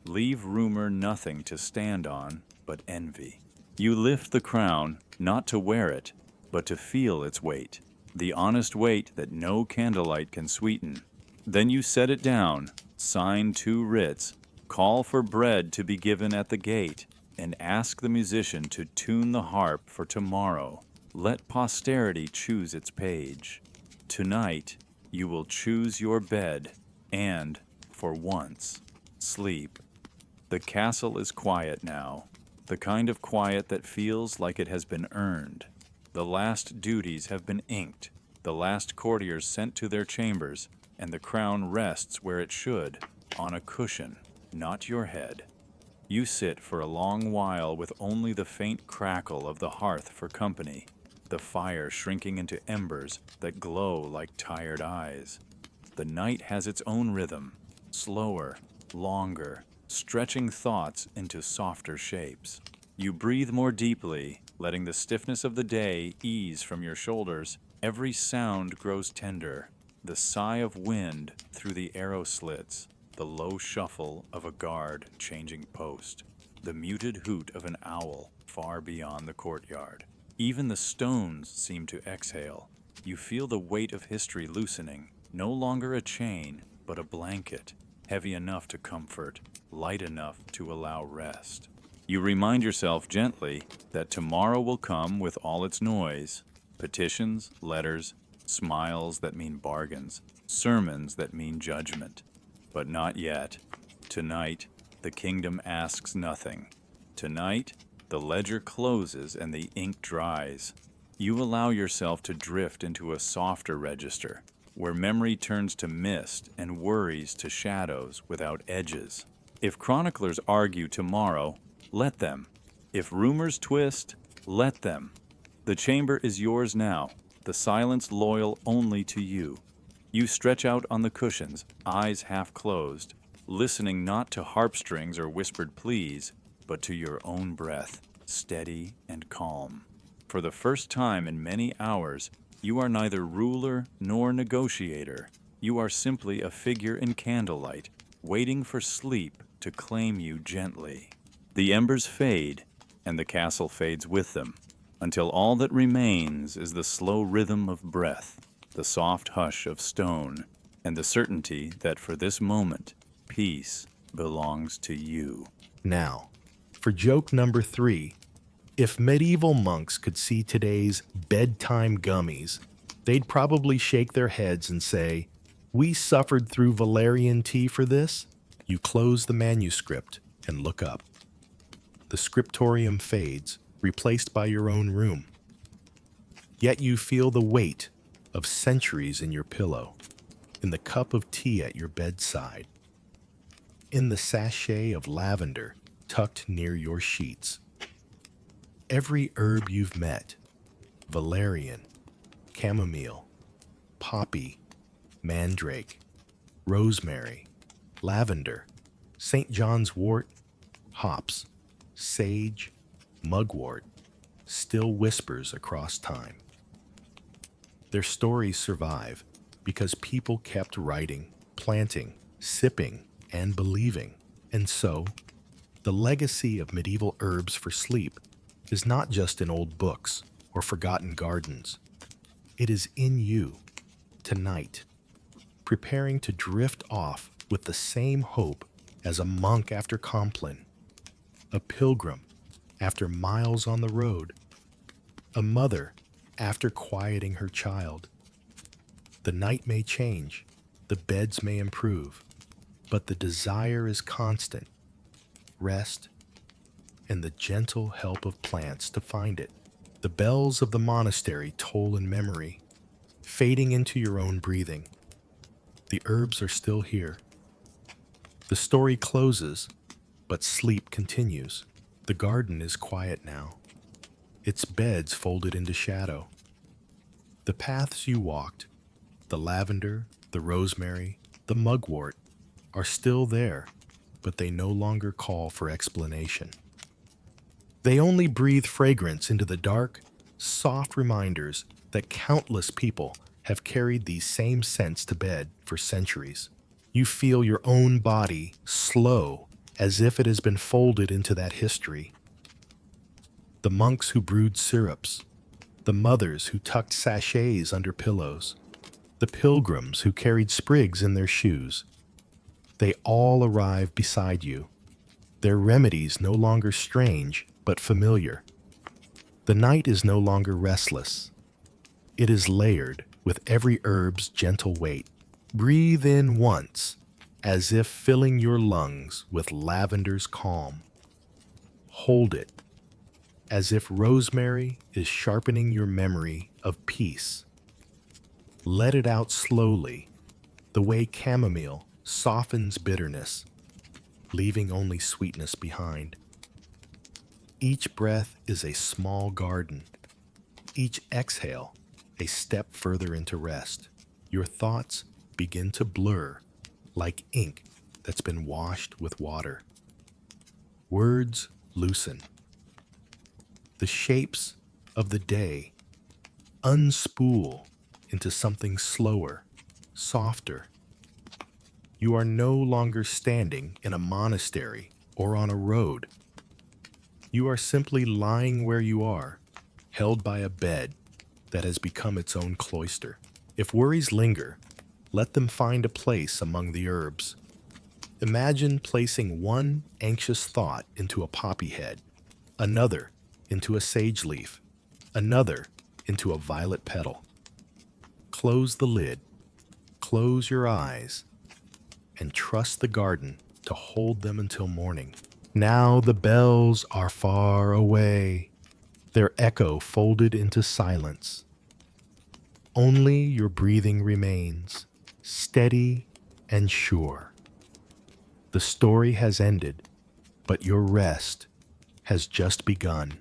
Leave rumor nothing to stand on but envy. You lift the crown, not to wear it, but to feel its weight, the honest weight that no candlelight can sweeten. Then you set it down, sign 2 writs, call for bread to be given at the gate, and ask the musician to tune the harp for tomorrow. Let posterity choose its page. Tonight, you will choose your bed and, for once, sleep. The castle is quiet now, the kind of quiet that feels like it has been earned. The last duties have been inked, the last courtiers sent to their chambers, and the crown rests where it should, on a cushion, not your head. You sit for a long while with only the faint crackle of the hearth for company, the fire shrinking into embers that glow like tired eyes. The night has its own rhythm, slower, longer, stretching thoughts into softer shapes. You breathe more deeply, letting the stiffness of the day ease from your shoulders. Every sound grows tender, the sigh of wind through the arrow slits, the low shuffle of a guard changing post. the muted hoot of an owl far beyond the courtyard. Even the stones seem to exhale. You feel the weight of history loosening, no longer a chain, but a blanket, heavy enough to comfort, light enough to allow rest. You remind yourself gently that tomorrow will come with all its noise: petitions, letters, smiles that mean bargains, sermons that mean judgment. But not yet. Tonight, the kingdom asks nothing. Tonight, the ledger closes and the ink dries. You allow yourself to drift into a softer register, where memory turns to mist and worries to shadows without edges. If chroniclers argue tomorrow, let them. If rumors twist, let them. The chamber is yours now, the silence loyal only to you. You stretch out on the cushions, eyes half closed, listening not to harpstrings or whispered pleas, but to your own breath, steady and calm. For the first time in many hours, you are neither ruler nor negotiator. You are simply a figure in candlelight, waiting for sleep to claim you gently. The embers fade, and the castle fades with them, until all that remains is the slow rhythm of breath, the soft hush of stone, and the certainty that for this moment, peace belongs to you. Now, for joke number 3, if medieval monks could see today's bedtime gummies, they'd probably shake their heads and say, "We suffered through valerian tea for this." You close the manuscript and look up. The scriptorium fades, replaced by your own room. Yet you feel the weight of centuries in your pillow, in the cup of tea at your bedside, in the sachet of lavender tucked near your sheets. Every herb you've met, valerian, chamomile, poppy, mandrake, rosemary, lavender, St. John's wort, hops, sage, mugwort, still whispers across time. Their stories survive because people kept writing, planting, sipping, and believing. And so, the legacy of medieval herbs for sleep is not just in old books or forgotten gardens. It is in you, tonight, preparing to drift off with the same hope as a monk after Compline, a pilgrim after miles on the road, a mother after quieting her child. The night may change, the beds may improve, but the desire is constant: rest and the gentle help of plants to find it. The bells of the monastery toll in memory, fading into your own breathing. The herbs are still here. The story closes, but sleep continues. The garden is quiet now, its beds folded into shadow. The paths you walked, the lavender, the rosemary, the mugwort, are still there, but they no longer call for explanation. They only breathe fragrance into the dark, soft reminders that countless people have carried these same scents to bed for centuries. You feel your own body slow, as if it has been folded into that history. The monks who brewed syrups, the mothers who tucked sachets under pillows, the pilgrims who carried sprigs in their shoes, they all arrive beside you, their remedies no longer strange but familiar. The night is no longer restless. It is layered with every herb's gentle weight. Breathe in once, as if filling your lungs with lavender's calm. Hold it, as if rosemary is sharpening your memory of peace. Let it out slowly, the way chamomile softens bitterness, leaving only sweetness behind. Each breath is a small garden. Each exhale, a step further into rest. Your thoughts begin to blur like ink that's been washed with water. Words loosen. The shapes of the day unspool into something slower, softer. You are no longer standing in a monastery or on a road. You are simply lying where you are, held by a bed that has become its own cloister. If worries linger, let them find a place among the herbs. Imagine placing one anxious thought into a poppy head, another into a sage leaf, another into a violet petal. Close the lid, close your eyes, and trust the garden to hold them until morning. Now the bells are far away, their echo folded into silence. Only your breathing remains, steady and sure. The story has ended, but your rest has just begun.